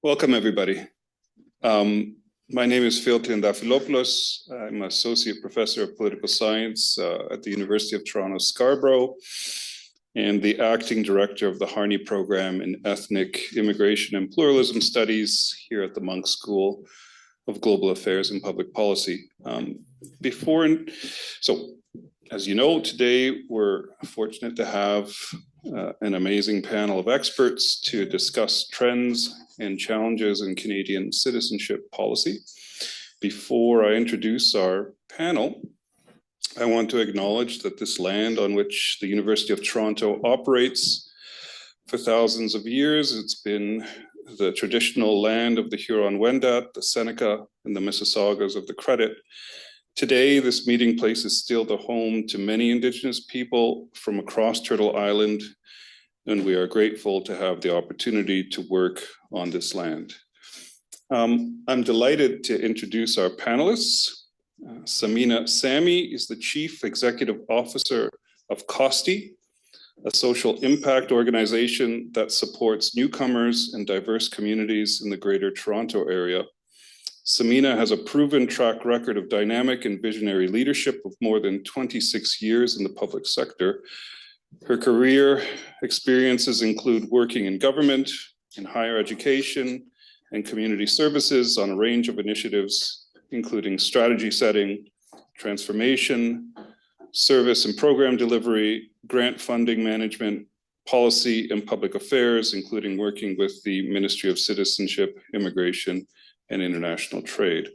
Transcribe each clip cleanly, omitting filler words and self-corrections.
Welcome, everybody. My name is Phil Triandafilopoulos. I'm Associate Professor of Political Science at the University of Toronto, Scarborough, and the Acting Director of the Harney Program in Ethnic Immigration and Pluralism Studies here at the Munk School of Global Affairs and Public Policy. As you know, today we're fortunate to have an amazing panel of experts to discuss trends and challenges in Canadian citizenship policy. Before I introduce our panel, I want to acknowledge that this land on which the University of Toronto operates for thousands of years, it's been the traditional land of the Huron-Wendat, the Seneca, and the Mississaugas of the Credit. Today, this meeting place is still the home to many Indigenous people from across Turtle Island, and we are grateful to have the opportunity to work on this land. I'm delighted to introduce our panelists. Samina Sami is the Chief Executive Officer of COSTI, a social impact organization that supports newcomers and diverse communities in the Greater Toronto Area. Samina has a proven track record of dynamic and visionary leadership of more than 26 years in the public sector. Her career experiences include working in government, in higher education, and community services on a range of initiatives, including strategy setting, transformation, service and program delivery, grant funding management, policy and public affairs, including working with the Ministry of Citizenship, Immigration, and International Trade.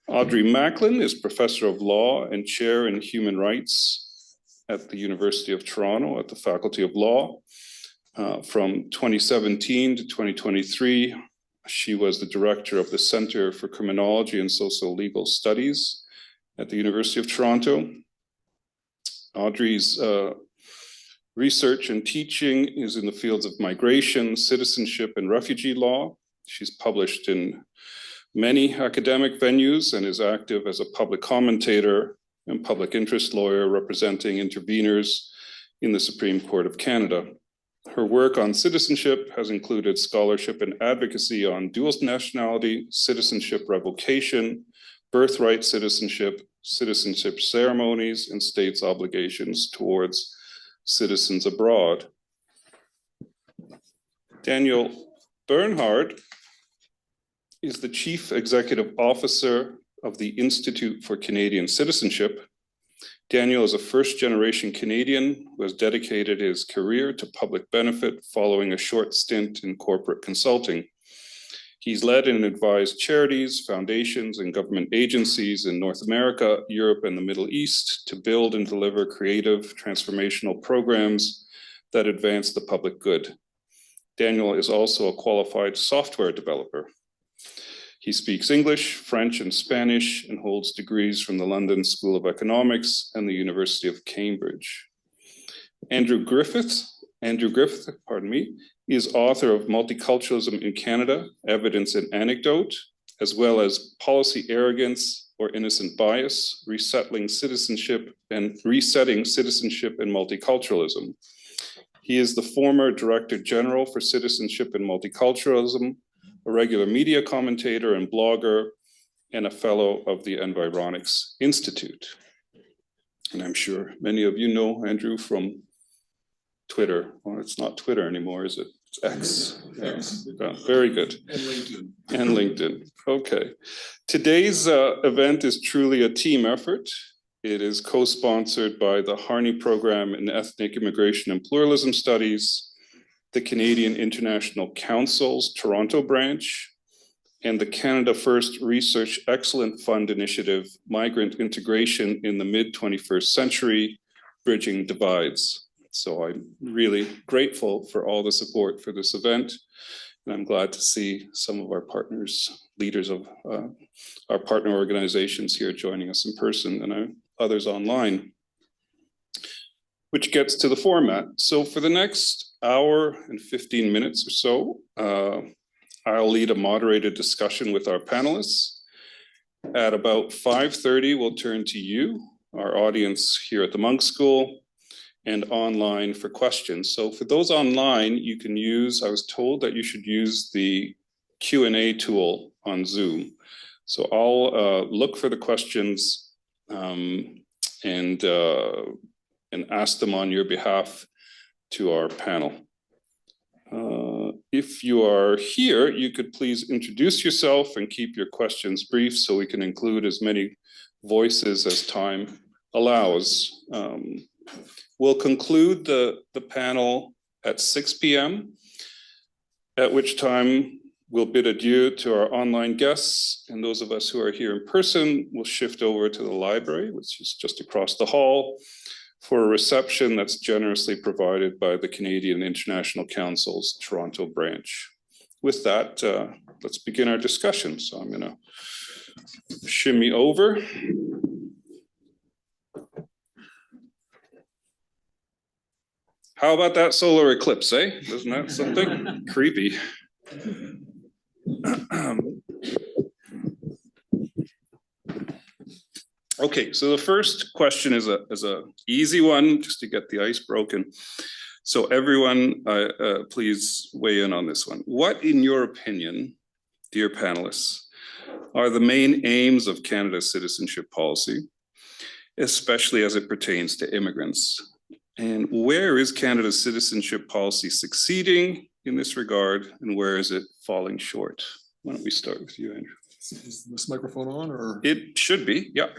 Audrey Macklin is Professor of Law and Chair in Human Rights at the University of Toronto at the Faculty of Law. From 2017 to 2023, she was the Director of the Centre for Criminology and Social Legal Studies at the University of Toronto. Audrey's research and teaching is in the fields of migration, citizenship, and refugee law. She's published in many academic venues and is active as a public commentator and public interest lawyer representing interveners in the Supreme Court of Canada. Her work on citizenship has included scholarship and advocacy on dual nationality, citizenship revocation, birthright citizenship, citizenship ceremonies, and states' obligations towards citizens abroad. Daniel Bernhard is the Chief Executive Officer of the Institute for Canadian Citizenship. Daniel is a first-generation Canadian who has dedicated his career to public benefit following a short stint in corporate consulting. He's led and advised charities, foundations, and government agencies in North America, Europe, and the Middle East to build and deliver creative, transformational programs that advance the public good. Daniel is also a qualified software developer. He speaks English, French, and Spanish, and holds degrees from the London School of Economics and the University of Cambridge. Andrew Griffith, is author of Multiculturalism in Canada, Evidence and Anecdote, as well as Policy Arrogance or Innocent Bias, Resetting Citizenship and Multiculturalism. He is the former Director General for Citizenship and Multiculturalism, a regular media commentator and blogger, and a fellow of the Environics Institute. And I'm sure many of you know Andrew from Twitter. Well, it's not Twitter anymore, is it? It's X. Yeah, very good. And LinkedIn. Okay. Today's event is truly a team effort. It is co-sponsored by the Harney Program in Ethnic Immigration and Pluralism Studies, the Canadian International Council's Toronto branch, and the Canada First Research Excellent Fund Initiative, Migrant Integration in the Mid-21st Century, Bridging Divides. So I'm really grateful for all the support for this event, and I'm glad to see some of our partners, leaders of our partner organizations here joining us in person and others online, which gets to the format. So for the next hour and 15 minutes or so, I'll lead a moderated discussion with our panelists. At about 5:30, we'll turn to you, our audience here at the Munk School, and online for questions. So for those online, you can use, I was told that you should use the Q&A tool on Zoom. So I'll look for the questions and ask them on your behalf to our panel. If you are here, you could please introduce yourself and keep your questions brief so we can include as many voices as time allows. We'll conclude the panel at 6 p.m., at which time we'll bid adieu to our online guests, and those of us who are here in person will shift over to the library, which is just across the hall, for a reception that's generously provided by the Canadian International Council's Toronto branch. With that, let's begin our discussion. So I'm going to shimmy over. How about that solar eclipse, eh? Isn't that something? Creepy. Okay, so the first question is a easy one, just to get the ice broken. So everyone, please weigh in on this one. What, in your opinion, dear panelists, are the main aims of Canada's citizenship policy, especially as it pertains to immigrants? And where is Canada's citizenship policy succeeding in this regard, and where is it falling short? Why don't we start with you, Andrew? Is this microphone on, or? It should be, yeah.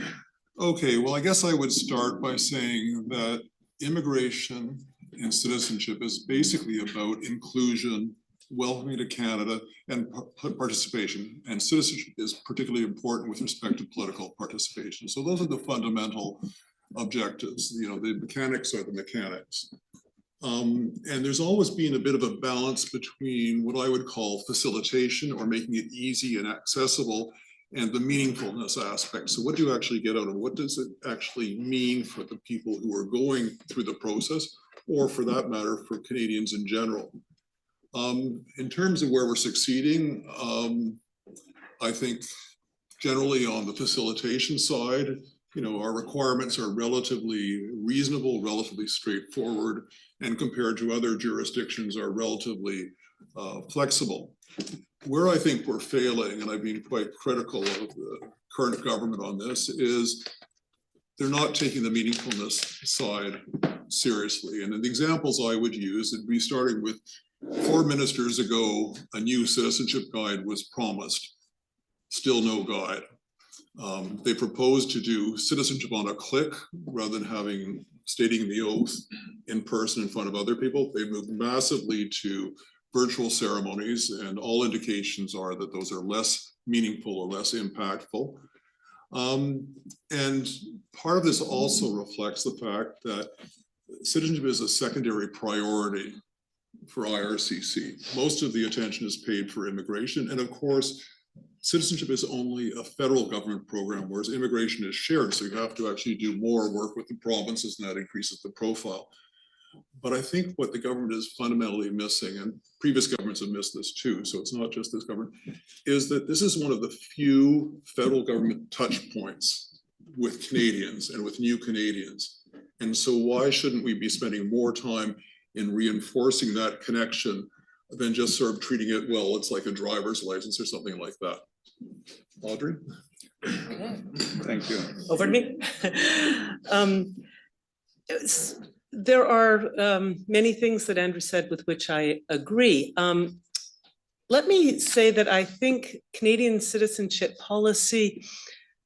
Okay, well, I guess I would start by saying that immigration and citizenship is basically about inclusion, welcoming to Canada, and participation. And citizenship is particularly important with respect to political participation. So those are the fundamental objectives. You know, the mechanics are the mechanics. And there's always been a bit of a balance between what I would call facilitation, or making it easy and accessible, and the meaningfulness aspect. So what do you actually get out of it? What does it actually mean for the people who are going through the process, or for that matter, for Canadians in general? In terms of where we're succeeding, I think generally on the facilitation side, you know, our requirements are relatively reasonable, relatively straightforward, and compared to other jurisdictions are relatively flexible. Where I think we're failing, and I've been quite critical of the current government on this, is they're not taking the meaningfulness side seriously. And the examples I would use would be starting with 4 ministers ago, a new citizenship guide was promised, still no guide. They proposed to do citizenship on a click rather than stating the oath in person in front of other people. They moved massively to virtual ceremonies, and all indications are that those are less meaningful or less impactful. And part of this also reflects the fact that citizenship is a secondary priority for IRCC. Most of the attention is paid for immigration, and of course, citizenship is only a federal government program, whereas immigration is shared. So you have to actually do more work with the provinces, and that increases the profile. But I think what the government is fundamentally missing, and previous governments have missed this too, so it's not just this government, is that this is one of the few federal government touch points with Canadians and with new Canadians. And so why shouldn't we be spending more time in reinforcing that connection than just sort of treating it, well, it's like a driver's license or something like that? Audrey? Okay. Thank you. Over to me. There are many things that Andrew said with which I agree. Let me say that I think Canadian citizenship policy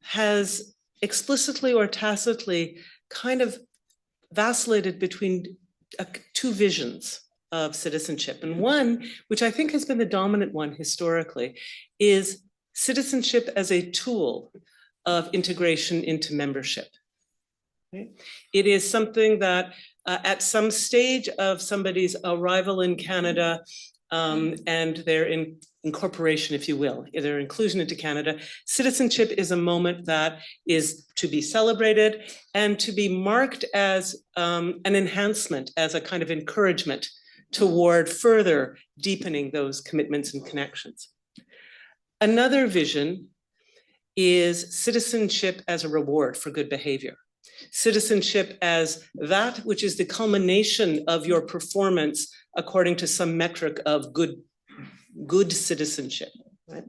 has explicitly or tacitly kind of vacillated between 2 visions of citizenship. And one, which I think has been the dominant one historically, is citizenship as a tool of integration into membership. Okay? It is something that at some stage of somebody's arrival in Canada and their incorporation, if you will, their inclusion into Canada, citizenship is a moment that is to be celebrated and to be marked as an enhancement, as a kind of encouragement toward further deepening those commitments and connections. Another vision is citizenship as a reward for good behavior. citizenship as that which is the culmination of your performance according to some metric of good citizenship, right?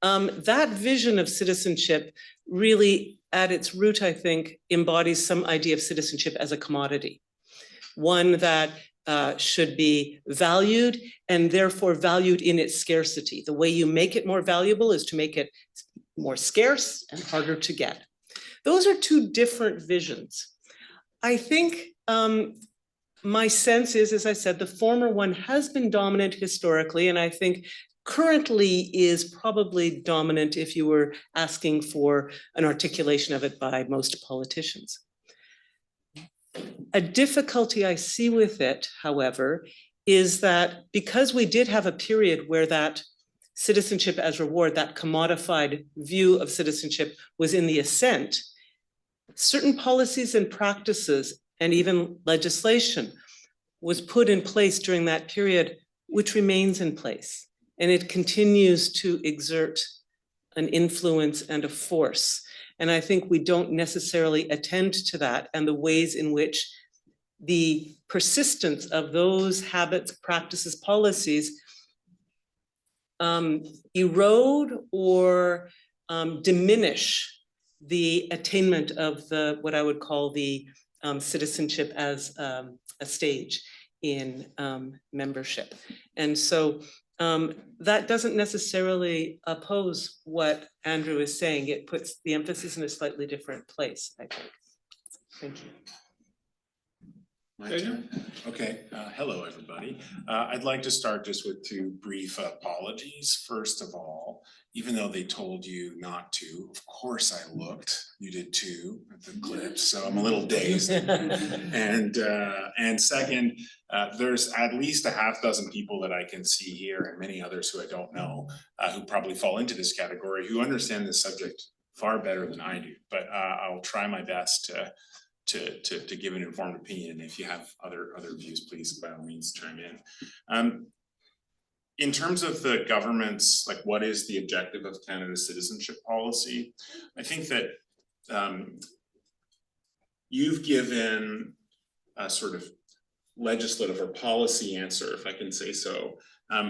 That vision of citizenship really, at its root, I think, embodies some idea of citizenship as a commodity, one that should be valued and therefore valued in its scarcity. The way you make it more valuable is to make it more scarce and harder to get. Those are two different visions. I think my sense is, as I said, the former one has been dominant historically, and I think currently is probably dominant if you were asking for an articulation of it by most politicians. A difficulty I see with it, however, is that because we did have a period where that citizenship as reward, that commodified view of citizenship was in the ascent, certain policies and practices and even legislation was put in place during that period, which remains in place. And it continues to exert an influence and a force. And I think we don't necessarily attend to that and the ways in which the persistence of those habits, practices, policies erode or diminish the attainment of the what I would call the citizenship as a stage in membership. And so that doesn't necessarily oppose what Andrew is saying. It puts the emphasis in a slightly different place, I think. Thank you. My turn. Okay, hello everybody. I'd like to start just with two brief apologies. First of all, even though they told you not to, of course I looked, you did too, at the clips, so I'm a little dazed. And second, there's at least a half dozen people that I can see here and many others who I don't know, who probably fall into this category, who understand this subject far better than I do, but I'll try my best to give an informed opinion. If you have other views, please by all means chime in. In terms of the government's, like, what is the objective of Canada's citizenship policy? I think that you've given a sort of legislative or policy answer, if I can say so,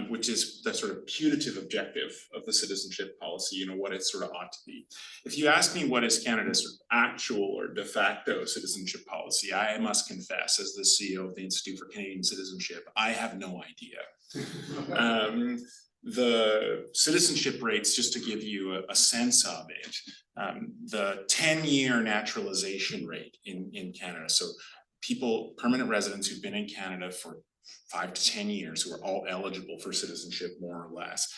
which is the sort of putative objective of the citizenship policy, you know, what it sort of ought to be. If you ask me what is Canada's sort of actual or de facto citizenship policy, I must confess, as the CEO of the Institute for Canadian Citizenship, I have no idea. The citizenship rates, just to give you a sense of it, the 10-year naturalization rate in Canada, so people, permanent residents who've been in Canada for 5 to 10 years, who are all eligible for citizenship more or less,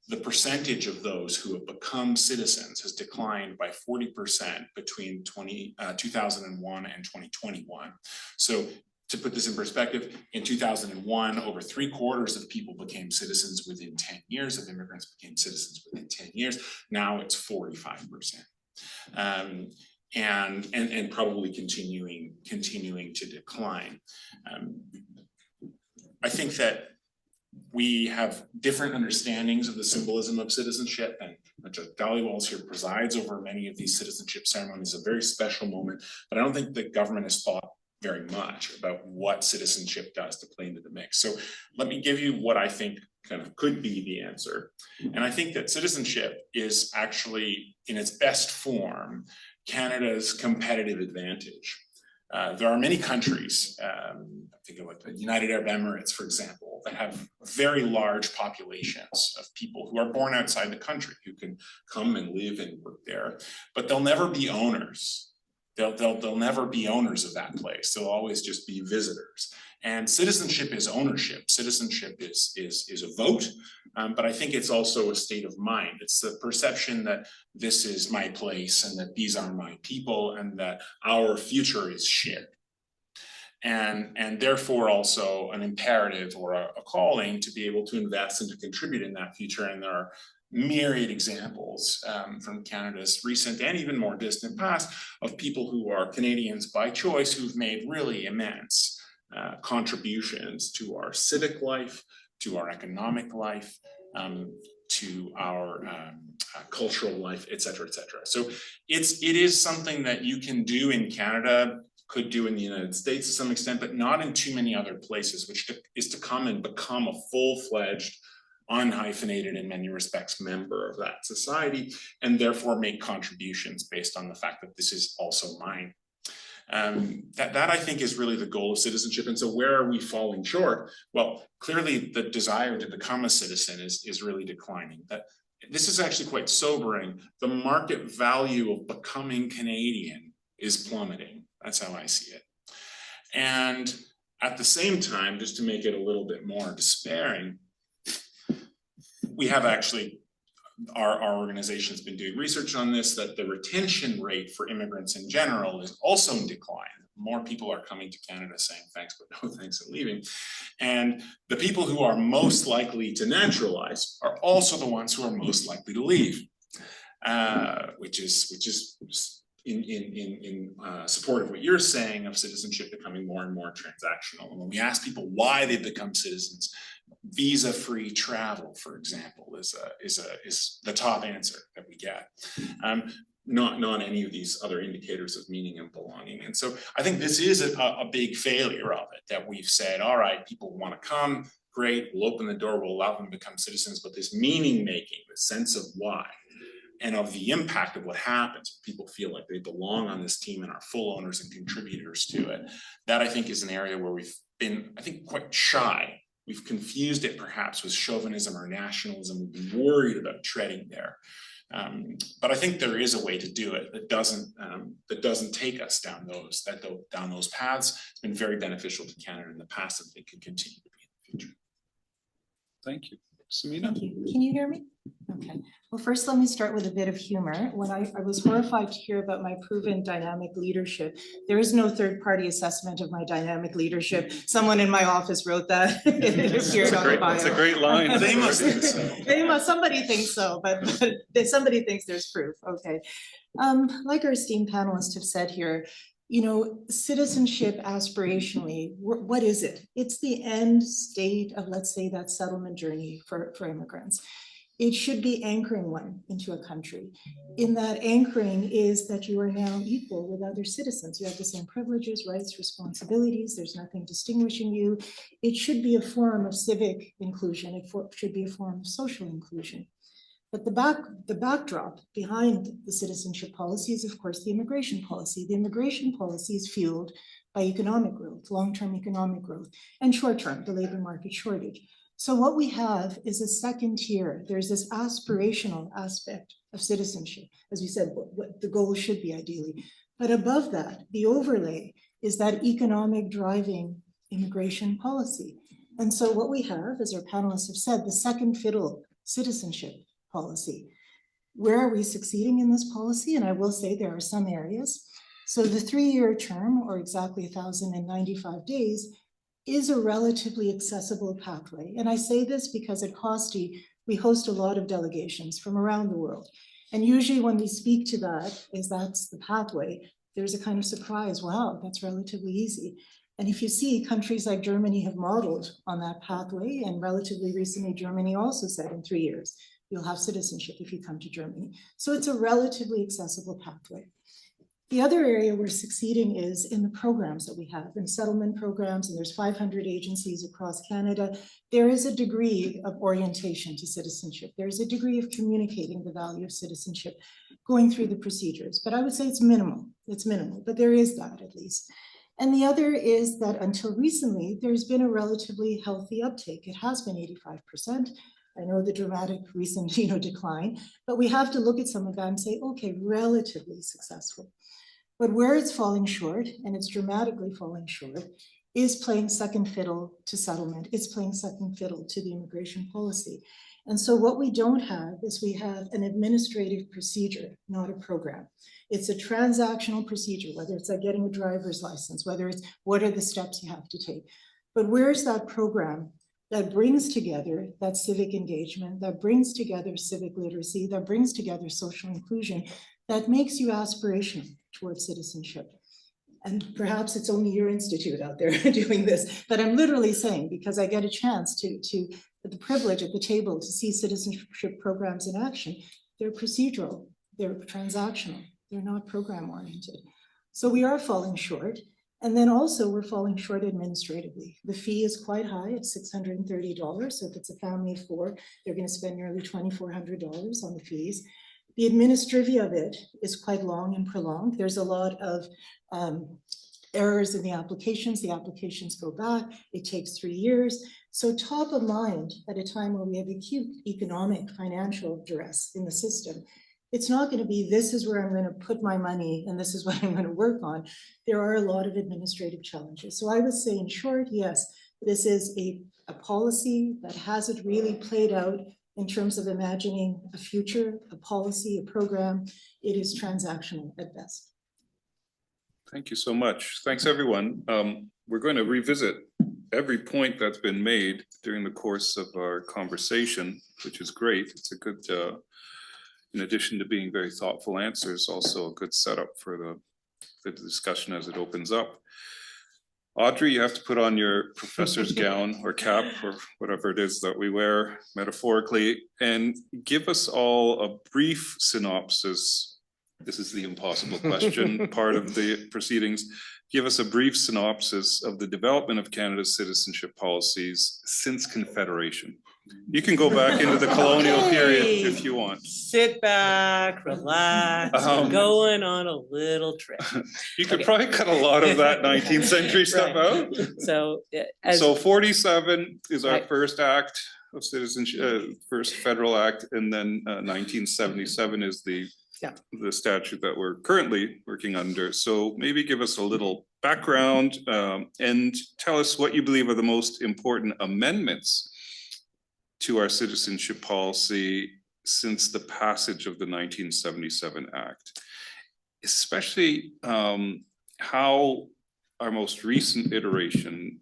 the percentage of those who have become citizens has declined by 40% between 2001 and 2021. So to put this in perspective, in 2001, over 3/4 of people became citizens within 10 years, of immigrants became citizens within 10 years. Now it's 45%. And probably continuing to decline. I think that we have different understandings of the symbolism of citizenship, and Judge Dhaliwal's here presides over many of these citizenship ceremonies, a very special moment, but I don't think the government has thought very much about what citizenship does to play into the mix. So let me give you what I think kind of could be the answer. And I think that citizenship is actually, in its best form, Canada's competitive advantage. There are many countries, think of like the United Arab Emirates, for example, that have very large populations of people who are born outside the country, who can come and live and work there, but they'll never be owners. They'll never be owners of that place. They'll always just be visitors. And citizenship is ownership. Citizenship is a vote, but I think it's also a state of mind. It's the perception that this is my place and that these are my people and that our future is shared. And therefore also an imperative or a calling to be able to invest and to contribute in that future. And there are myriad examples from Canada's recent and even more distant past of people who are Canadians by choice who've made really immense contributions to our civic life, to our economic life, to our cultural life, et cetera, et cetera. So it is something that you can do in Canada, could do in the United States to some extent, but not in too many other places, which is to come and become a full-fledged, unhyphenated, in many respects, member of that society, and therefore make contributions based on the fact that this is also mine. That I think is really the goal of citizenship. And so where are we falling short? Well, clearly the desire to become a citizen is really declining. That this is actually quite sobering. The market value of becoming Canadian is plummeting. That's how I see it. And at the same time, just to make it a little bit more despairing, we have actually, our organization's been doing research on this, that the retention rate for immigrants in general is also in decline. More people are coming to Canada saying thanks, but no thanks and leaving. And the people who are most likely to naturalize are also the ones who are most likely to leave, which is in support of what you're saying of citizenship becoming more and more transactional. And when we ask people why they become citizens, visa-free travel, for example, is the top answer that we get. Not any of these other indicators of meaning and belonging. And so I think this is a big failure of it, that we've said, all right, people want to come, great, we'll open the door, we'll allow them to become citizens, but this meaning making, the sense of why, and of the impact of what happens when people feel like they belong on this team and are full owners and contributors to it, that I think is an area where we've been, I think, quite shy. We've confused it perhaps with chauvinism or nationalism. We've been worried about treading there. But I think there is a way to do it that doesn't take us down those paths. It's been very beneficial to Canada in the past, and it can continue to be in the future. Thank you. Samina? Thank you. Can you hear me? Okay. Well, first, let me start with a bit of humor. When I was horrified to hear about my proven dynamic leadership. There is no third-party assessment of my dynamic leadership. Someone in my office wrote that. It appeared on the bio. That's a great line. They must think so. Somebody thinks so, but somebody thinks there's proof. Okay. Like our esteemed panelists have said here, you know, citizenship aspirationally, what is it? It's the end state of, let's say, that settlement journey for immigrants. It should be anchoring one into a country. In that anchoring is that you are now equal with other citizens. You have the same privileges, rights, responsibilities. There's nothing distinguishing you. It should be a form of civic inclusion. It should be a form of social inclusion. But the backdrop behind the citizenship policy is, of course, the immigration policy. The immigration policy is fueled by economic growth, long-term economic growth, and short-term, the labor market shortage. So what we have is a second tier. There's this aspirational aspect of citizenship, as we said, what the goal should be ideally. But above that, the overlay is that economic driving immigration policy. And so what we have, as our panelists have said, the second fiddle citizenship policy. Where are we succeeding in this policy? And I will say there are some areas. So the 3-year term, or exactly 1,095 days, is a relatively accessible pathway. And I say this because at COSTI, we host a lot of delegations from around the world. And usually when we speak to that, that's the pathway, there's a kind of surprise, wow, that's relatively easy. And if you see, countries like Germany have modeled on that pathway, and relatively recently, Germany also said in 3 years, you'll have citizenship if you come to Germany. So it's a relatively accessible pathway. The other area we're succeeding is in the programs that we have, in settlement programs, and there's 500 agencies across Canada. There is a degree of orientation to citizenship. There's a degree of communicating the value of citizenship, going through the procedures. But I would say it's minimal, but there is that at least. And the other is that until recently, there's been a relatively healthy uptake. It has been 85%. I know the dramatic recent decline, but we have to look at some of that and say, okay, relatively successful. But where it's falling short, and it's dramatically falling short, is playing second fiddle to settlement. It's playing second fiddle to the immigration policy. And so what we don't have is we have an administrative procedure, not a program. It's a transactional procedure, whether it's like getting a driver's license, whether it's what are the steps you have to take. But where's that program that brings together that civic engagement, that brings together civic literacy, that brings together social inclusion, that makes you aspirational towards citizenship? And perhaps it's only your institute out there doing this, but I'm literally saying, because I get a chance to the privilege at the table to see citizenship programs in action, they're procedural, they're transactional, they're not program oriented. So we are falling short. And then also we're falling short administratively. The fee is quite high at $630. So if it's a family of 4, they're going to spend nearly $2,400 on the fees. The administrivia of it is quite long and prolonged. There's a lot of errors in the applications go back, it takes 3 years. So top of mind at a time where we have acute economic financial duress in the system, it's not going to be, this is where I'm going to put my money and this is what I'm going to work on. There are a lot of administrative challenges. So I would say in short, yes, this is a policy that hasn't really played out in terms of imagining a future, a policy, a program. It is transactional at best. Thank you so much. Thanks, everyone. We're going to revisit every point that's been made during the course of our conversation, which is great. It's a good, in addition to being very thoughtful answers, also a good setup for the discussion as it opens up. Audrey, you have to put on your professor's gown or cap or whatever it is that we wear metaphorically and give us all a brief synopsis. This is the impossible question, part of the proceedings. Give us a brief synopsis of the development of Canada's citizenship policies since Confederation. You can go back into the colonial period if you want. Sit back, relax, we're going on a little trip. You could probably cut a lot of that 19th century stuff out. So, So 47 is our Right. first act of citizenship, first federal act, and then 1977 is the statute that we're currently working under. So maybe give us a little background and tell us what you believe are the most important amendments to our citizenship policy since the passage of the 1977 Act, especially how our most recent iteration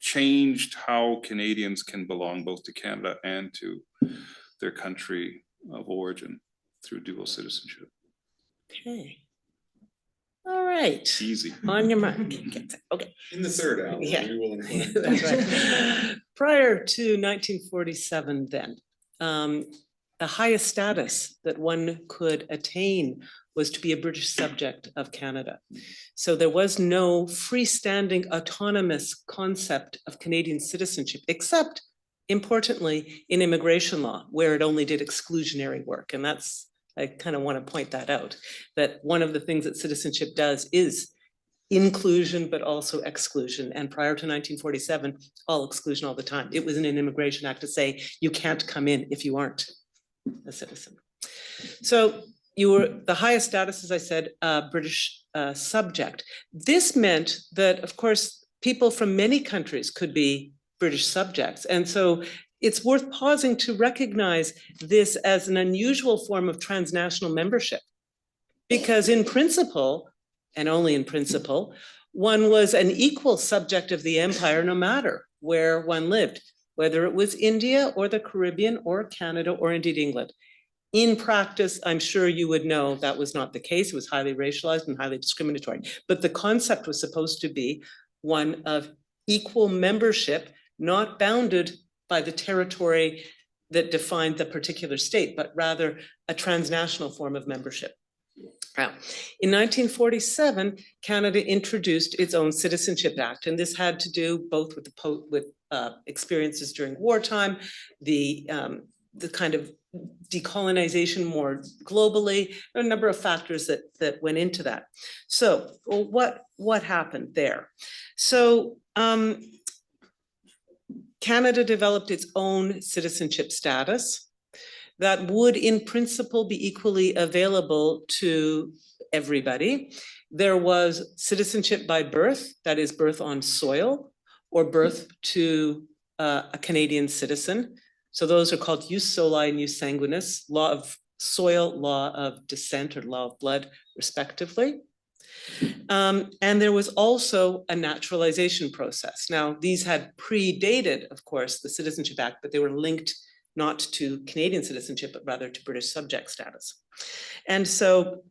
changed how Canadians can belong both to Canada and to their country of origin through dual citizenship. Okay. All right. Easy. On your mark. Okay. In the third hour, Yeah. we will include. That's right. Prior to 1947 then, the highest status that one could attain was to be a British subject of Canada. So there was no freestanding autonomous concept of Canadian citizenship, except importantly in immigration law, where it only did exclusionary work. And that's, I kind of want to point that out, that one of the things that citizenship does is inclusion, but also exclusion. And prior to 1947, all exclusion all the time. It was in an immigration act to say, you can't come in if you aren't a citizen. So you were the highest status, as I said, British subject. This meant that, of course, people from many countries could be British subjects. And so it's worth pausing to recognize this as an unusual form of transnational membership, because in principle, and only in principle, one was an equal subject of the empire no matter where one lived, whether it was India or the Caribbean or Canada or indeed England. In practice, I'm sure you would know that was not the case. It was highly racialized and highly discriminatory. But the concept was supposed to be one of equal membership, not bounded by the territory that defined the particular state, but rather a transnational form of membership. Now, in 1947, Canada introduced its own Citizenship Act, and this had to do both with experiences during wartime, the kind of decolonization more globally. There are a number of factors that went into that. So, what happened there? So, Canada developed its own citizenship status that would in principle be equally available to everybody. There was citizenship by birth, that is birth on soil, or birth to a Canadian citizen. So those are called jus soli and jus sanguinis, law of soil, law of descent, or law of blood, respectively. And there was also a naturalization process. Now, these had predated, of course, the Citizenship Act, but they were linked not to Canadian citizenship, but rather to British subject status. And so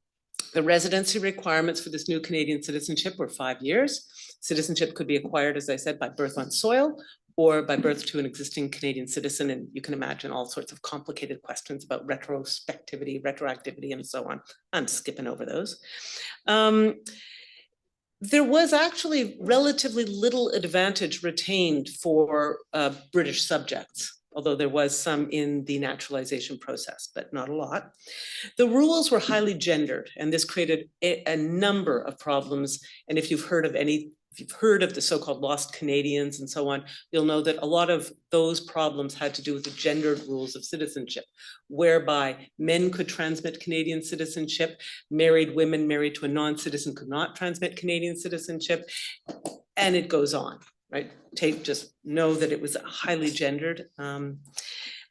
the residency requirements for this new Canadian citizenship were 5 years. Citizenship could be acquired, as I said, by birth on soil or by birth to an existing Canadian citizen. And you can imagine all sorts of complicated questions about retrospectivity, retroactivity, and so on. I'm skipping over those. There was actually relatively little advantage retained for British subjects, although there was some in the naturalization process, but not a lot. The rules were highly gendered, and this created a number of problems. And if you've heard of the so-called lost Canadians and so on, you'll know that a lot of those problems had to do with the gendered rules of citizenship, whereby men could transmit Canadian citizenship, married women married to a non-citizen could not transmit Canadian citizenship, and it goes on, right? Just know that it was highly gendered.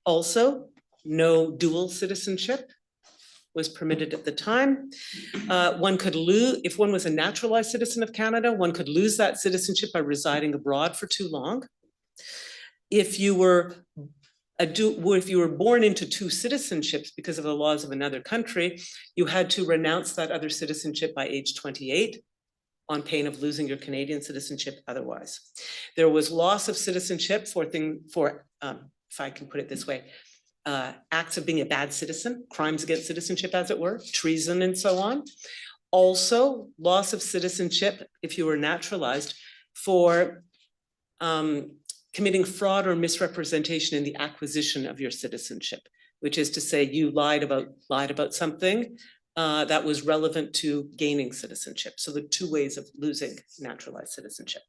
Also, no dual citizenship was permitted at the time. One could lose, if one was a naturalized citizen of Canada, one could lose that citizenship by residing abroad for too long. If you were born into two citizenships because of the laws of another country, you had to renounce that other citizenship by age 28 on pain of losing your Canadian citizenship otherwise. There was loss of citizenship for if I can put it this way, acts of being a bad citizen, crimes against citizenship, as it were, treason and so on. Also, loss of citizenship if you were naturalized for committing fraud or misrepresentation in the acquisition of your citizenship, which is to say you lied about something that was relevant to gaining citizenship. So the two ways of losing naturalized citizenship.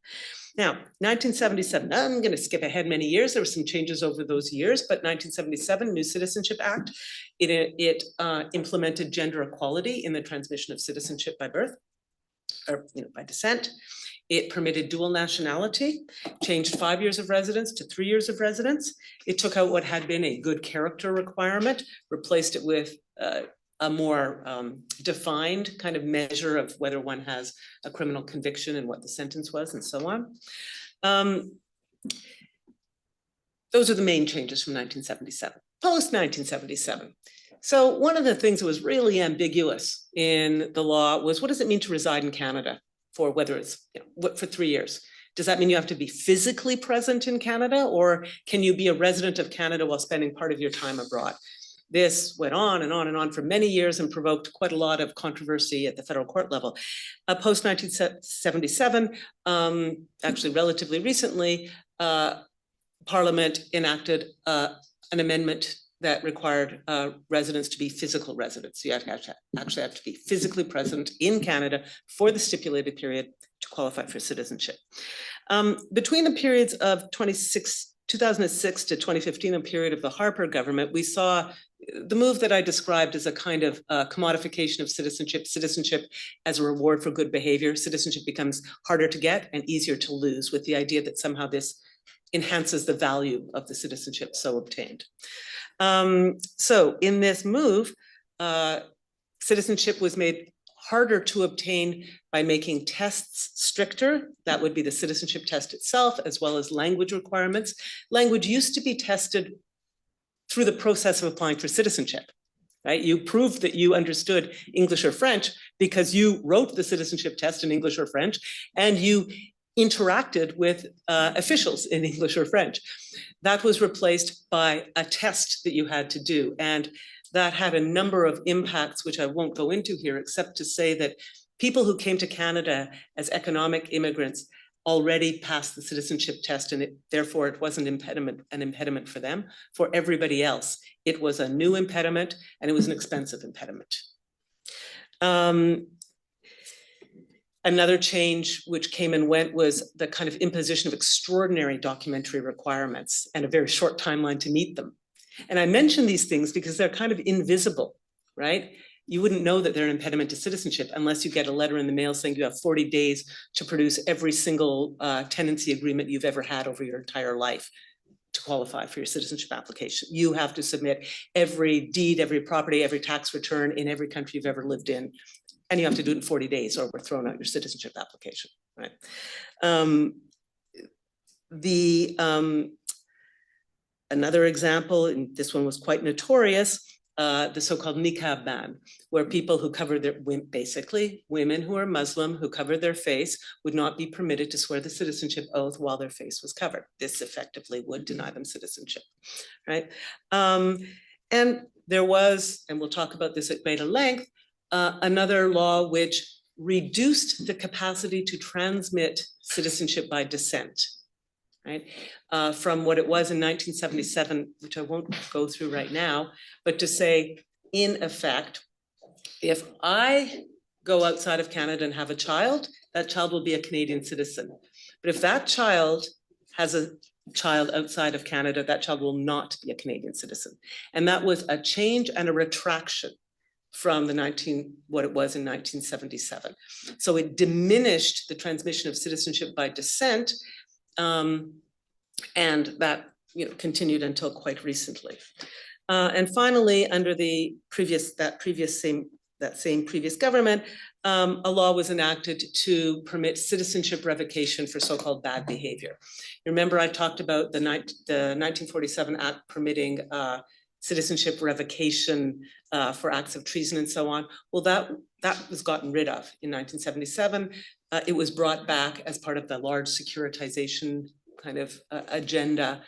Now, 1977, I'm going to skip ahead many years. There were some changes over those years, but 1977, New Citizenship Act, it implemented gender equality in the transmission of citizenship by birth, or by descent. It permitted dual nationality, changed 5 years of residence to 3 years of residence. It took out what had been a good character requirement, replaced it with a more defined kind of measure of whether one has a criminal conviction and what the sentence was and so on. Those are the main changes from 1977. Post 1977. So one of the things that was really ambiguous in the law was, what does it mean to reside in Canada for whether it's for 3 years? Does that mean you have to be physically present in Canada, or can you be a resident of Canada while spending part of your time abroad? This went on and on and on for many years and provoked quite a lot of controversy at the federal court level. Post 1977, actually relatively recently, Parliament enacted an amendment that required residents to be physical residents. So you actually have to be physically present in Canada for the stipulated period to qualify for citizenship. Between the periods of 2006 to 2015, a period of the Harper government, we saw the move that I described as a kind of commodification of citizenship as a reward for good behavior. Citizenship becomes harder to get and easier to lose, with the idea that somehow this enhances the value of the citizenship so obtained. So in this move, citizenship was made harder to obtain by making tests stricter. That would be the citizenship test itself, as well as language requirements. Language used to be tested through the process of applying for citizenship, right? You proved that you understood English or French because you wrote the citizenship test in English or French, and you interacted with officials in English or French. That was replaced by a test that you had to do. And that had a number of impacts, which I won't go into here, except to say that people who came to Canada as economic immigrants already passed the citizenship test, and therefore it wasn't an impediment for them. For everybody else, it was a new impediment, and it was an expensive impediment. Another change which came and went was the kind of imposition of extraordinary documentary requirements and a very short timeline to meet them. And I mention these things because they're kind of invisible, right? You wouldn't know that they're an impediment to citizenship unless you get a letter in the mail saying you have 40 days to produce every single tenancy agreement you've ever had over your entire life to qualify for your citizenship application. You have to submit every deed, every property, every tax return in every country you've ever lived in. And you have to do it in 40 days or we're throwing out your citizenship application, right? Another example, and this one was quite notorious, the so-called niqab ban, where people who cover their, basically women who are Muslim who covered their face would not be permitted to swear the citizenship oath while their face was covered. This effectively would deny them citizenship, right? And there was, and we'll talk about this at greater length, another law which reduced the capacity to transmit citizenship by descent, right? From what it was in 1977, which I won't go through right now, but to say, in effect, if I go outside of Canada and have a child, that child will be a Canadian citizen. But if that child has a child outside of Canada, that child will not be a Canadian citizen. And that was a change and a retraction from what it was in 1977. So it diminished the transmission of citizenship by descent, and that continued until quite recently. And finally, under the same previous government, a law was enacted to permit citizenship revocation for so-called bad behavior. You remember I talked about the 1947 Act permitting citizenship revocation for acts of treason and so on. Well, that was gotten rid of in 1977. It was brought back as part of the large securitization kind of agenda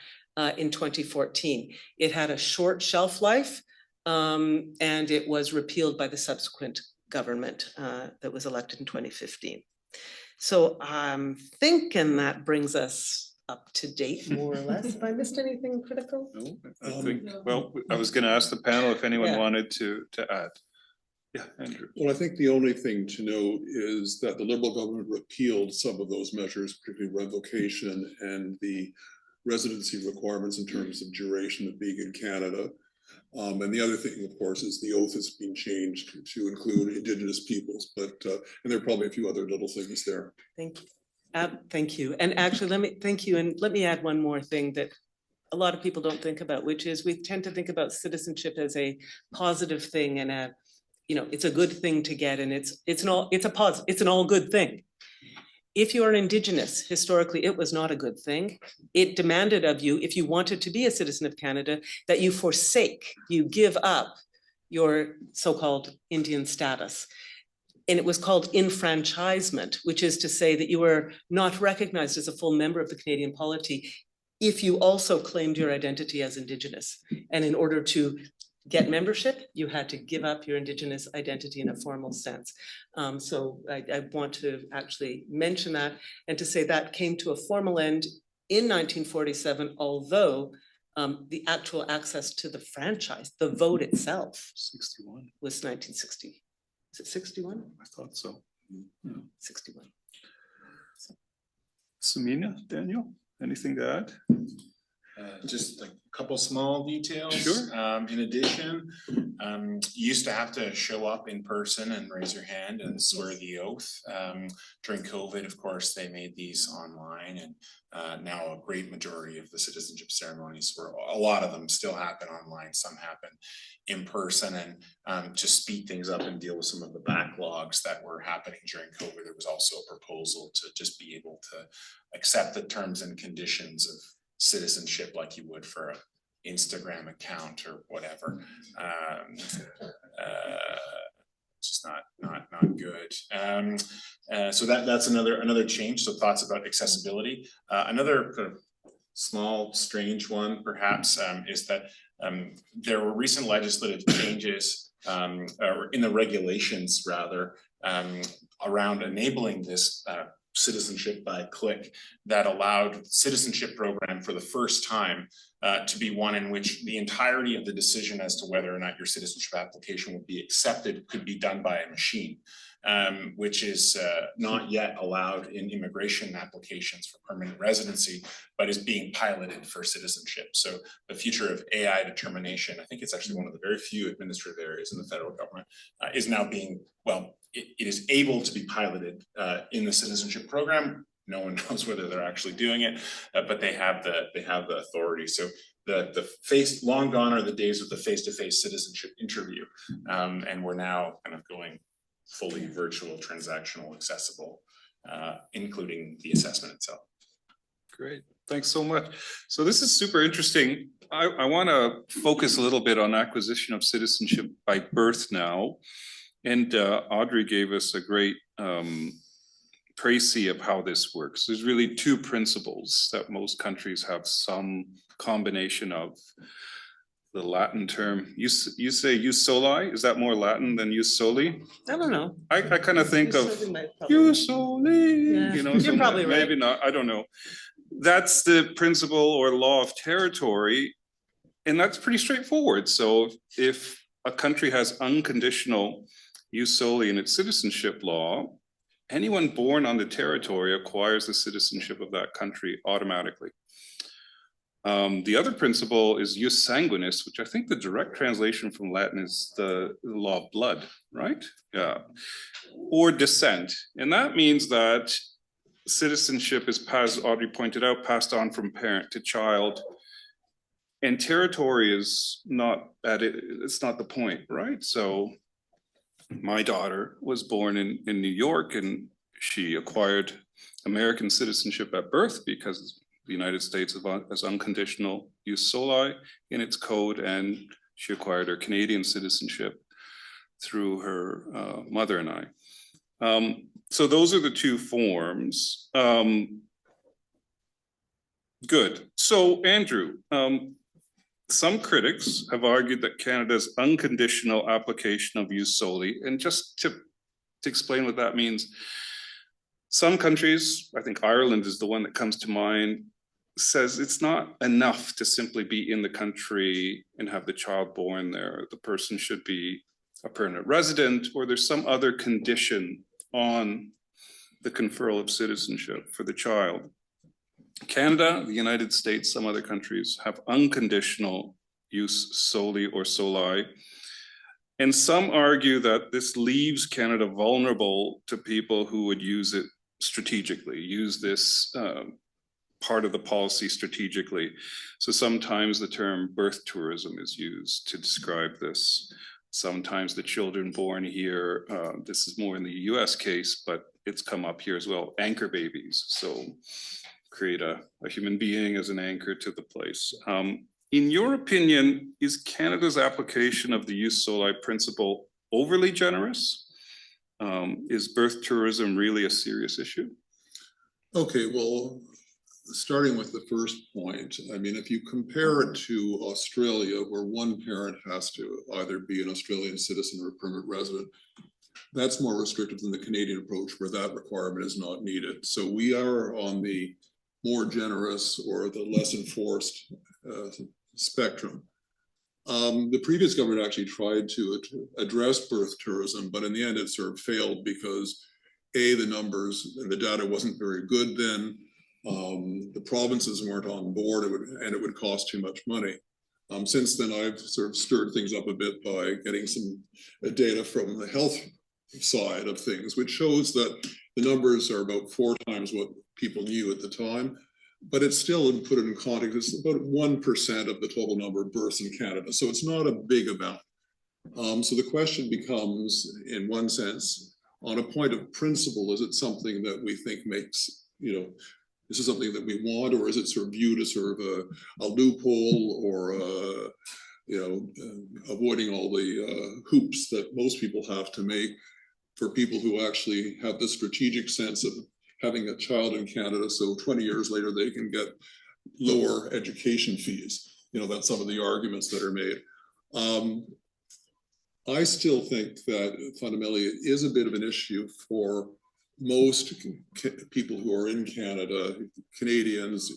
in 2014. It had a short shelf life, and it was repealed by the subsequent government that was elected in 2015. So I'm thinking that brings us up to date, more or less. Have I missed anything critical? No, I think, well, I was going to ask the panel if anyone wanted to add. Yeah, Andrew. Well, I think the only thing to note is that the Liberal government repealed some of those measures, particularly revocation and the residency requirements in terms of duration of being in Canada. And the other thing, of course, is the oath has been changed to include Indigenous peoples, but and there are probably a few other little things there. Thank you. Thank you. And actually, thank you. And let me add one more thing that a lot of people don't think about, which is we tend to think about citizenship as a positive thing and it's a good thing to get, and it's an all good thing. If you are Indigenous, historically, it was not a good thing. It demanded of you, if you wanted to be a citizen of Canada, that you you give up your so-called Indian status. And it was called enfranchisement, which is to say that you were not recognized as a full member of the Canadian polity if you also claimed your identity as Indigenous. And in order to get membership, you had to give up your Indigenous identity in a formal sense. So I want to actually mention that and to say that came to a formal end in 1947, although the actual access to the franchise, the vote itself, 61 was 1960. Is it 61? I thought so. Yeah. 61. Samina, Daniel, anything to add? Just a couple small details. Sure. In addition, you used to have to show up in person and raise your hand and swear the oath. During COVID, of course, they made these online, and now a great majority of the citizenship ceremonies, where a lot of them still happen online, some happen in person. And to speed things up and deal with some of the backlogs that were happening during COVID, there was also a proposal to just be able to accept the terms and conditions of citizenship like you would for an Instagram account or whatever. Just not good. So that's another change. So thoughts about accessibility. Another kind of small, strange one, perhaps, is that there were recent legislative changes, or in the regulations rather, around enabling this citizenship by click, that allowed citizenship program for the first time to be one in which the entirety of the decision as to whether or not your citizenship application would be accepted could be done by a machine, which is not yet allowed in immigration applications for permanent residency, but is being piloted for citizenship. So the future of AI determination, I think it's actually one of the very few administrative areas in the federal government, is now being, well, it is able to be piloted in the citizenship program. No one knows whether they're actually doing it, but they have the authority. So long gone are the days of the face-to-face citizenship interview, and we're now kind of going fully virtual, transactional, accessible, including the assessment itself. Great, thanks so much. So this is super interesting. I want to focus a little bit on acquisition of citizenship by birth now. And Audrey gave us a great précis of how this works. There's really two principles that most countries have some combination of. The Latin term, you say jus soli, is that more Latin than jus soli? I don't know. I kind of think of Jus soli might probably- jus soli, Yeah, you know, you're so probably right. maybe not, I don't know. That's the principle or law of territory, and that's pretty straightforward. So if a country has unconditional jus soli in its citizenship law, anyone born on the territory acquires the citizenship of that country automatically. The other principle is jus sanguinis, which I think the direct translation from Latin is the law of blood, right? Yeah. Or descent. And that means that citizenship is passed, Audrey pointed out, passed on from parent to child. And territory is not at it, it's not the point, right? So my daughter was born in New York, and she acquired American citizenship at birth because the United States has unconditional jus soli in its code, and she acquired her Canadian citizenship through her mother and I. So those are the two forms. Good. So Andrew, some critics have argued that Canada's unconditional application of jus soli, and just to explain what that means, some countries, I think Ireland is the one that comes to mind, says it's not enough to simply be in the country and have the child born there. The person should be a permanent resident, or there's some other condition on the conferral of citizenship for the child. Canada, the United States, some other countries have unconditional jus soli or soli. And some argue that this leaves Canada vulnerable to people who would use it strategically, use this part of the policy strategically. So sometimes the term birth tourism is used to describe this. Sometimes the children born here, this is more in the US case, but it's come up here as well, anchor babies. So create a human being as an anchor to the place. In your opinion, is Canada's application of the jus soli principle overly generous? Is birth tourism really a serious issue? Okay, well, starting with the first point, I mean, if you compare it to Australia, where one parent has to either be an Australian citizen or a permanent resident, that's more restrictive than the Canadian approach, where that requirement is not needed. So we are on the more generous or the less enforced spectrum. The previous government actually tried to address birth tourism, but in the end it sort of failed because A, the numbers and the data wasn't very good then. The provinces weren't on board, and it would cost too much money. Since then, I've sort of stirred things up a bit by getting some data from the health side of things, which shows that the numbers are about 4 times what people knew at the time. But it's still, put it in context, it's about 1% of the total number of births in Canada. So it's not a big amount. So the question becomes, in one sense, on a point of principle, is it something that we think makes, this is something that we want, or is it sort of viewed as sort of a loophole, or avoiding all the hoops that most people have to make for people who actually have the strategic sense of having a child in Canada, so 20 years later they can get lower education fees. That's some of the arguments that are made. I still think that fundamentally it is a bit of an issue for most people who are in Canada, Canadians,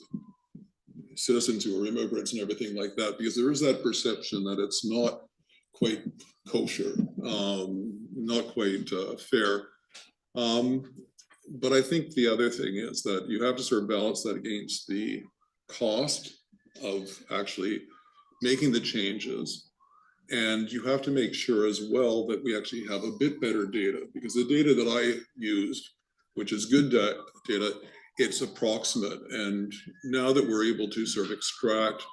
citizens who are immigrants and everything like that, because there is that perception that it's not quite kosher, not quite fair. But I think the other thing is that you have to sort of balance that against the cost of actually making the changes. And you have to make sure as well that we actually have a bit better data, because the data that I used, which is good data, it's approximate. And now that we're able to sort of extract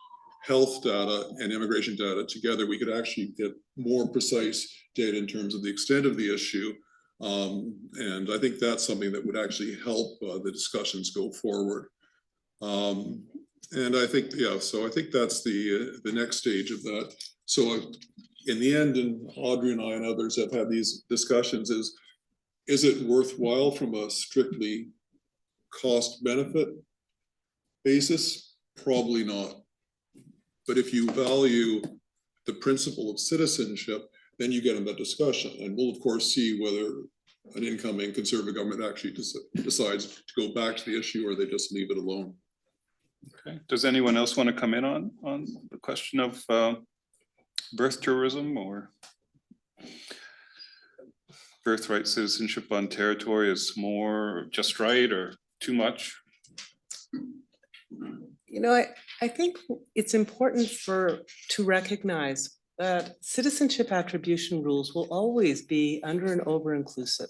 health data and immigration data together, we could actually get more precise data in terms of the extent of the issue. And I think that's something that would actually help the discussions go forward. And I think, yeah, so I think that's the next stage of that. So in the end, and Audrey and I and others have had these discussions, is it worthwhile from a strictly cost benefit basis? Probably not. But if you value the principle of citizenship, then you get in that discussion. And we'll of course see whether an incoming Conservative government actually decides to go back to the issue or they just leave it alone. Okay, does anyone else want to come in on the question of birth tourism or birthright citizenship on territory is more just right or too much? You know, I think it's important to recognize that citizenship attribution rules will always be under and over inclusive.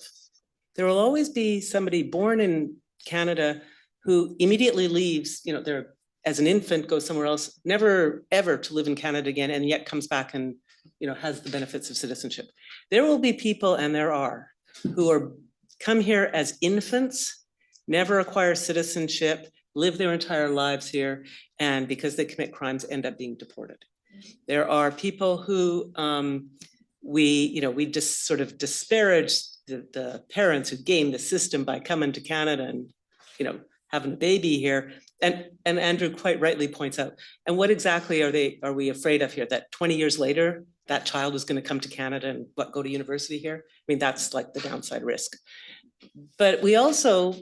There will always be somebody born in Canada who immediately leaves, you know, they're as an infant goes somewhere else, never ever to live in Canada again, and yet comes back and, you know, has the benefits of citizenship. There will be people, and there are, who are come here as infants, never acquire citizenship, live their entire lives here, and because they commit crimes, end up being deported. There are people who we just sort of disparage the parents who game the system by coming to Canada and, you know, having a baby here. And Andrew quite rightly points out, and what exactly are we afraid of here? That 20 years later, that child is going to come to Canada and go to university here? I mean, that's like the downside risk. But we also,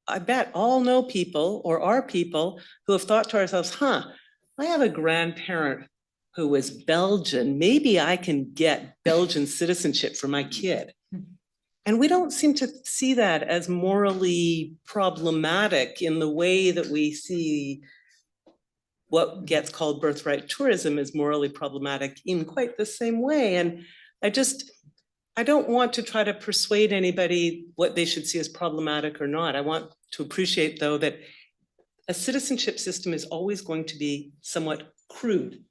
I bet, all know people or are people who have thought to ourselves, I have a grandparent who was Belgian. Maybe I can get Belgian citizenship for my kid. And we don't seem to see that as morally problematic in the way that we see what gets called birthright tourism is morally problematic in quite the same way. And I don't want to try to persuade anybody what they should see as problematic or not. I want to appreciate, though, that a citizenship system is always going to be somewhat crude.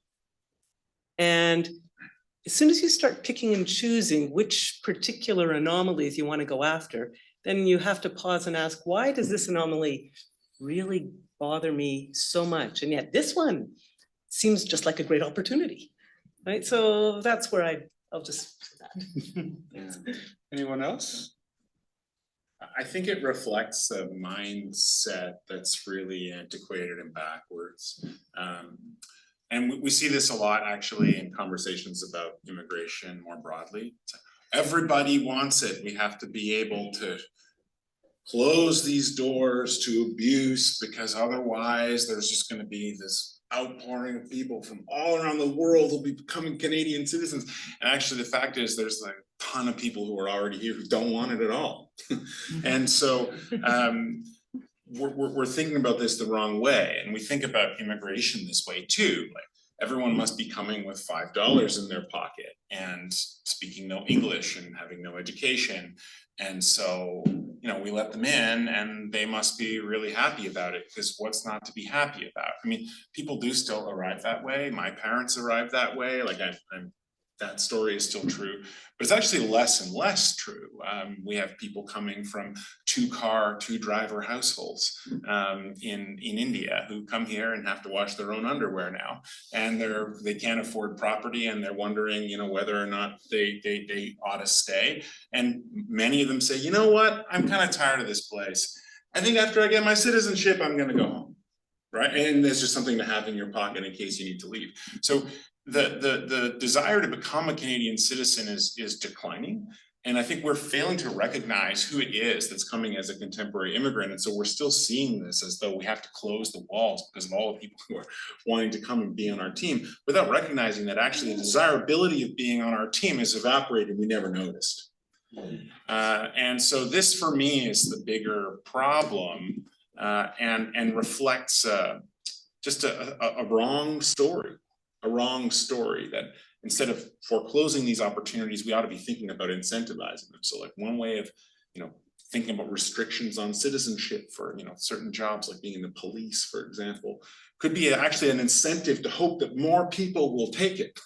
And as soon as you start picking and choosing which particular anomalies you want to go after, then you have to pause and ask, why does this anomaly really bother me so much? And yet this one seems just like a great opportunity, right? So that's where I'll just say that. Anyone else? I think it reflects a mindset that's really antiquated and backwards. And we see this a lot actually in conversations about immigration more broadly. Everybody wants it. We have to be able to close these doors to abuse because otherwise there's just going to be this outpouring of people from all around the world who'll be becoming Canadian citizens. And actually the fact is there's like a ton of people who are already here who don't want it at all. And so we're thinking about this the wrong way, and we think about immigration this way too. Like everyone must be coming with $5 in their pocket and speaking no English and having no education, and so we let them in, and they must be really happy about it, because what's not to be happy about? I mean, people do still arrive that way. My parents arrived that way. Like that story is still true, but it's actually less and less true. We have people coming from 2-car, 2-driver households in India who come here and have to wash their own underwear now, and they can't afford property, and they're wondering, whether or not they ought to stay. And many of them say, you know what, I'm kind of tired of this place. I think after I get my citizenship, I'm going to go home, right? And there's just something to have in your pocket in case you need to leave. So the desire to become a Canadian citizen is declining. And I think we're failing to recognize who it is that's coming as a contemporary immigrant. And so we're still seeing this as though we have to close the walls because of all the people who are wanting to come and be on our team, without recognizing that actually the desirability of being on our team has evaporated. We never noticed. And so this for me is the bigger problem, and reflects just a wrong story. A wrong story that instead of foreclosing these opportunities, we ought to be thinking about incentivizing them. So like one way of, thinking about restrictions on citizenship for, certain jobs, like being in the police, for example, could be actually an incentive to hope that more people will take it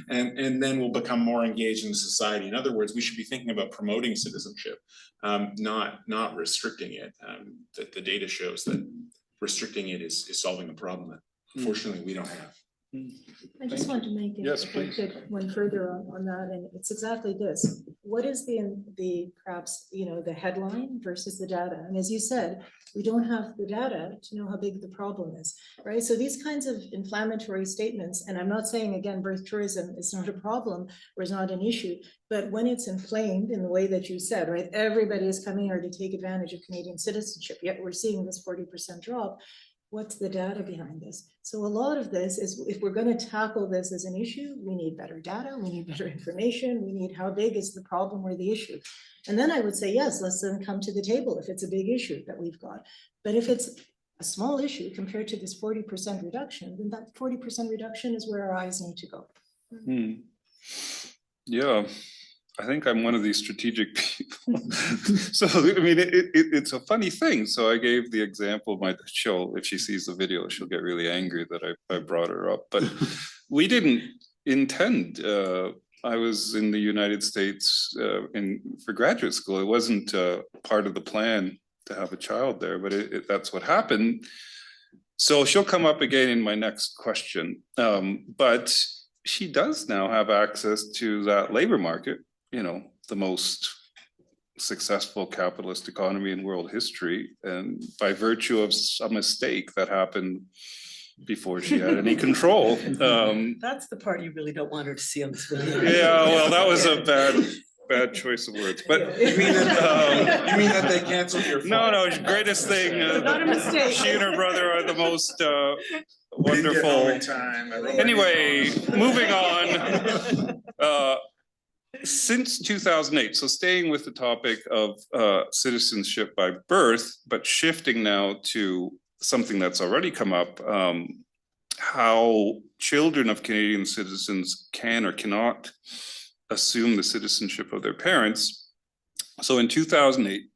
and then will become more engaged in society. In other words, we should be thinking about promoting citizenship, not restricting it. That the data shows that restricting it is solving the problem that Unfortunately, we don't have. I just want to make it, Yes, if I please. could, one further on that, and it's exactly this. What is the perhaps, the headline versus the data? And as you said, we don't have the data to know how big the problem is, right? So these kinds of inflammatory statements, and I'm not saying, again, birth tourism is not a problem or is not an issue, but when it's inflamed in the way that you said, right? Everybody is coming here to take advantage of Canadian citizenship, yet we're seeing this 40% drop. What's the data behind this? So a lot of this is, if we're going to tackle this as an issue, we need better data, we need better information, we need how big is the problem or the issue. And then I would say, yes, let's then come to the table if it's a big issue that we've got. But if it's a small issue compared to this 40% reduction, then that 40% reduction is where our eyes need to go. Yeah, I think I'm one of these strategic people. So, I mean, it's a funny thing. So I gave the example, if she sees the video, she'll get really angry that I brought her up. But we didn't intend, I was in the United States for graduate school. It wasn't part of the plan to have a child there, but that's what happened. So she'll come up again in my next question. But she does now have access to that labor market, the most successful capitalist economy in world history, and by virtue of a mistake that happened before she had any control. That's the part you really don't want her to see on this video. Yeah, well, that was a bad choice of words, but You mean that they canceled your flight? no, greatest thing. Not a mistake. She and her brother are the most We didn't get home wonderful. in time. Everybody Anyway, was- moving on. Since 2008, so staying with the topic of citizenship by birth, but shifting now to something that's already come up, how children of Canadian citizens can or cannot assume the citizenship of their parents. So in 2008,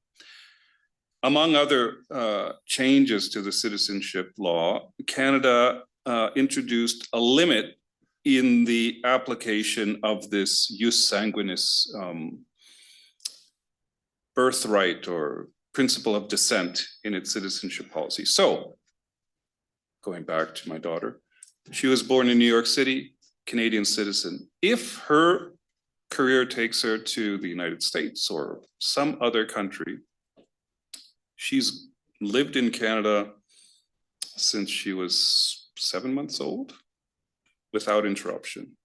among other changes to the citizenship law, Canada introduced a limit in the application of this jus sanguinis birthright or principle of descent in its citizenship policy. So, going back to my daughter, she was born in New York City, Canadian citizen. If her career takes her to the United States or some other country, she's lived in Canada since she was 7 months old, without interruption.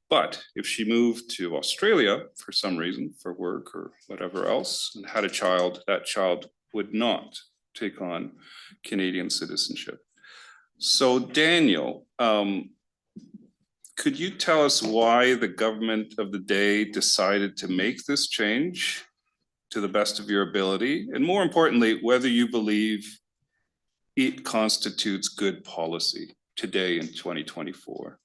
But if she moved to Australia for some reason, for work or whatever else, and had a child, that child would not take on Canadian citizenship. So Daniel, could you tell us why the government of the day decided to make this change to the best of your ability? And more importantly, whether you believe it constitutes good policy today in 2024?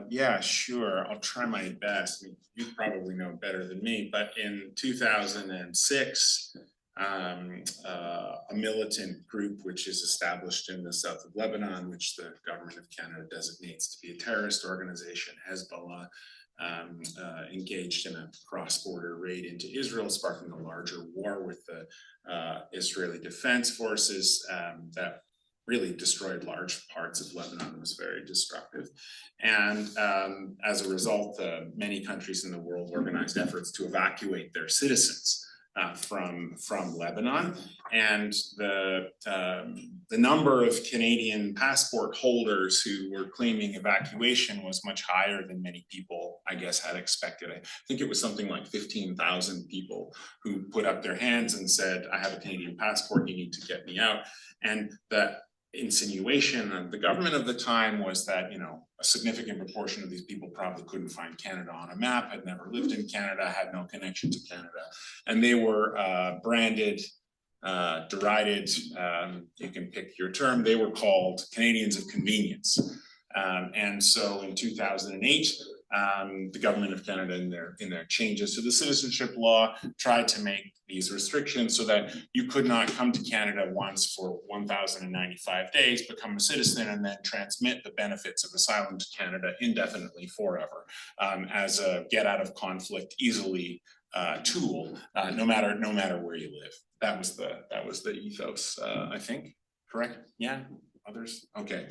Yeah, sure. I'll try my best. I mean, you probably know better than me, but in 2006, a militant group which is established in the south of Lebanon, which the government of Canada designates to be a terrorist organization, Hezbollah, engaged in a cross-border raid into Israel, sparking a larger war with the Israeli Defense Forces that really destroyed large parts of Lebanon. It was very destructive. And as a result, many countries in the world organized efforts to evacuate their citizens from Lebanon. And the number of Canadian passport holders who were claiming evacuation was much higher than many people, I guess, had expected. I think it was something like 15,000 people who put up their hands and said, I have a Canadian passport, you need to get me out. And that insinuation of the government of the time was that, a significant proportion of these people probably couldn't find Canada on a map, had never lived in Canada, had no connection to Canada. And they were branded, derided, you can pick your term, they were called Canadians of convenience. And so in 2008, the government of Canada in their changes to the citizenship law tried to make these restrictions so that you could not come to Canada once for 1,095 days, become a citizen, and then transmit the benefits of asylum to Canada indefinitely forever as a get out of conflict easily tool, no matter where you live. That was the ethos, I think. Correct? Yeah. others? Okay,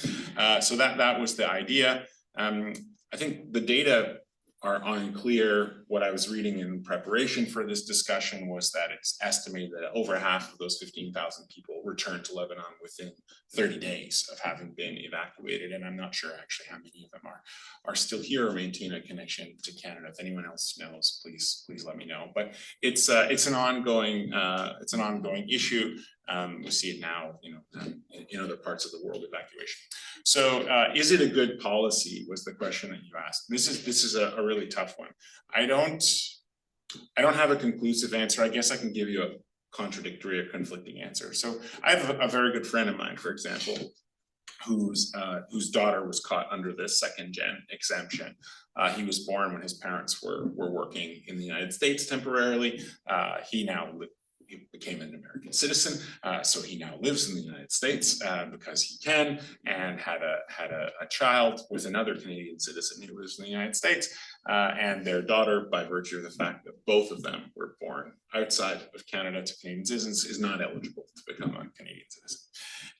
so that was the idea. I think the data are unclear. What I was reading in preparation for this discussion was that it's estimated that over half of those 15,000 people returned to Lebanon within 30 days of having been evacuated. And I'm not sure actually how many of them are still here or maintain a connection to Canada. If anyone else knows, please let me know. But it's an ongoing issue. We see it now, in other parts of the world, evacuation. So is it a good policy was the question that you asked. This is a really tough one. I don't have a conclusive answer. I guess I can give you a contradictory or conflicting answer. So I have a very good friend of mine, for example, whose daughter was caught under this second gen exemption. He was born when his parents were working in the United States temporarily. He became an American citizen, so he now lives in the United States because he can, and had a child with another Canadian citizen who lives in the United States, and their daughter, by virtue of the fact that both of them were born outside of Canada to Canadian citizens, is not eligible to become a Canadian citizen.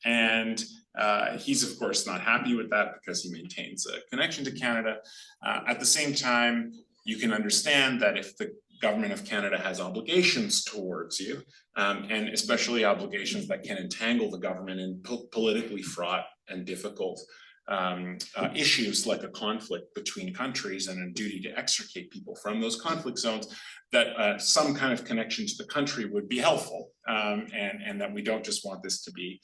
And he's of course not happy with that because he maintains a connection to Canada. At the same time, you can understand that if the government of Canada has obligations towards you, and especially obligations that can entangle the government in politically fraught and difficult issues like a conflict between countries and a duty to extricate people from those conflict zones, that some kind of connection to the country would be helpful, and that we don't just want this to be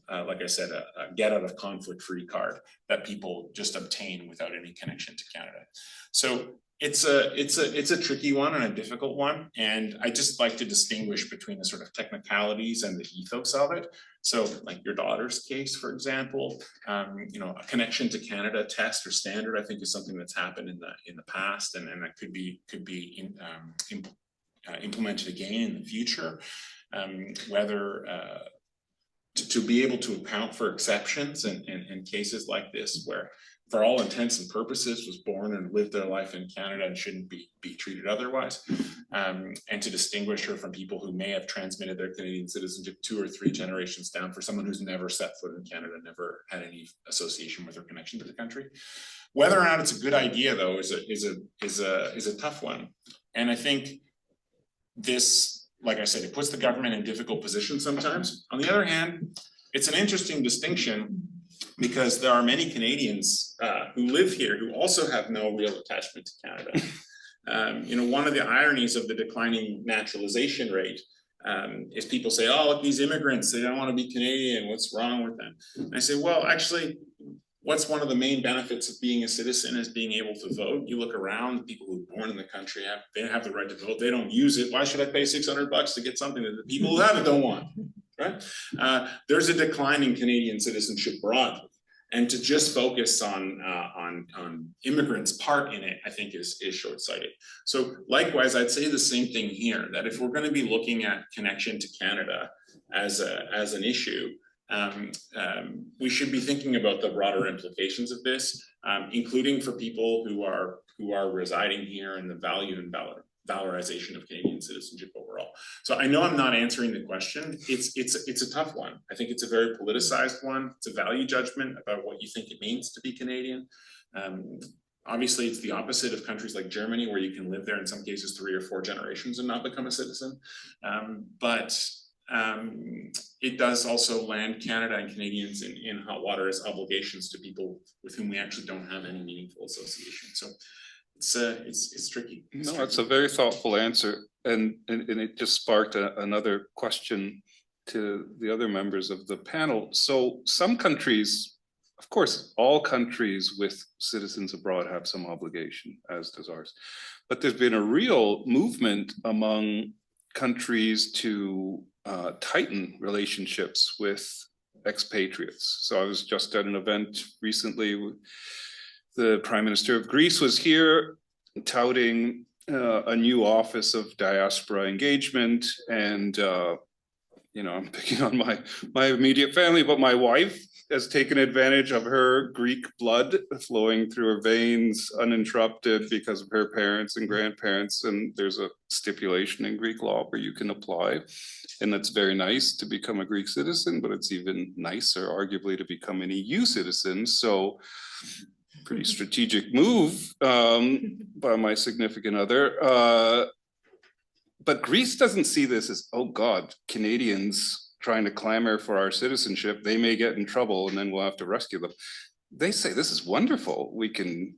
like I said, a get out of conflict free card that people just obtain without any connection to Canada. So it's a tricky one and a difficult one, and I just like to distinguish between the sort of technicalities and the ethos of it. So like your daughter's case, for example, a connection to Canada test or standard, I think, is something that's happened in the past, and that could be implemented again in the future. Whether to be able to account for exceptions and cases like this, where for all intents and purposes was born and lived their life in Canada and shouldn't be treated otherwise, and to distinguish her from people who may have transmitted their Canadian citizenship 2 or 3 generations down, for someone who's never set foot in Canada, never had any association with or connection to the country. Whether or not it's a good idea, though, is a tough one, and I think this, like I said, it puts the government in difficult positions sometimes. On the other hand, it's an interesting distinction, because there are many Canadians who live here who also have no real attachment to Canada. One of the ironies of the declining naturalization rate is people say, oh, look, these immigrants, they don't want to be Canadian, what's wrong with them? And I say, well, actually, what's one of the main benefits of being a citizen is being able to vote. You look around, the people who are born in the country, they have the right to vote, they don't use it. Why should I pay $600 to get something that the people who have it don't want? Right? There's a decline in Canadian citizenship broadly, and to just focus on immigrants' part in it, I think is short-sighted. So likewise, I'd say the same thing here, that if we're going to be looking at connection to Canada as an issue, we should be thinking about the broader implications of this, including for people who are residing here, and the value and valorization of Canadian citizenship overall. So I know I'm not answering the question. It's a tough one. I think it's a very politicized one. It's a value judgment about what you think it means to be Canadian. Obviously, it's the opposite of countries like Germany, where you can live there in some cases 3 or 4 generations and not become a citizen. But it does also land Canada and Canadians in hot water as obligations to people with whom we actually don't have any meaningful association. So it's tricky. It's a very thoughtful answer, and it just sparked another question to the other members of the panel. So some countries, of course, all countries with citizens abroad have some obligation, as does ours. But there's been a real movement among countries to tighten relationships with expatriates. So I was just at an event recently. The Prime Minister of Greece was here touting a new office of diaspora engagement, and I'm picking on my immediate family, but my wife has taken advantage of her Greek blood flowing through her veins uninterrupted because of her parents and grandparents, and there's a stipulation in Greek law where you can apply And that's very nice to become a Greek citizen, but it's even nicer, arguably, to become an EU citizen. So pretty strategic move by my significant other. But Greece doesn't see this as, oh God, Canadians trying to clamor for our citizenship, they may get in trouble and then we'll have to rescue them. They say this is wonderful. We can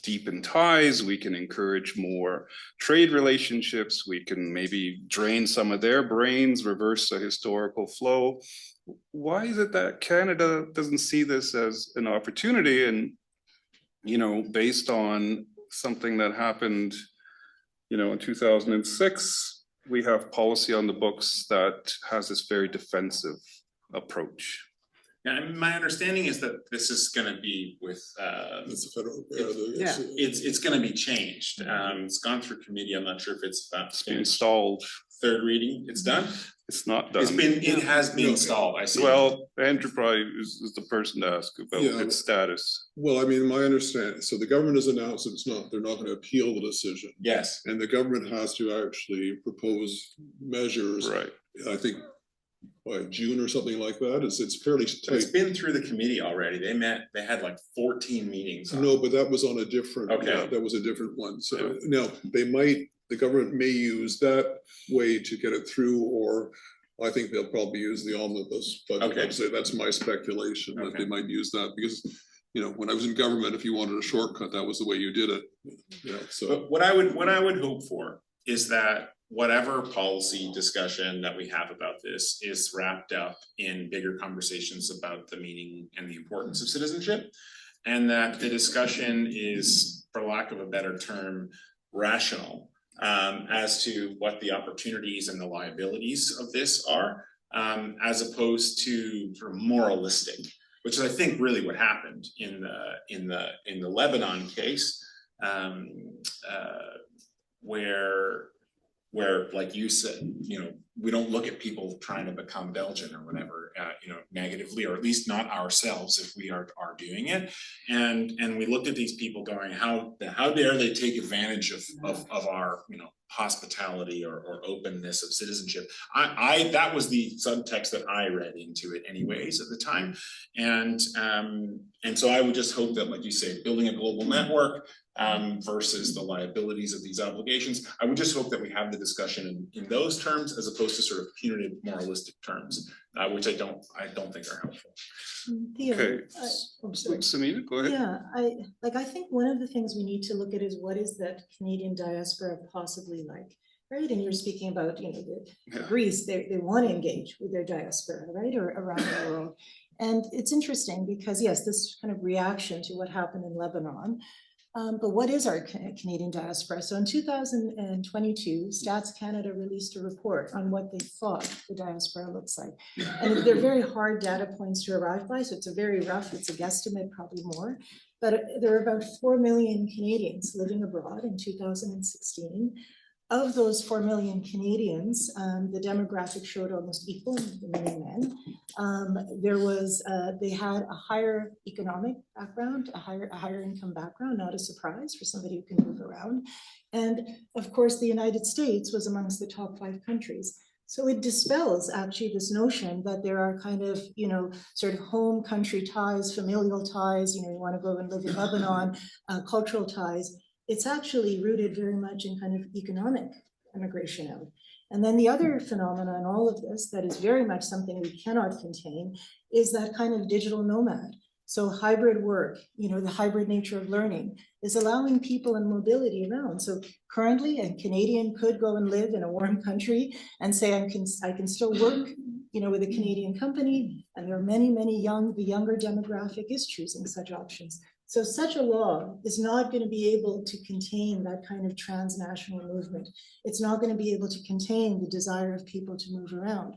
deepen ties, we can encourage more trade relationships, we can maybe drain some of their brains, reverse the historical flow. Why is it that Canada doesn't see this as an opportunity? And, you know, based on something that happened, you know, in 2006, we have policy on the books that has this very defensive approach. Yeah, and my understanding is that this is gonna be with, It's a federal. it's gonna be changed. It's gone through committee. I'm not sure if it's It's been installed. third reading. It's done. It's not done. It has been installed. I see. Well, Andrew probably is the person to ask about Yeah. its status. Well, I mean, my understanding, so the government has announced they're not gonna appeal the decision. Yes. And the government has to actually propose measures, Right. I think, by June or something like that. It's fairly So it's tight. been through the committee already. They had like 14 meetings. on it. No, but that was on a different, Okay. yeah, that was a different one. So now the government may use that way to get it through, or I think they'll probably use the omnibus. But Okay. I'd say that's my speculation, that they Okay. might use that because, you know, when I was in government, if you wanted a shortcut, that was the way you did it. Yeah, so. But what I would hope for is that whatever policy discussion that we have about this is wrapped up in bigger conversations about the meaning and the importance of citizenship. And that the discussion is, for lack of a better term, rational as to what the opportunities and the liabilities of this are, as opposed to sort of moralistic, which is, I think, really what happened in the Lebanon case, where, like you said, you know, we don't look at people trying to become Belgian or whatever, you know, negatively, or at least not ourselves if we are doing it. And we looked at these people going, how dare they take advantage of our, you know, hospitality or openness of citizenship. That was the subtext that I read into it anyways at the time. And so I would just hope that, like you say, building a global network versus the liabilities of these obligations. I would just hope that we have the discussion in those terms as opposed to sort of punitive moralistic terms, which I don't think are helpful. Theo, Okay, I'm sorry. Samina, go ahead. Yeah, I think one of the things we need to look at is what is that Canadian diaspora possibly like, right? And you're speaking about, you know, Yeah. Greece, they want to engage with their diaspora, right, or around the world. And it's interesting because, yes, this kind of reaction to what happened in Lebanon, but what is our Canadian diaspora? So in 2022, Stats Canada released a report on what they thought the diaspora looks like. And they're very hard data points to arrive by, so it's a very rough, it's a guesstimate, probably more. But there are about 4 million Canadians living abroad in 2016. Of those 4 million Canadians, the demographic showed almost equal, women and men. They had a higher economic background, a higher income background, not a surprise for somebody who can move around. And of course, the United States was amongst the top 5 countries. So it dispels actually this notion that there are kind of, you know, sort of home country ties, familial ties, you know, you want to go and live in Lebanon, cultural ties. It's actually rooted very much in kind of economic immigration out. And then the other phenomenon in all of this that is very much something we cannot contain is that kind of digital nomad. So hybrid work, you know, the hybrid nature of learning is allowing people in mobility around. So currently a Canadian could go and live in a warm country and say, I can still work, you know, with a Canadian company. And there are many, the younger demographic is choosing such options. So such a law is not going to be able to contain that kind of transnational movement. It's not going to be able to contain the desire of people to move around.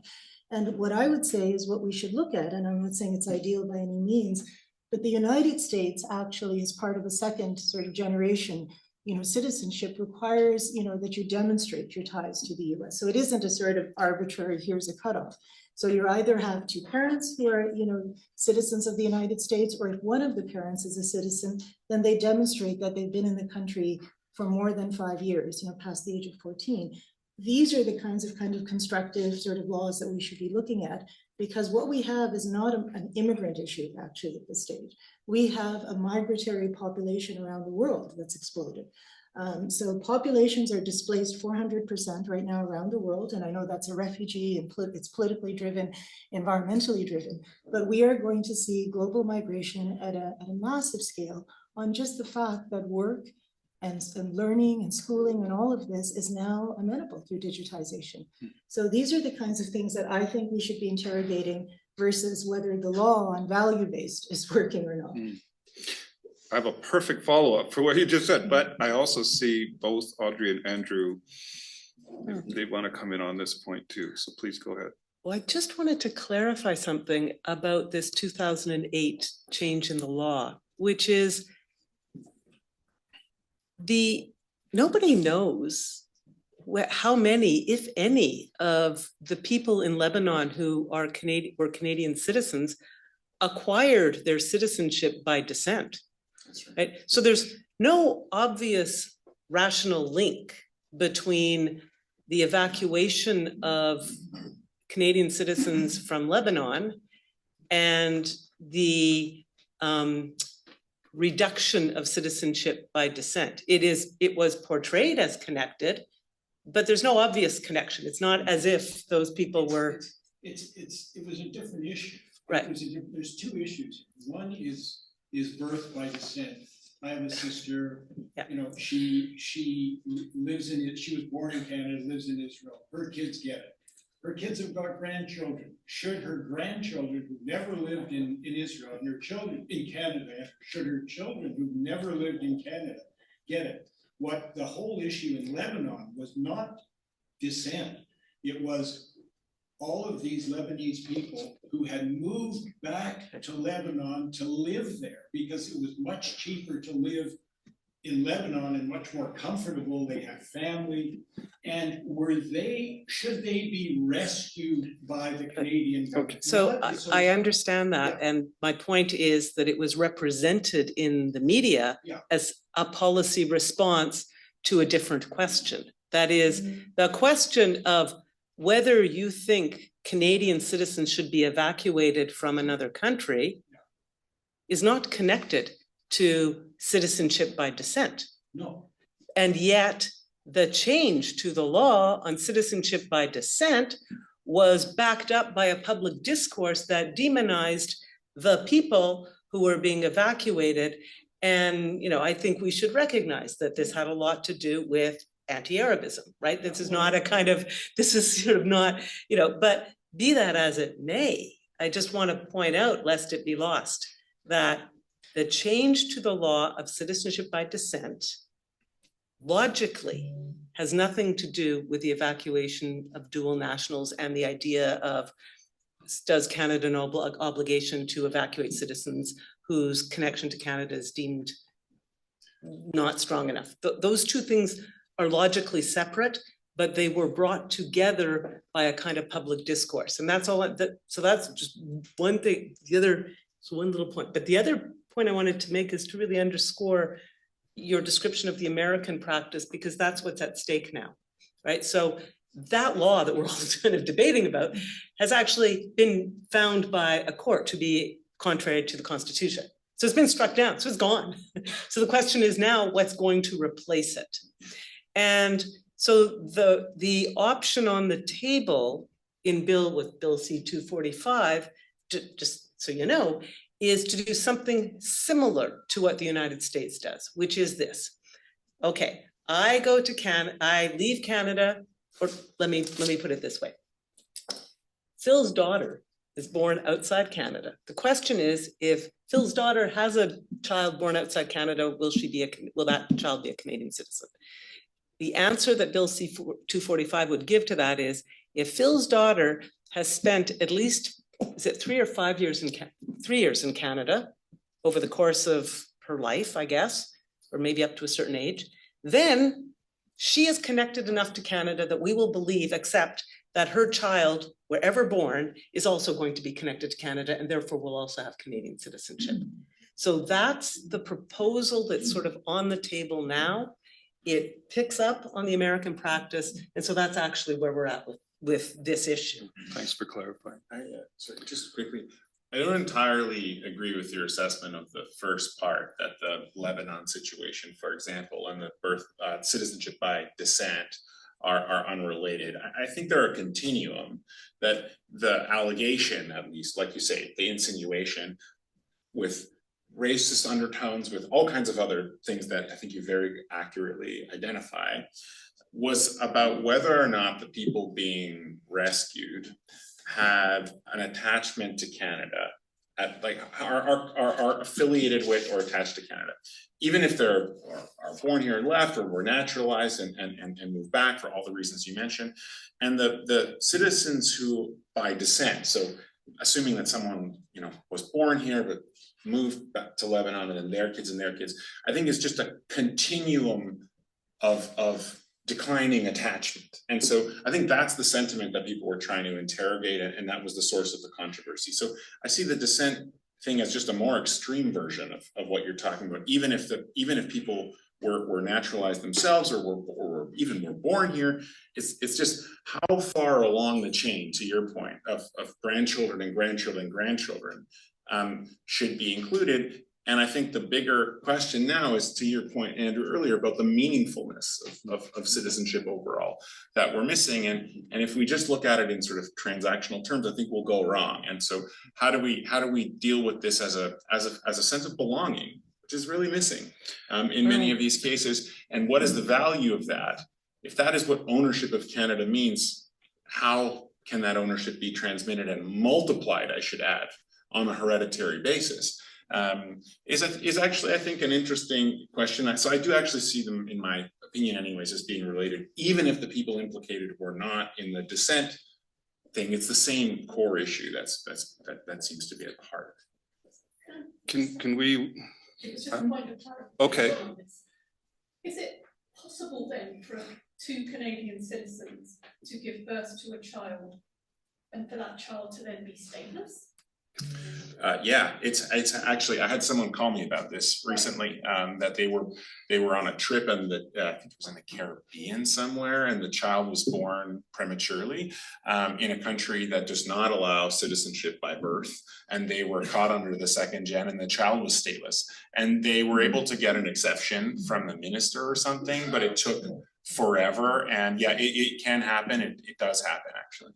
And what I would say is what we should look at, and I'm not saying it's ideal by any means, but the United States actually is part of a second sort of generation, you know, citizenship requires, you know, that you demonstrate your ties to the US. So it isn't a sort of arbitrary, here's a cutoff. So you either have 2 parents who are, you know, citizens of the United States, or if one of the parents is a citizen, then they demonstrate that they've been in the country for more than 5 years, you know, past the age of 14. these are the kinds of constructive sort of laws that we should be looking at, because what we have is not an immigrant issue actually at this stage. We have a migratory population around the world that's exploded. So populations are displaced 400% right now around the world. And I know that's a refugee and it's politically driven, environmentally driven, but we are going to see global migration at a massive scale on just the fact that work and learning and schooling and all of this is now amenable through digitization. So these are the kinds of things that I think we should be interrogating versus whether the law on value-based is working or not. I have a perfect follow-up for what you just said, but I also see both Audrey and Andrew, they want to come in on this point too. So please go ahead. Well, I just wanted to clarify something about this 2008 change in the law, which is nobody knows how many, if any, of the people in Lebanon who are were Canadian citizens acquired their citizenship by descent. That's right. Right? So there's no obvious rational link between the evacuation of Canadian citizens from Lebanon and the reduction of citizenship by descent. It was portrayed as connected, but there's no obvious connection. It's not as if those people were. It was a different issue. Right. There's two issues. One is birth by descent. I have a sister, Yeah. you know, she lives in it. She was born in Canada, lives in Israel. Her kids get it. Her kids have got grandchildren. Should her grandchildren who never lived in Israel and her children in Canada, should her children who never lived in Canada get it? What the whole issue in Lebanon was not descent. It was all of these Lebanese people who had moved back to Lebanon to live there because it was much cheaper to live in Lebanon and much more comfortable. They have family. And should they be rescued by the Canadian government? So I understand that. Yeah. And my point is that it was represented in the media as a policy response to a different question. That is the question of whether you think Canadian citizens should be evacuated from another country is not connected to citizenship by descent. No. And yet the change to the law on citizenship by descent was backed up by a public discourse that demonized the people who were being evacuated. And, you know, I think we should recognize that this had a lot to do with anti-Arabism, right? This is not this is sort of not, you know, but be that as it may, I just want to point out, lest it be lost, that the change to the law of citizenship by descent logically has nothing to do with the evacuation of dual nationals and the idea of, does Canada an obligation to evacuate citizens whose connection to Canada is deemed not strong enough. Those two things are logically separate, but they were brought together by a kind of public discourse. And that's all, so that's just one thing. So one little point, but the other point I wanted to make is to really underscore your description of the American practice, because that's what's at stake now, right? So that law that we're all kind of debating about has actually been found by a court to be contrary to the Constitution. So it's been struck down, so it's gone. So the question is now, what's going to replace it? And so the option on the table in Bill C-245, just so you know, is to do something similar to what the United States does, which is this. Okay, I go to Canada, I leave Canada, or let me put it this way. Phil's daughter is born outside Canada. The question is, if Phil's daughter has a child born outside Canada, will that child be a Canadian citizen? The answer that Bill C-245 would give to that is, if Phil's daughter has spent at least, is it 3 or 5 years 3 years in Canada over the course of her life, I guess, or maybe up to a certain age, then she is connected enough to Canada that we will accept that her child, wherever born, is also going to be connected to Canada and therefore will also have Canadian citizenship. So that's the proposal that's sort of on the table now. it picks up on the American practice. And so that's actually where we're at with this issue. Thanks for clarifying. Sorry, just quickly, I don't entirely agree with your assessment of the first part, that the Lebanon situation, for example, and the citizenship by descent are unrelated. I think they're a continuum, that the allegation, at least, like you say, the insinuation with racist undertones, with all kinds of other things that I think you very accurately identify, was about whether or not the people being rescued had an attachment to Canada, are affiliated with or attached to Canada, even if they're are born here and left, or were naturalized and moved back for all the reasons you mentioned. And the citizens who by descent, so assuming that someone, you know, was born here but moved back to Lebanon, and then their kids and their kids, I think it's just a continuum of declining attachment. And so I think that's the sentiment that people were trying to interrogate, and that was the source of the controversy. So I see the descent thing as just a more extreme version of what you're talking about, even if people were naturalized themselves, or even were born here. It's just how far along the chain, to your point, of grandchildren and grandchildren should be included. And I think the bigger question now is, to your point, Andrew, earlier, about the meaningfulness of citizenship overall that we're missing. And if we just look at it in sort of transactional terms, I think we'll go wrong. And so how do we deal with this as a sense of belonging, which is really missing in many of these cases? And what is the value of that? If that is what ownership of Canada means, how can that ownership be transmitted and multiplied, I should add, on a hereditary basis? Is actually, I think, an interesting question. So I do actually see them, in my opinion anyways, as being related, even if the people implicated were not in the descent thing. It's the same core issue that seems to be at the heart. Can we? It was just a point of clarification. Okay. On this. Is it possible then for two Canadian citizens to give birth to a child and for that child to then be stateless? Yeah, it's actually, I had someone call me about this recently, that they were on a trip, and I think it was in the Caribbean somewhere, and the child was born prematurely in a country that does not allow citizenship by birth, and they were caught under the second gen, and the child was stateless, and they were able to get an exception from the minister or something, but it took forever. And yeah, it can happen. It does happen, actually.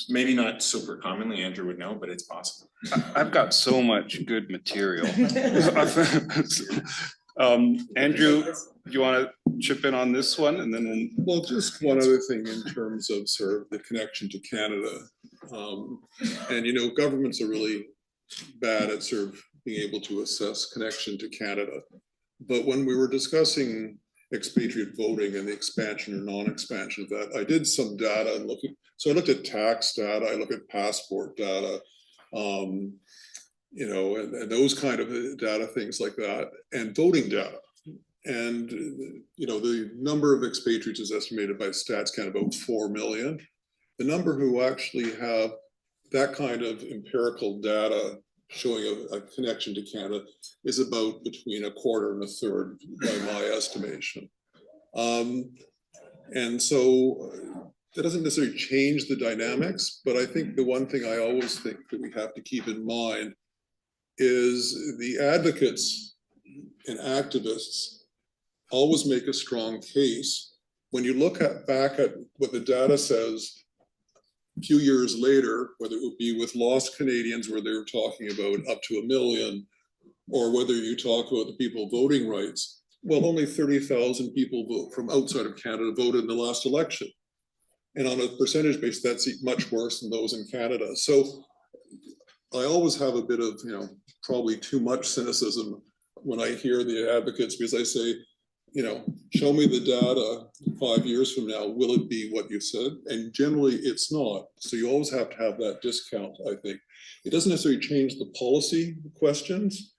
Maybe not super commonly, Andrew would know, but it's possible. I've got so much good material. Andrew, you want to chip in on this one, and then Well, just one other thing in terms of sort of the connection to Canada. And you know, governments are really bad at sort of being able to assess connection to Canada. But when we were discussing expatriate voting and the expansion or non-expansion of that, I did some data and so I looked at tax data, I looked at passport data, you know, and those kind of data, things like that, and voting data. And, you know, the number of expatriates is estimated by Stats Canada about 4 million. The number who actually have that kind of empirical data showing a connection to Canada is about between a quarter and a third by my estimation. And so that doesn't necessarily change the dynamics, but I think the one thing I always think that we have to keep in mind is the advocates and activists always make a strong case. When you look back at what the data says a few years later, whether it would be with lost Canadians where they were talking about up to 1 million, or whether you talk about the people voting rights, well, only 30,000 people from outside of Canada voted in the last election. And on a percentage basis, that's much worse than those in Canada. So I always have a bit of, you know, probably too much cynicism when I hear the advocates, because I say, you know, show me the data 5 years from now, will it be what you said? And generally it's not. So you always have to have that discount, I think. It doesn't necessarily change the policy questions,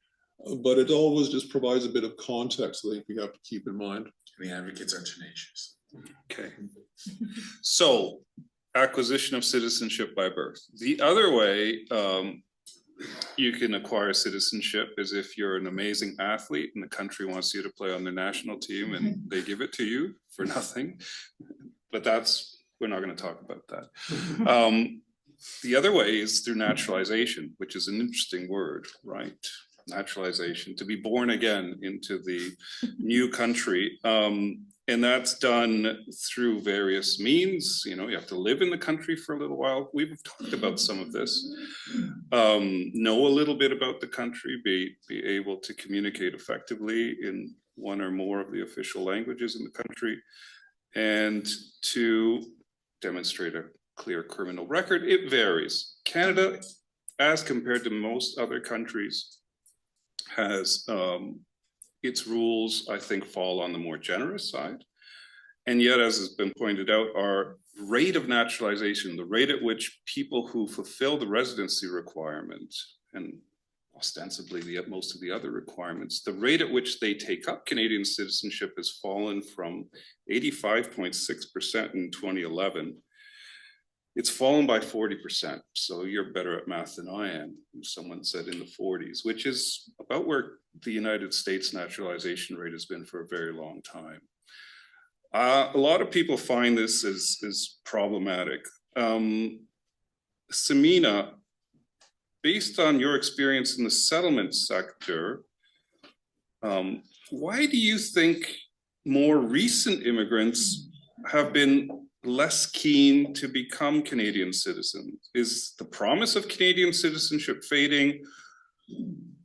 but it always just provides a bit of context I think we have to keep in mind. The advocates are tenacious. okay. So acquisition of citizenship by birth. The other way you can acquire citizenship as if you're an amazing athlete and the country wants you to play on their national team and they give it to you for nothing. But we're not going to talk about that. The other way is through naturalization, which is an interesting word, right? Naturalization, to be born again into the new country. And that's done through various means. You know, you have to live in the country for a little while. We've talked about some of this. Know a little bit about the country, be able to communicate effectively in one or more of the official languages in the country, and to demonstrate a clear criminal record. It varies. Canada, as compared to most other countries, has its rules, I think, fall on the more generous side. And yet, as has been pointed out, our rate of naturalization, the rate at which people who fulfill the residency requirement, and ostensibly most of the other requirements, the rate at which they take up Canadian citizenship has fallen from 85.6% in 2011. It's fallen by 40%. So you're better at math than I am. Someone said in the 40s, which is about where the United States naturalization rate has been for a very long time. A lot of people find this as problematic. Samina, based on your experience in the settlement sector, why do you think more recent immigrants have been less keen to become Canadian citizens? Is the promise of Canadian citizenship fading,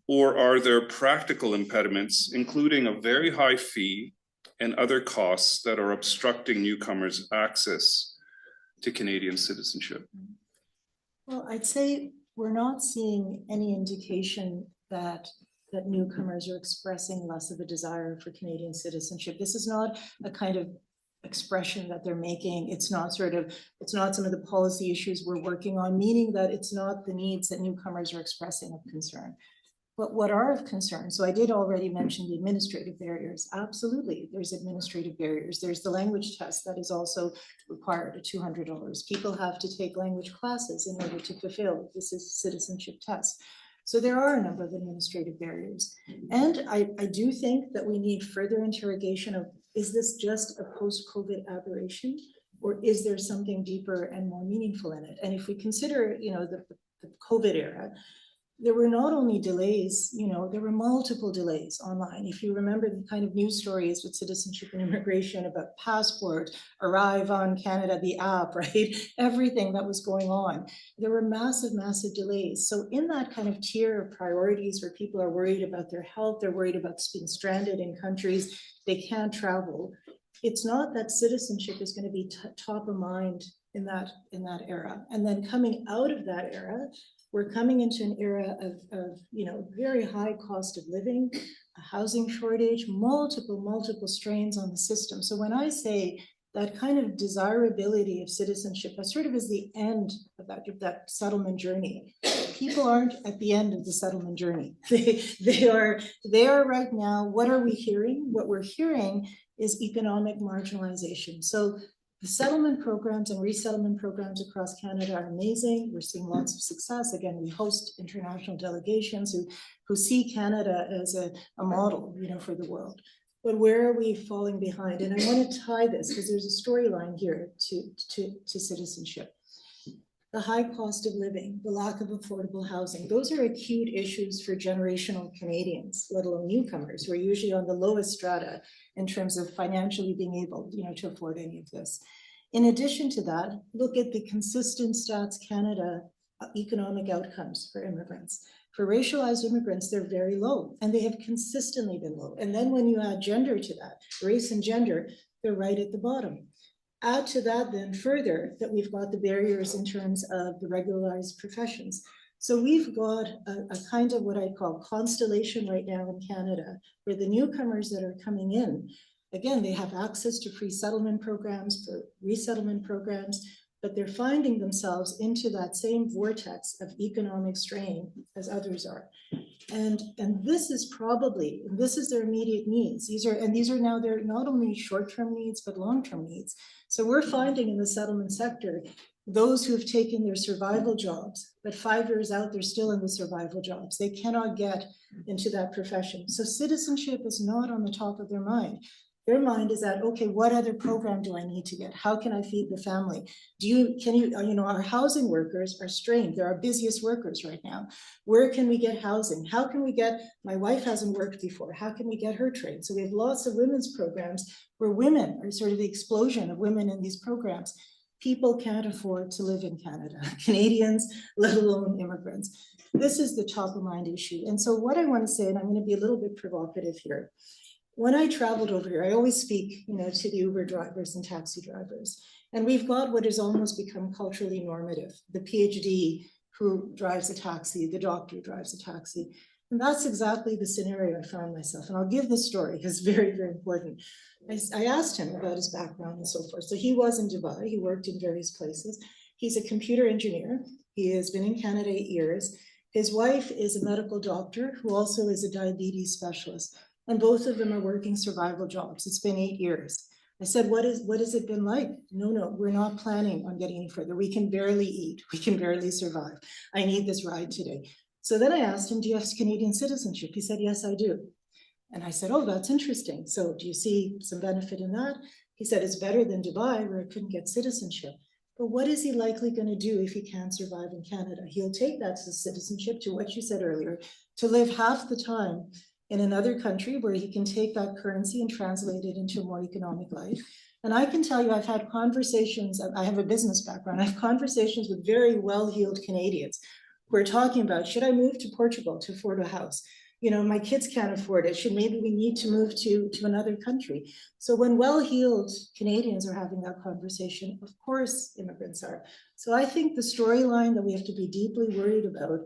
or are there practical impediments, including a very high fee and other costs, that are obstructing newcomers' access to Canadian citizenship? Well, I'd say we're not seeing any indication that newcomers are expressing less of a desire for Canadian citizenship. This is not a kind of expression that they're making. It's not some of the policy issues we're working on, meaning that it's not the needs that newcomers are expressing of concern. But what are of concern? So I did already mention the administrative barriers. Absolutely, there's administrative barriers. There's the language test that is also required at $200. People have to take language classes in order to fulfill this is citizenship test. So there are a number of administrative barriers. And I do think that we need further interrogation of, is this just a post-COVID aberration, or is there something deeper and more meaningful in it? And if we consider, the COVID era, there were not only delays, there were multiple delays online. If you remember the kind of news stories with citizenship and immigration about passport, arrive on Canada, the app, right? Everything that was going on. There were massive, massive delays. So in that kind of tier of priorities where people are worried about their health, they're worried about being stranded in countries, they can't travel. It's not that citizenship is going to be top of mind in that era. And then coming out of that era, we're coming into an era of very high cost of living, a housing shortage, multiple strains on the system. So when I say that kind of desirability of citizenship, that sort of is the end of that settlement journey. People aren't at the end of the settlement journey. They are right now. What are we hearing? What we're hearing is economic marginalization. So the settlement programs and resettlement programs across Canada are amazing. We're seeing lots of success. Again, we host international delegations who see Canada as a model, for the world. But where are we falling behind? And I want to tie this because there's a storyline here to citizenship. The high cost of living, the lack of affordable housing, those are acute issues for generational Canadians, let alone newcomers, who are usually on the lowest strata in terms of financially being able, to afford any of this. In addition to that, look at the consistent Stats Canada economic outcomes for immigrants. For racialized immigrants, they're very low, and they have consistently been low. And then when you add gender to that, race and gender, they're right at the bottom. Add to that then further that we've got the barriers in terms of the regularized professions. So we've got a kind of what I call constellation right now in Canada, where the newcomers that are coming in, again, they have access to free settlement programs, for resettlement programs, but they're finding themselves into that same vortex of economic strain as others are. And this is their immediate needs. These are now their not only short-term needs, but long-term needs. So we're finding in the settlement sector, those who have taken their survival jobs, but 5 years out, they're still in the survival jobs. They cannot get into that profession. So citizenship is not on the top of their mind. Their mind is that, okay, what other program do I need to get? How can I feed the family? Our housing workers are strained. They're our busiest workers right now. Where can we get housing? How can we get, my wife hasn't worked before. How can we get her trained? So we have lots of women's programs where women are sort of the explosion of women in these programs. People can't afford to live in Canada, Canadians, let alone immigrants. This is the top of mind issue. And so what I want to say, and I'm going to be a little bit provocative here. When I traveled over here, I always speak, to the Uber drivers and taxi drivers. And we've got what has almost become culturally normative. The PhD who drives a taxi, the doctor drives a taxi. And that's exactly the scenario I found myself. And I'll give this story because it's very, very important. I asked him about his background and so forth. So he was in Dubai. He worked in various places. He's a computer engineer. He has been in Canada 8 years. His wife is a medical doctor who also is a diabetes specialist. And both of them are working survival jobs. It's been 8 years. I said, what has it been like? No, we're not planning on getting any further. We can barely eat. We can barely survive. I need this ride today. So then I asked him, do you have Canadian citizenship? He said, yes, I do. And I said, oh, that's interesting. So do you see some benefit in that? He said, it's better than Dubai where I couldn't get citizenship. But what is he likely going to do if he can't survive in Canada? He'll take that citizenship, to what you said earlier, to live half the time in another country where he can take that currency and translate it into a more economic life. And I can tell you, I've had conversations, I have a business background, I have conversations with very well-heeled Canadians who are talking about, should I move to Portugal to afford a house? My kids can't afford it. Maybe we need to move to another country. So when well-heeled Canadians are having that conversation, of course immigrants are. So I think the storyline that we have to be deeply worried about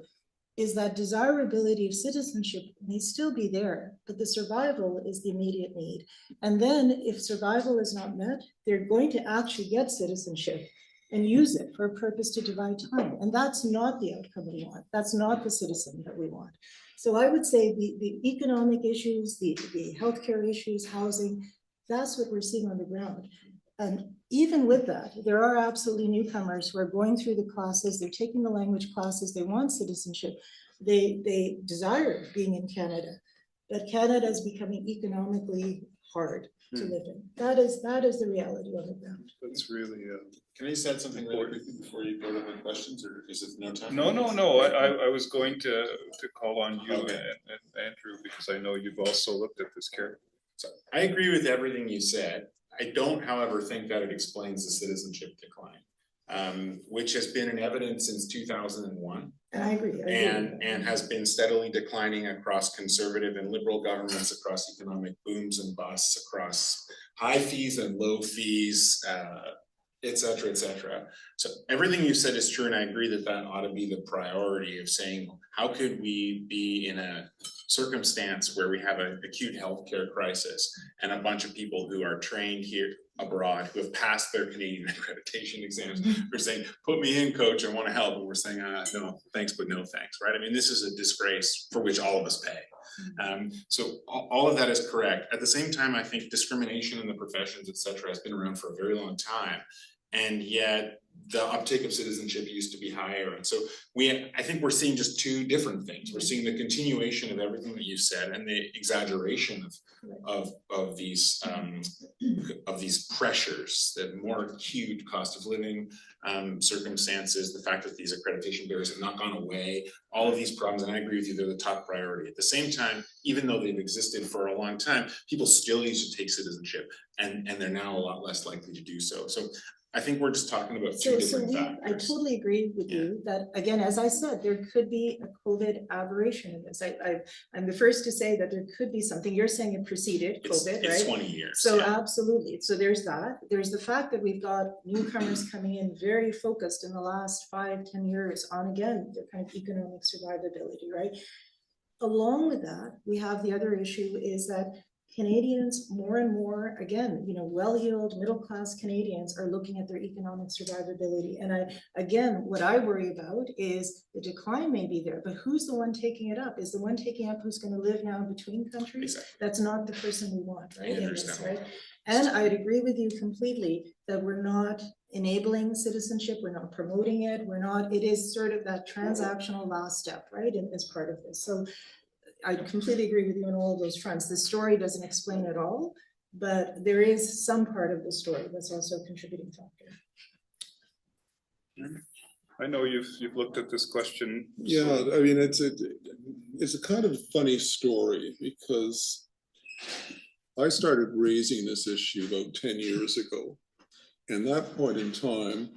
is that desirability of citizenship may still be there, but the survival is the immediate need. And then if survival is not met, they're going to actually get citizenship and use it for a purpose to divide time. And that's not the outcome we want. That's not the citizen that we want. So I would say the economic issues, the healthcare issues, housing, that's what we're seeing on the ground. And even with that, there are absolutely newcomers who are going through the classes, they're taking the language classes, they want citizenship, they desire being in Canada, but Canada is becoming economically hard to live in. That is the reality on the ground. That's really, Can I just add something really quickly before you go to the questions, or is it no time? no, I was going to call on you Okay. and Andrew, because I know you've also looked at this carefully. So I agree with everything you said. I don't, however, think that it explains the citizenship decline, which has been in evidence since 2001. And I agree. And has been steadily declining across conservative and liberal governments, across economic booms and busts, across high fees and low fees, et cetera, et cetera. So everything you said is true, and I agree that that ought to be the priority of saying, how could we be in a circumstance where we have an acute healthcare crisis and a bunch of people who are trained here abroad, who have passed their Canadian accreditation exams, are saying, put me in, coach, I want to help, and we're saying, no, thanks, but no thanks, right? I mean, this is a disgrace for which all of us pay. So all of that is correct. At the same time, I think discrimination in the professions, et cetera, has been around for a very long time. And yet the uptake of citizenship used to be higher. And so I think we're seeing just two different things. We're seeing the continuation of everything that you said and the exaggeration of these pressures, the more acute cost of living circumstances, the fact that these accreditation barriers have not gone away, all of these problems, and I agree with you, they're the top priority. At the same time, even though they've existed for a long time, people still used to take citizenship, and they're now a lot less likely to do so. So I think we're just talking about two different factors. I totally agree with you that, again, as I said, there could be a COVID aberration in this. I'm the first to say that there could be something. You're saying it preceded COVID, right? It's 20 years. So absolutely. So there's that. There's the fact that we've got newcomers coming in very focused in the last 5-10 years on, again, their kind of economic survivability, right? Along with that, we have the other issue is that Canadians, more and more, again, you know, well-heeled, middle-class Canadians are looking at their economic survivability. And again, what I worry about is the decline may be there, but who's the one taking it up? Is the one taking up who's going to live now between countries? Exactly. That's not the person we want, right? I in this, understand. right? And I'd agree with you completely that we're not enabling citizenship, we're not promoting it, it is sort of that transactional last step, right, as part of this. So I completely agree with you on all of those fronts. The story doesn't explain it all, but there is some part of the story that's also a contributing factor. I know you've looked at this question. Yeah, I mean, it's a kind of funny story because I started raising this issue about 10 years ago. And that point in time,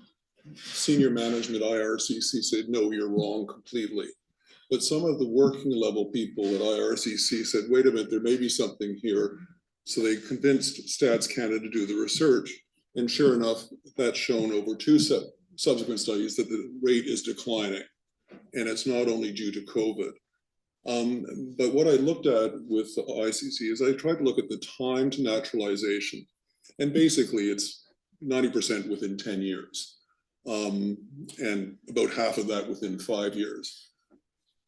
senior management IRCC said, no, you're wrong completely. But some of the working level people at IRCC said, wait a minute, there may be something here. So they convinced Stats Canada to do the research. And sure enough, that's shown over two subsequent studies that the rate is declining. And it's not only due to COVID. But what I looked at with the ICC is I tried to look at the time to naturalization. And basically it's 90% within 10 years. And about half of that within 5 years.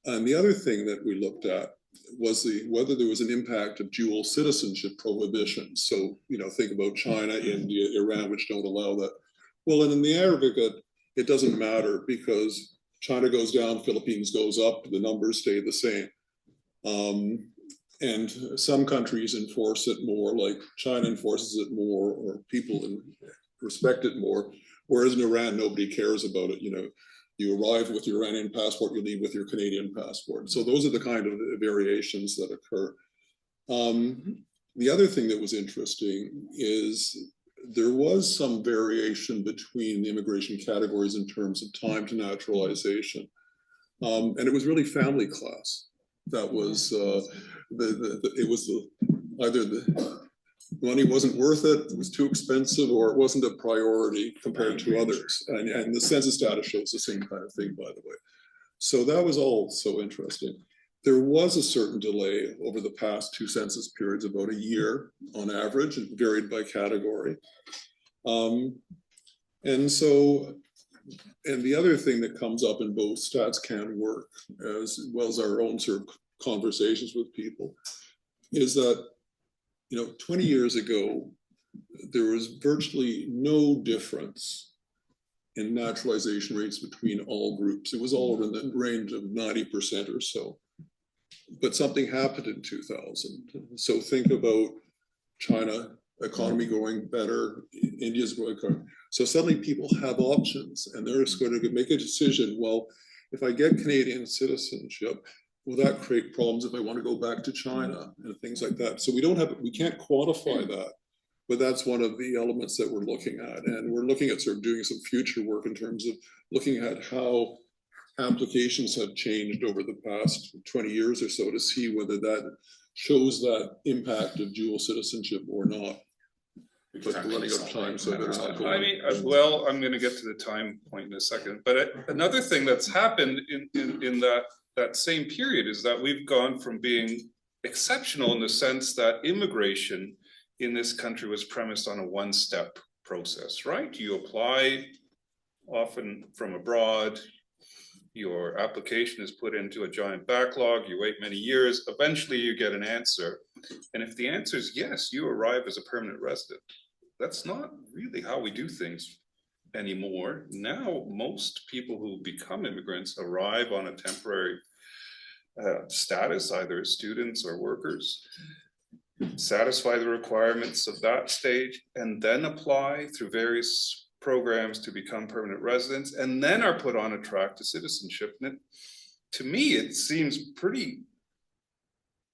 And the other thing that we looked at was whether there was an impact of dual citizenship prohibitions. So, you know, think about China, India, Iran, which don't allow that. Well, and in the aggregate, it doesn't matter because China goes down, Philippines goes up, the numbers stay the same. And some countries enforce it more, like China enforces it more, or people respect it more. Whereas in Iran, nobody cares about it. You know, you arrive with your Iranian passport, you leave with your Canadian passport. So those are the kind of variations that occur. The other thing that was interesting is there was some variation between the immigration categories in terms of time to naturalization. And it was really family class. That was, either the money wasn't worth it was too expensive, or it wasn't a priority compared to others. And the census data shows the same kind of thing, by the way. So that was all so interesting. There was a certain delay over the past two census periods, about a year on average, and varied by category. And the other thing that comes up in both StatsCan work, as well as our own sort of conversations with people, is that, you know, 20 years ago, there was virtually no difference in naturalization rates between all groups. It was all in the range of 90% or so. But something happened in 2000. So think about China economy growing better, India's growing. So suddenly people have options, and they're just going to make a decision. Well, if I get Canadian citizenship, will that create problems if I want to go back to China and things like that? So we can't quantify that, but that's one of the elements that we're looking at. And we're looking at sort of doing some future work in terms of looking at how applications have changed over the past 20 years or so to see whether that shows that impact of dual citizenship or not. But we're running out of time, so I better not go on. I mean, well, I'm going to get to the time point in a second, but another thing that's happened in that same period is that we've gone from being exceptional in the sense that immigration in this country was premised on a one-step process, right? You apply often from abroad, your application is put into a giant backlog, you wait many years, eventually you get an answer. And if the answer is yes, you arrive as a permanent resident. That's not really how we do things anymore. Now, most people who become immigrants arrive on a temporary status, either as students or workers, satisfy the requirements of that stage, and then apply through various programs to become permanent residents, and then are put on a track to citizenship. And to me, it seems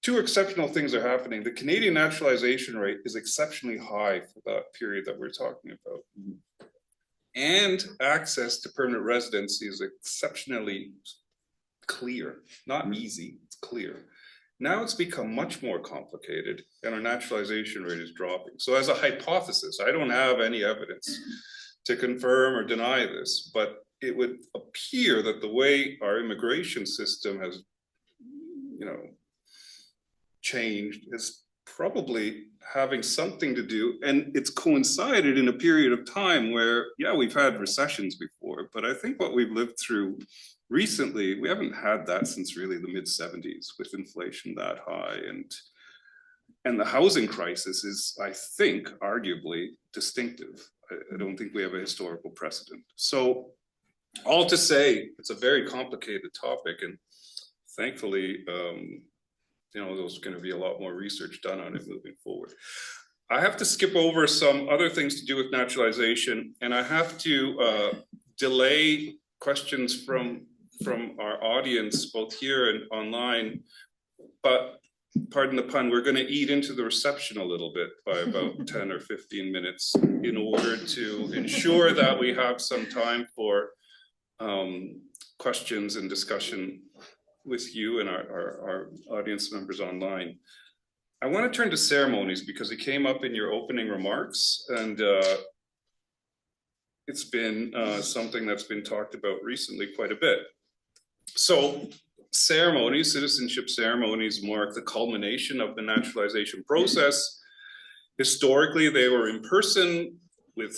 two exceptional things are happening. The Canadian naturalization rate is exceptionally high for that period that we're talking about. And access to permanent residency is exceptionally clear, not easy, it's clear. Now it's become much more complicated and our naturalization rate is dropping. So as a hypothesis, I don't have any evidence to confirm or deny this, but it would appear that the way our immigration system has, changed has probably having something to do, and it's coincided in a period of time where, yeah, we've had recessions before, but I think what we've lived through recently, we haven't had that since really the mid-70s with inflation that high, and the housing crisis is, I think, arguably distinctive. I don't think we have a historical precedent. So all to say, it's a very complicated topic, and thankfully, you know, there's going to be a lot more research done on it moving forward. I have to skip over some other things to do with naturalization, and I have to delay questions from our audience, both here and online. But pardon the pun, we're going to eat into the reception a little bit by about 10 or 15 minutes in order to ensure that we have some time for questions and discussion with you and our audience members online. I want to turn to ceremonies because it came up in your opening remarks, and it's been something that's been talked about recently quite a bit. So ceremonies, citizenship ceremonies, mark the culmination of the naturalization process. Historically, they were in person with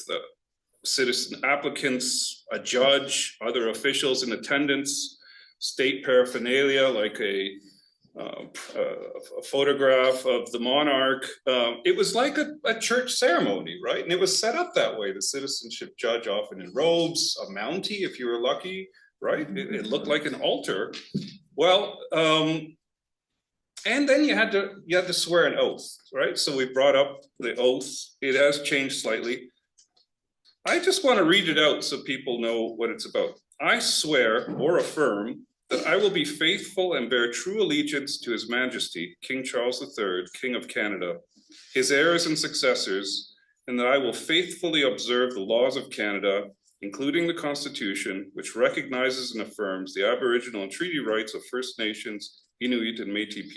citizen applicants, a judge, other officials in attendance, state paraphernalia like a photograph of the monarch. It was like a church ceremony, right? And it was set up that way. The citizenship judge, often in robes, a mountie if you were lucky, right? It looked like an altar. Well, and then you had to swear an oath, right? So we brought up the oath. It has changed slightly. I just want to read it out so people know what it's about. I swear or affirm that I will be faithful and bear true allegiance to His Majesty, King Charles III, King of Canada, his heirs and successors, and that I will faithfully observe the laws of Canada, including the Constitution, which recognizes and affirms the Aboriginal and treaty rights of First Nations, Inuit, and Métis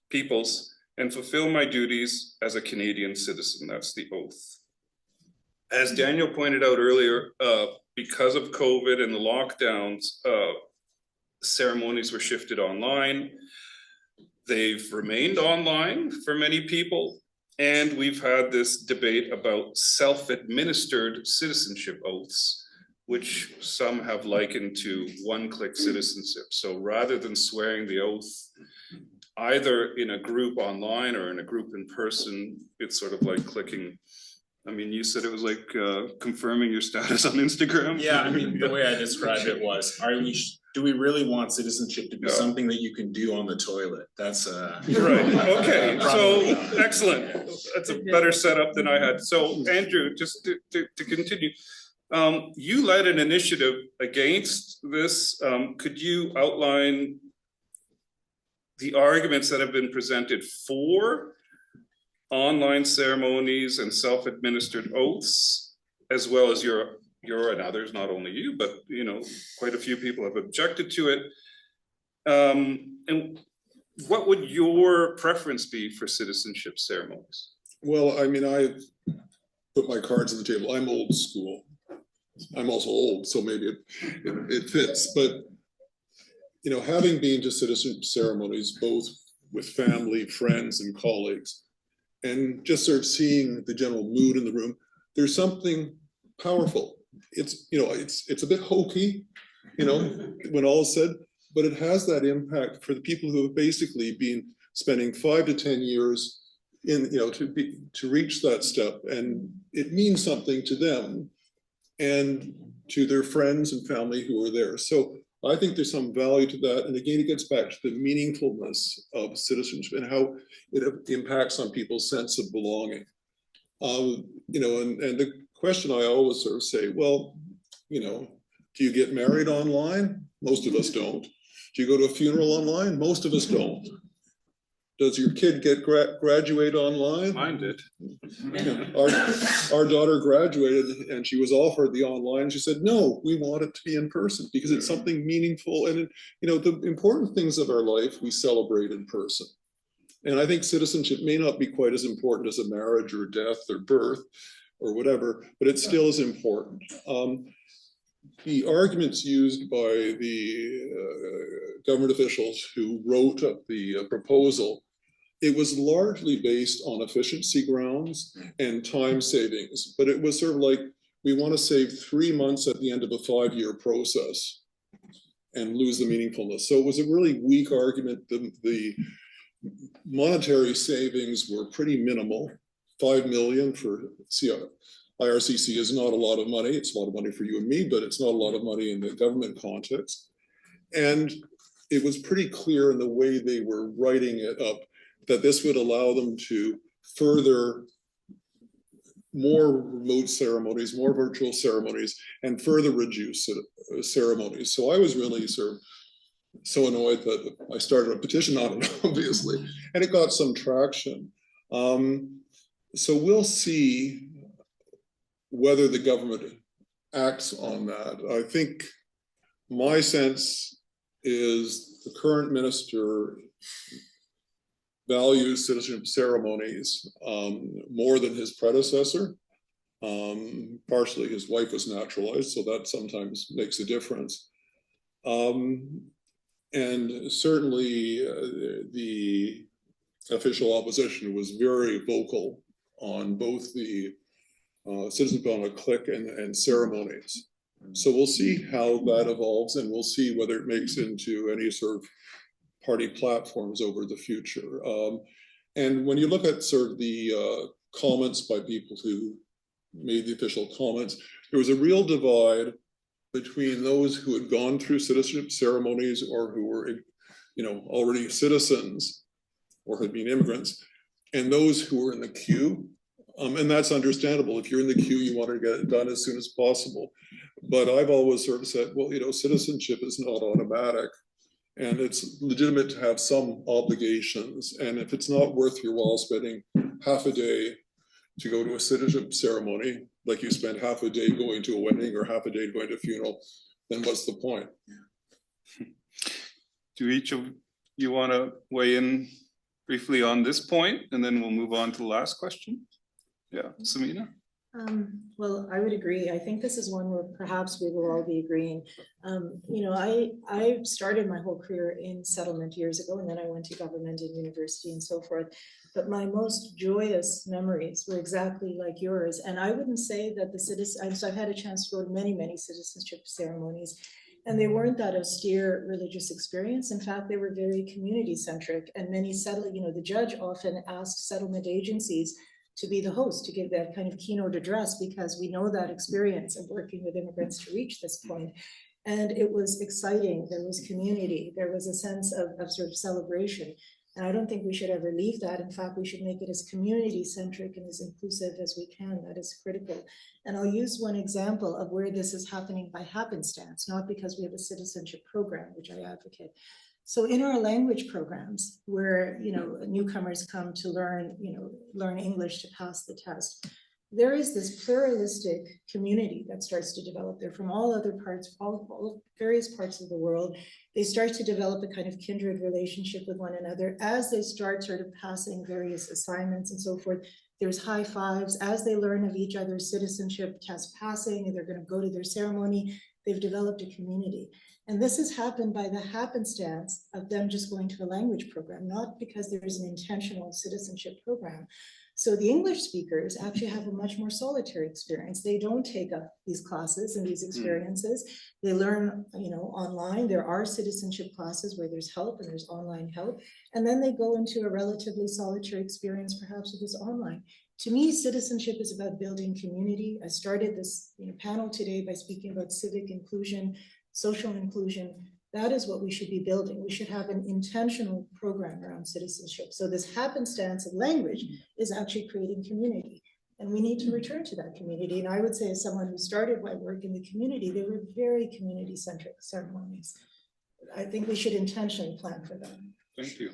peoples, and fulfill my duties as a Canadian citizen. That's the oath. As Daniel pointed out earlier, because of COVID and the lockdowns, ceremonies were shifted online. They've remained online for many people. And we've had this debate about self-administered citizenship oaths, which some have likened to one-click citizenship. So rather than swearing the oath, either in a group online or in a group in person, it's sort of like clicking. I mean, you said it was like confirming your status on Instagram. Yeah, I mean, the way I described it was, do we really want citizenship to be something that you can do on the toilet? That's right. Okay. So excellent. That's a better setup than I had. So Andrew, just to continue, you led an initiative against this. Could you outline the arguments that have been presented for online ceremonies and self-administered oaths, as well as your and others, not only you, but you know, quite a few people have objected to it. And what would your preference be for citizenship ceremonies? Well, I mean, I put my cards on the table. I'm old school. I'm also old, so maybe it fits. But you know, having been to citizenship ceremonies, both with family, friends, and colleagues, and just sort of seeing the general mood in the room, there's something powerful. It's, you know, it's a bit hokey, you know, when all is said, but it has that impact for the people who have basically been spending 5 to 10 years in, you know, to reach that step, and it means something to them and to their friends and family who are there. So I think there's some value to that. And again, it gets back to the meaningfulness of citizenship and how it impacts on people's sense of belonging. You know, and the question I always sort of say, well, you know, do you get married online? Most of us don't. Do you go to a funeral online? Most of us don't. Does your kid get graduate online? Mine did. Our daughter graduated and she was offered the online. She said, no, we want it to be in person because it's something meaningful. And, you know, the important things of our life, we celebrate in person. And I think citizenship may not be quite as important as a marriage or death or birth or whatever, but it still is important. The arguments used by the government officials who wrote up the proposal it was largely based on efficiency grounds and time savings, but it was sort of like, we want to save 3 months at the end of a 5-year process and lose the meaningfulness. So it was a really weak argument. The monetary savings were pretty minimal. 5 million for IRCC is not a lot of money. It's a lot of money for you and me, but it's not a lot of money in the government context. And it was pretty clear in the way they were writing it up that this would allow them to further more remote ceremonies, more virtual ceremonies, and further reduce ceremonies. So I was really sort of so annoyed that I started a petition on it, obviously, and it got some traction. So we'll see whether the government acts on that. I think my sense is the current minister values citizenship ceremonies more than his predecessor. Partially his wife was naturalized, so that sometimes makes a difference. And certainly the official opposition was very vocal on both the citizenship on a click and ceremonies. So we'll see how that evolves, and we'll see whether it makes into any sort of party platforms over the future. And when you look at sort of the comments by people who made the official comments, there was a real divide between those who had gone through citizenship ceremonies or who were, already citizens or had been immigrants, and those who were in the queue. And that's understandable. If you're in the queue, you want to get it done as soon as possible. But I've always sort of said, well, citizenship is not automatic, and it's legitimate to have some obligations. And if it's not worth your while spending half a day to go to a citizenship ceremony, like you spend half a day going to a wedding or half a day going to a funeral, then what's the point? Do each of you want to weigh in briefly on this point, and then we'll move on to the last question? Yeah, Samina? Well, I would agree. I think this is one where perhaps we will all be agreeing. I started my whole career in settlement years ago, and then I went to government and university and so forth. But my most joyous memories were exactly like yours. And I wouldn't say that so I've had a chance to go to many, many citizenship ceremonies, and they weren't that austere religious experience. In fact, they were very community centric, and many the judge often asked settlement agencies to be the host, to give that kind of keynote address, because we know that experience of working with immigrants to reach this point. And it was exciting. There was community. There was a sense of sort of celebration. And I don't think we should ever leave that. In fact, we should make it as community centric and as inclusive as we can. That is critical. And I'll use one example of where this is happening by happenstance, not because we have a citizenship program, which I advocate. So in our language programs, where newcomers come to learn English to pass the test, there is this pluralistic community that starts to develop. They're from all other parts, all various parts of the world. They start to develop a kind of kindred relationship with one another as they start sort of passing various assignments and so forth. There's high fives as they learn of each other's citizenship test passing, and they're going to go to their ceremony. They've developed a community. And this has happened by the happenstance of them just going to a language program, not because there's an intentional citizenship program. So the English speakers actually have a much more solitary experience. They don't take up these classes and these experiences. They learn, online. There are citizenship classes where there's help and there's online help. And then they go into a relatively solitary experience, perhaps with this online. To me, citizenship is about building community. I started this panel today by speaking about civic inclusion, social inclusion. That is what we should be building. We should have an intentional program around citizenship. So this happenstance of language is actually creating community. And we need to return to that community. And I would say, as someone who started my work in the community, they were very community-centric ceremonies. I think we should intentionally plan for that. Thank you.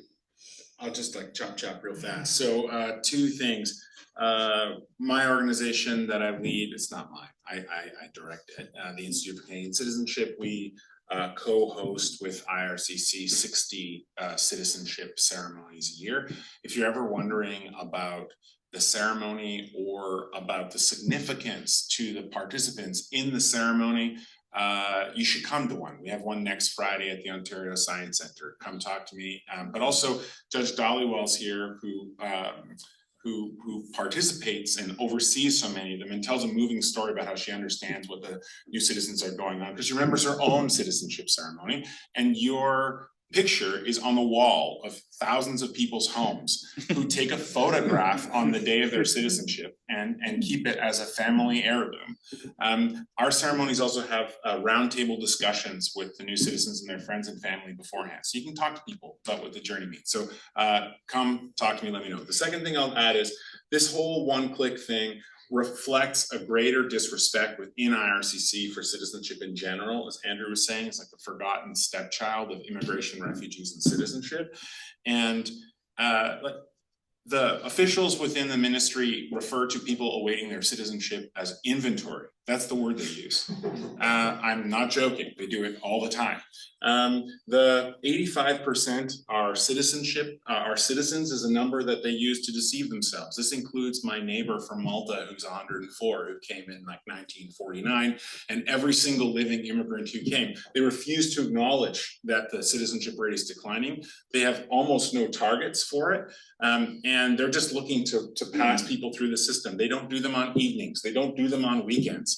I'll just chop real fast. So 2 things. My organization that I lead, it's not mine, I direct it, the Institute for Canadian Citizenship. We co-host with IRCC 60 citizenship ceremonies a year. If you're ever wondering about the ceremony or about the significance to the participants in the ceremony, you should come to one. We have one next Friday at the Ontario Science Centre. Come talk to me. But also Judge Dollywell's here, who participates and oversees so many of them and tells a moving story about how she understands what the new citizens are going on, because she remembers her own citizenship ceremony, and your picture is on the wall of thousands of people's homes who take a photograph on the day of their citizenship and keep it as a family heirloom. Our ceremonies also have roundtable discussions with the new citizens and their friends and family beforehand, so you can talk to people about what the journey means. So come talk to me, let me know. The second thing I'll add is this whole one-click thing reflects a greater disrespect within IRCC for citizenship in general. As Andrew was saying, it's like the forgotten stepchild of immigration, refugees, and citizenship. And the officials within the ministry refer to people awaiting their citizenship as inventory. That's the word they use. I'm not joking, they do it all the time. The 85% are citizenship, are citizens is a number that they use to deceive themselves. This includes my neighbor from Malta, who's 104, who came in like 1949, and every single living immigrant who came. They refuse to acknowledge that the citizenship rate is declining. They have almost no targets for it. And they're just looking to pass people through the system. They don't do them on evenings. They don't do them on weekends.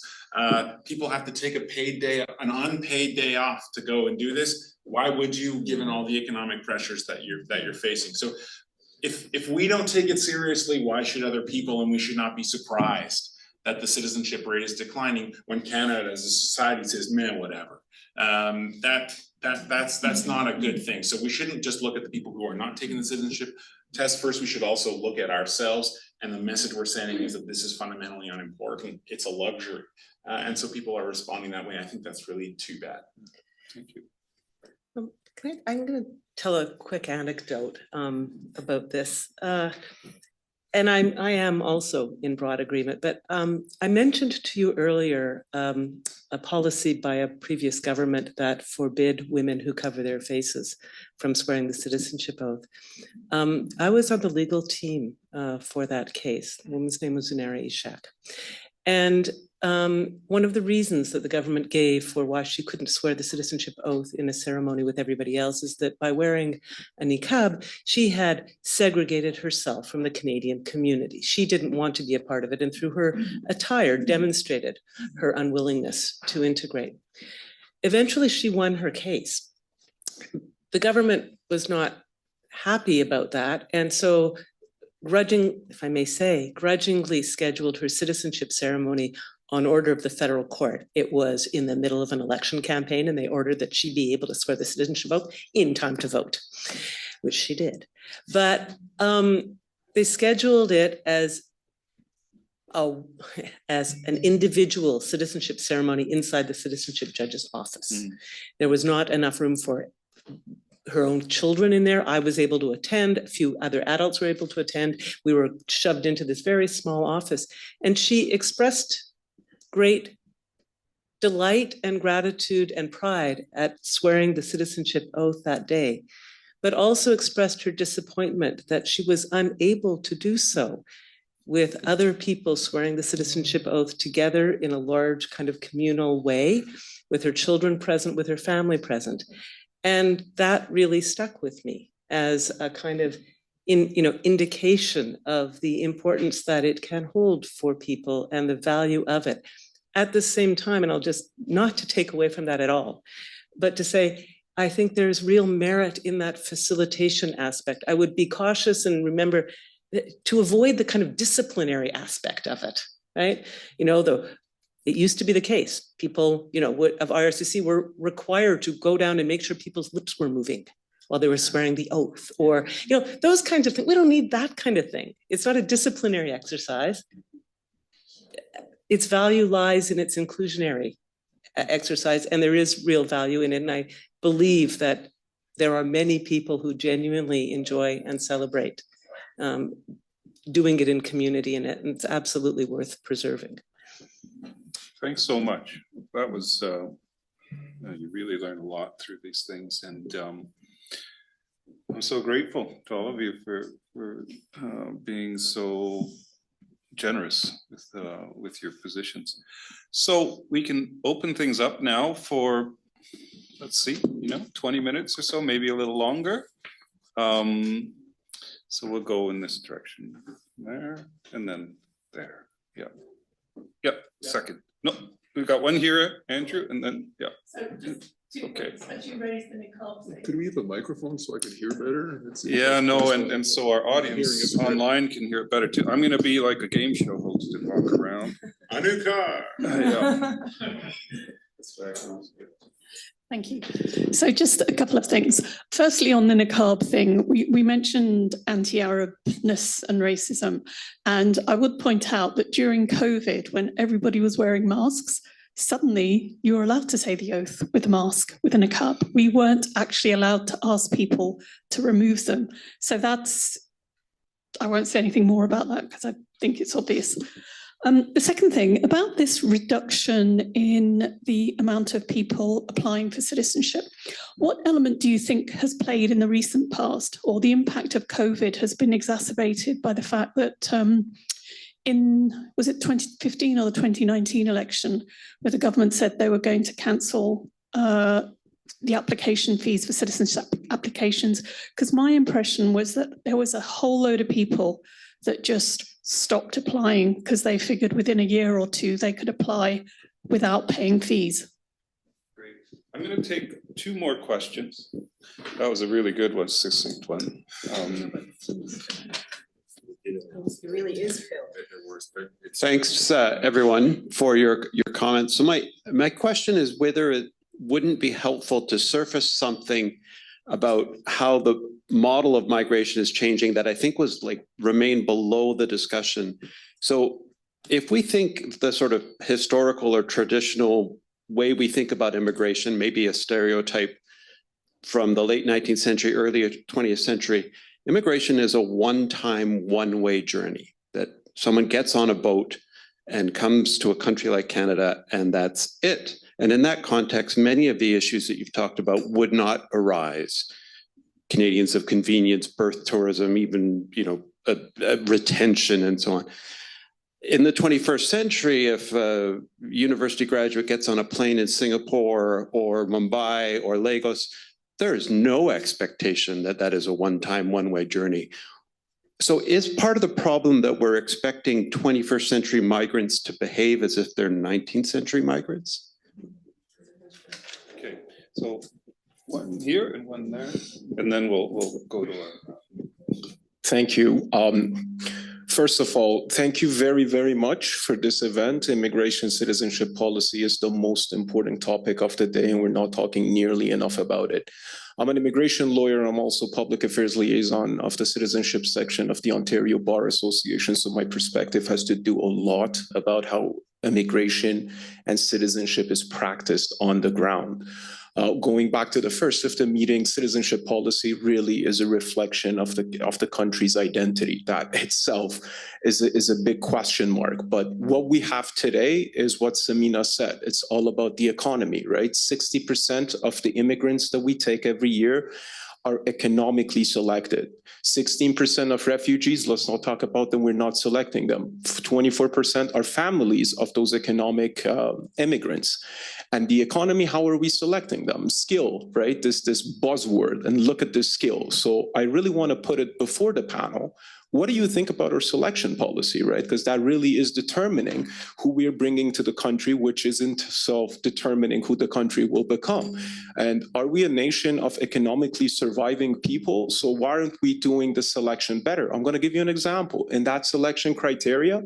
People have to take a paid day, an unpaid day off to go and do this. Why would you, given all the economic pressures that you're facing? So if we don't take it seriously, why should other people? And we should not be surprised that the citizenship rate is declining when Canada as a society says, man, whatever. That's not a good thing. So we shouldn't just look at the people who are not taking the citizenship test first. We should also look at ourselves, and the message we're sending is that this is fundamentally unimportant. It's a luxury. And so people are responding that way. I think that's really too bad. Thank you. I'm going to tell a quick anecdote about this. And I am also in broad agreement, but I mentioned to you earlier a policy by a previous government that forbid women who cover their faces from swearing the citizenship oath. I was on the legal team for that case. The woman's name was Zanera Ishak. And one of the reasons that the government gave for why she couldn't swear the citizenship oath in a ceremony with everybody else is that by wearing a niqab, she had segregated herself from the Canadian community. She didn't want to be a part of it, and through her attire demonstrated her unwillingness to integrate. Eventually, she won her case. The government was not happy about that, and so if I may say, grudgingly scheduled her citizenship ceremony on order of the federal court. It was in the middle of an election campaign, and they ordered that she be able to swear the citizenship oath in time to vote, which she did. But they scheduled it as an individual citizenship ceremony inside the citizenship judge's office. There was not enough room for her own children in there. I was able to attend, a few other adults were able to attend. We were shoved into this very small office, and she expressed great delight and gratitude and pride at swearing the citizenship oath that day, but also expressed her disappointment that she was unable to do so with other people swearing the citizenship oath together in a large kind of communal way, with her children present, with her family present. And that really stuck with me as a kind of indication of the importance that it can hold for people and the value of it. At the same time, and I'll just, not to take away from that at all, but to say, I think there's real merit in that facilitation aspect. I would be cautious and remember to avoid the kind of disciplinary aspect of it, right? It used to be the case. People, of IRCC were required to go down and make sure people's lips were moving while they were swearing the oath, or, those kinds of things. We don't need that kind of thing. It's not a disciplinary exercise. Its value lies in its inclusionary exercise, and there is real value in it. And I believe that there are many people who genuinely enjoy and celebrate doing it in community, and it's absolutely worth preserving. Thanks so much. That was, you really learn a lot through these things, and I'm so grateful to all of you for being so generous with your positions. So we can open things up now for, let's see, 20 minutes or so, maybe a little longer. So we'll go in this direction, there, and then there. Yeah, second. No, we've got one here, Andrew, and then, yeah. So just two Okay. points, as you raised the niqab thing. Could we have a microphone so I could hear better? Yeah, no, and so our audience online can hear it better too. I'm gonna be like a game show host and walk around. A new car. Yeah. Thank you. So just a couple of things. Firstly, on the niqab thing, we mentioned anti-Arabness and racism. And I would point out that during COVID, when everybody was wearing masks, suddenly you were allowed to say the oath with a mask, with a niqab. We weren't actually allowed to ask people to remove them. So I won't say anything more about that because I think it's obvious. The second thing about this reduction in the amount of people applying for citizenship, what element do you think has played in the recent past, or the impact of COVID has been exacerbated by the fact that was it 2015 or the 2019 election, where the government said they were going to cancel the application fees for citizenship applications? Because my impression was that there was a whole load of people that just stopped applying because they figured within a year or two they could apply without paying fees. Great. I'm going to take two more questions. That was a really good one, succinct one. It really is Phil. Thanks, everyone, for your comments. So my question is whether it wouldn't be helpful to surface something about how the model of migration is changing that I think was remain below the discussion. So if we think the sort of historical or traditional way we think about immigration, maybe a stereotype from the late 19th century, early 20th century, immigration is a one-time, one-way journey that someone gets on a boat and comes to a country like Canada, and that's it. And in that context, many of the issues that you've talked about would not arise. Canadians of convenience, birth tourism, even retention and so on. In the 21st century, if a university graduate gets on a plane in Singapore or Mumbai or Lagos, there is no expectation that that is a one-time, one-way journey. So is part of the problem that we're expecting 21st century migrants to behave as if they're 19th century migrants? Okay, so one here and one there, and then we'll go to our. Thank you. First of all, thank you very, very much for this event. Immigration citizenship policy is the most important topic of the day, and we're not talking nearly enough about it. I'm an immigration lawyer. I'm also public affairs liaison of the citizenship section of the Ontario Bar Association. So my perspective has to do a lot about how immigration and citizenship is practiced on the ground. Going back to the first of the meeting, citizenship policy really is a reflection of the country's identity. That itself is a big question mark. But what we have today is what Samina said. It's all about the economy, right? 60% of the immigrants that we take every year are economically selected. 16% of refugees, let's not talk about them, we're not selecting them. 24% are families of those economic immigrants. And the economy, how are we selecting them? Skill, right? This buzzword, and look at this skill. So I really want to put it before the panel. What do you think about our selection policy, right? Because that really is determining who we're bringing to the country, which isn't self-determining who the country will become. And are we a nation of economically surviving people? So why aren't we doing the selection better? I'm going to give you an example. In that selection criteria,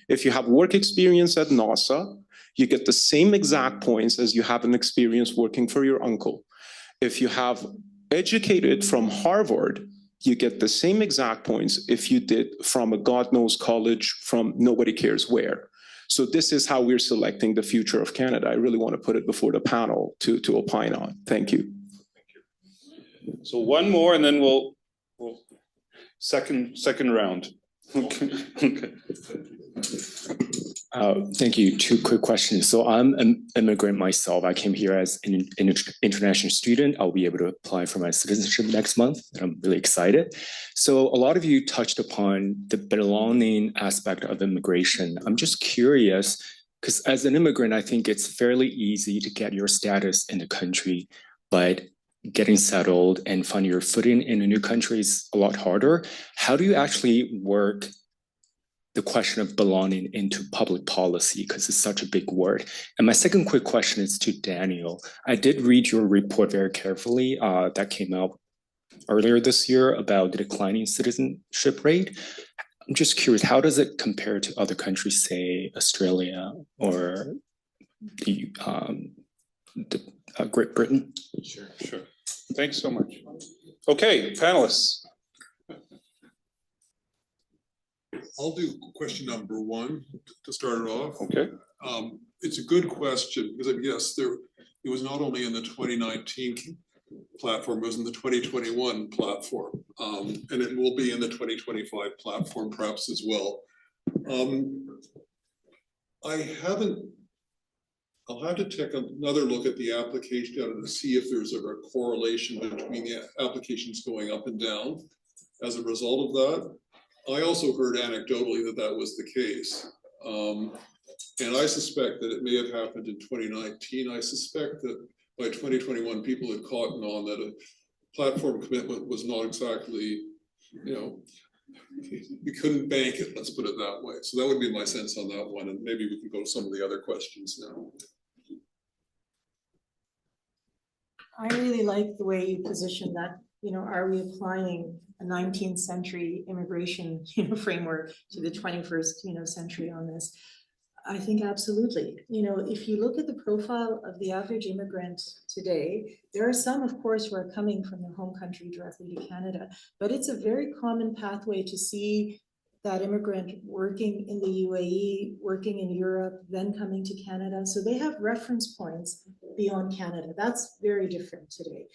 if you have work experience at NASA, you get the same exact points as you have an experience working for your uncle. If you have educated from Harvard, you get the same exact points if you did from a God knows college from nobody cares where. So this is how we're selecting the future of Canada. I really want to put it before the panel to opine on. Thank you. So one more, and then we'll second round. Okay. Thank you. Two quick questions. So I'm an immigrant myself. I came here as an international student. I'll be able to apply for my citizenship next month, and I'm really excited. So a lot of you touched upon the belonging aspect of immigration. I'm just curious, because as an immigrant, I think it's fairly easy to get your status in the country, but getting settled and finding your footing in a new country is a lot harder. How do you actually work the question of belonging into public policy, because it's such a big word? And my second quick question is to Daniel. I did read your report very carefully that came out earlier this year about the declining citizenship rate. I'm just curious, how does it compare to other countries, say Australia or the Great Britain? Sure. Thanks so much. Okay, panelists. I'll do question number one to start it off. Okay. It's a good question because yes, it was not only in the 2019 platform, it was in the 2021 platform, and it will be in the 2025 platform perhaps as well. I'll have to take another look at the application data to see if there's a correlation between the applications going up and down as a result of that. I also heard anecdotally that that was the case. And I suspect that it may have happened in 2019. I suspect that by 2021, people had caught on that a platform commitment was not exactly, we couldn't bank it, let's put it that way. So that would be my sense on that one. And maybe we can go to some of the other questions now. I really like the way you position that, are we applying a 19th century immigration, framework to the 21st, century on this? I think absolutely. If you look at the profile of the average immigrant today, there are some, of course, who are coming from their home country directly to Canada, but it's a very common pathway to see that immigrant working in the UAE, working in Europe, then coming to Canada. So they have reference points beyond Canada. That's very different today.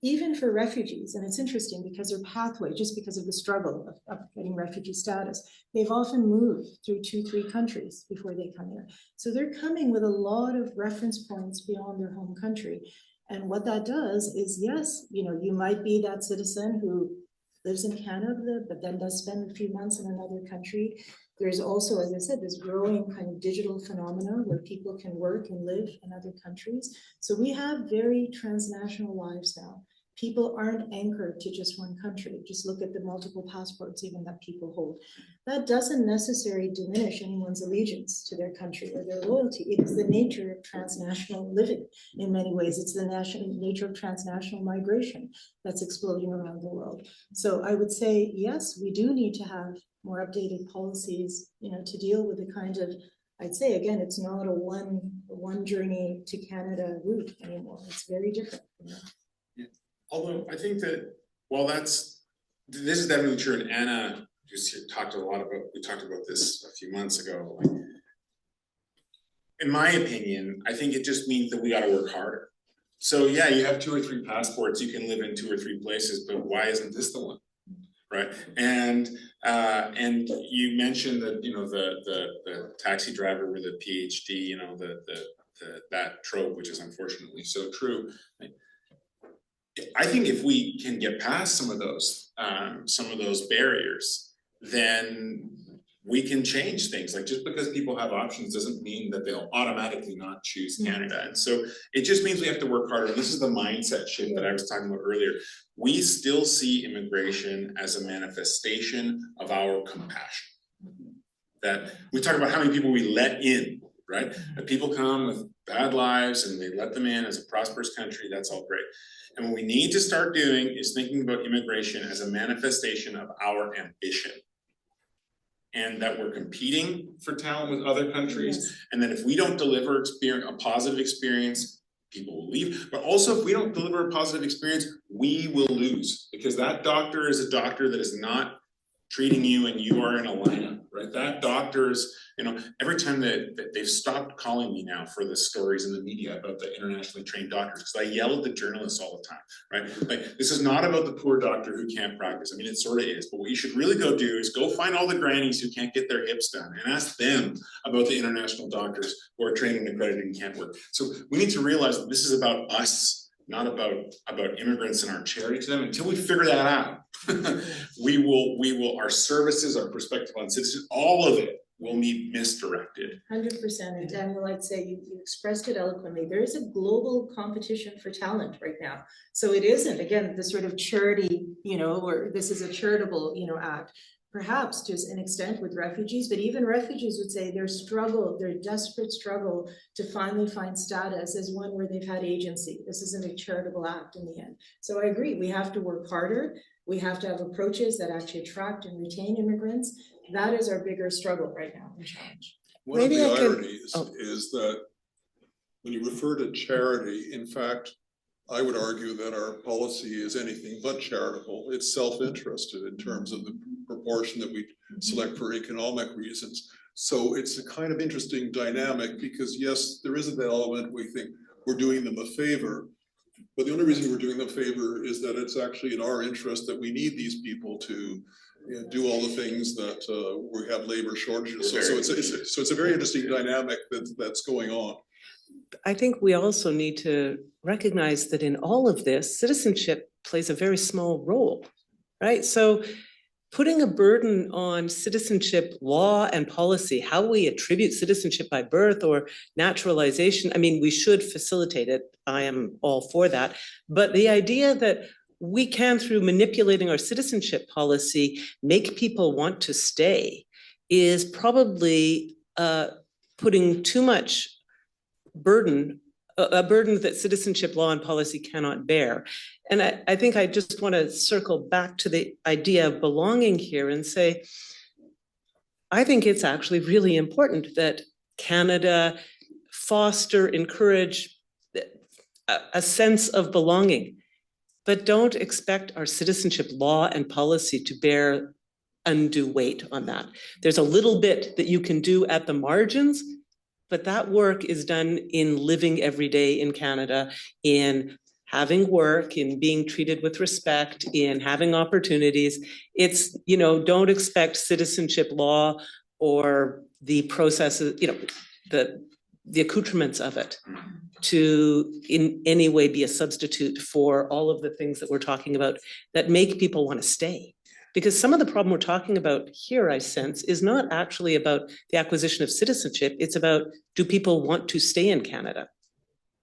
Even for refugees, and it's interesting because their pathway, just because of the struggle of getting refugee status, they've often moved through 2-3 countries before they come here. So they're coming with a lot of reference points beyond their home country. And what that does is, yes, you might be that citizen who lives in Canada, but then does spend a few months in another country. There's also, as I said, this growing kind of digital phenomena where people can work and live in other countries. So we have very transnational lives now. People aren't anchored to just one country. Just look at the multiple passports even that people hold. That doesn't necessarily diminish anyone's allegiance to their country or their loyalty. It's the nature of transnational living in many ways. It's the nature of transnational migration that's exploding around the world. So I would say, yes, we do need to have more updated policies, to deal with the kind of, I'd say again, it's not a one journey to Canada route anymore. It's very different. Although I think that while this is definitely true, and Anna just talked we talked about this a few months ago. In my opinion, I think it just means that we got to work harder. So yeah, you have 2 or 3 passports, you can live in 2 or 3 places, but why isn't this the one? Right. And you mentioned that, the taxi driver with a PhD, that trope, which is unfortunately so true. I think if we can get past some of those barriers, then we can change things. Like, just because people have options doesn't mean that they'll automatically not choose Canada. And so it just means we have to work harder. This is the mindset shift that I was talking about earlier. We still see immigration as a manifestation of our compassion. That we talk about how many people we let in, right? That people come with bad lives and they let them in as a prosperous country. That's all great. And what we need to start doing is thinking about immigration as a manifestation of our ambition. And that we're competing for talent with other countries. Yes. And then if we don't deliver a positive experience, people will leave. But also, if we don't deliver a positive experience, we will lose. Because that doctor is a doctor that is not treating you and you are in a lineup, right? That doctor doctors, you know, every time that they've stopped calling me now for the stories in the media about the internationally trained doctors, because I yell at the journalists all the time, right? Like, this is not about the poor doctor who can't practice. I mean, it sort of is, but what you should really go do is go find all the grannies who can't get their hips done and ask them about the international doctors who are trained and accredited and can't work. So we need to realize that this is about us, not about immigrants and our charity to them. Until we figure that out, we will, our services, our perspective on citizens, all of it will be misdirected. 100%, and Daniel, I'd say you expressed it eloquently. There is a global competition for talent right now. So it isn't, again, the sort of charity, you know, or this is a charitable, you know, act. Perhaps to an extent with refugees, but even refugees would say their desperate struggle to finally find status is one where they've had agency. This isn't a charitable act in the end. So I agree, we have to work harder. We have to have approaches that actually attract and retain immigrants. That is our bigger struggle right now and challenge. One of Maybe the I can- ironies is that when you refer to charity, in fact, I would argue that our policy is anything but charitable. It's self-interested in terms of the proportion that we select for economic reasons. So it's a kind of interesting dynamic because yes, there is an element we think we're doing them a favor, but the only reason we're doing them a favor is that it's actually in our interest that we need these people to do all the things that we have labor shortages. So it's a very interesting dynamic that's going on. I think we also need to recognize that in all of this, citizenship plays a very small role, right? So putting a burden on citizenship law and policy, how we attribute citizenship by birth or naturalization, I mean, we should facilitate it. I am all for that. But the idea that we can, through manipulating our citizenship policy, make people want to stay is probably putting too much burden, a burden that citizenship law and policy cannot bear. And I think I just want to circle back to the idea of belonging here and say, I think it's actually really important that Canada foster, encourage a sense of belonging, but don't expect our citizenship law and policy to bear undue weight on that. There's a little bit that you can do at the margins, but that work is done in living every day in Canada, in having work, in being treated with respect, in having opportunities. It's, you know, don't expect citizenship law or the processes, you know, the accoutrements of it to in any way be a substitute for all of the things that we're talking about that make people want to stay. Because some of the problem we're talking about here, I sense, is not actually about the acquisition of citizenship. It's about, do people want to stay in Canada?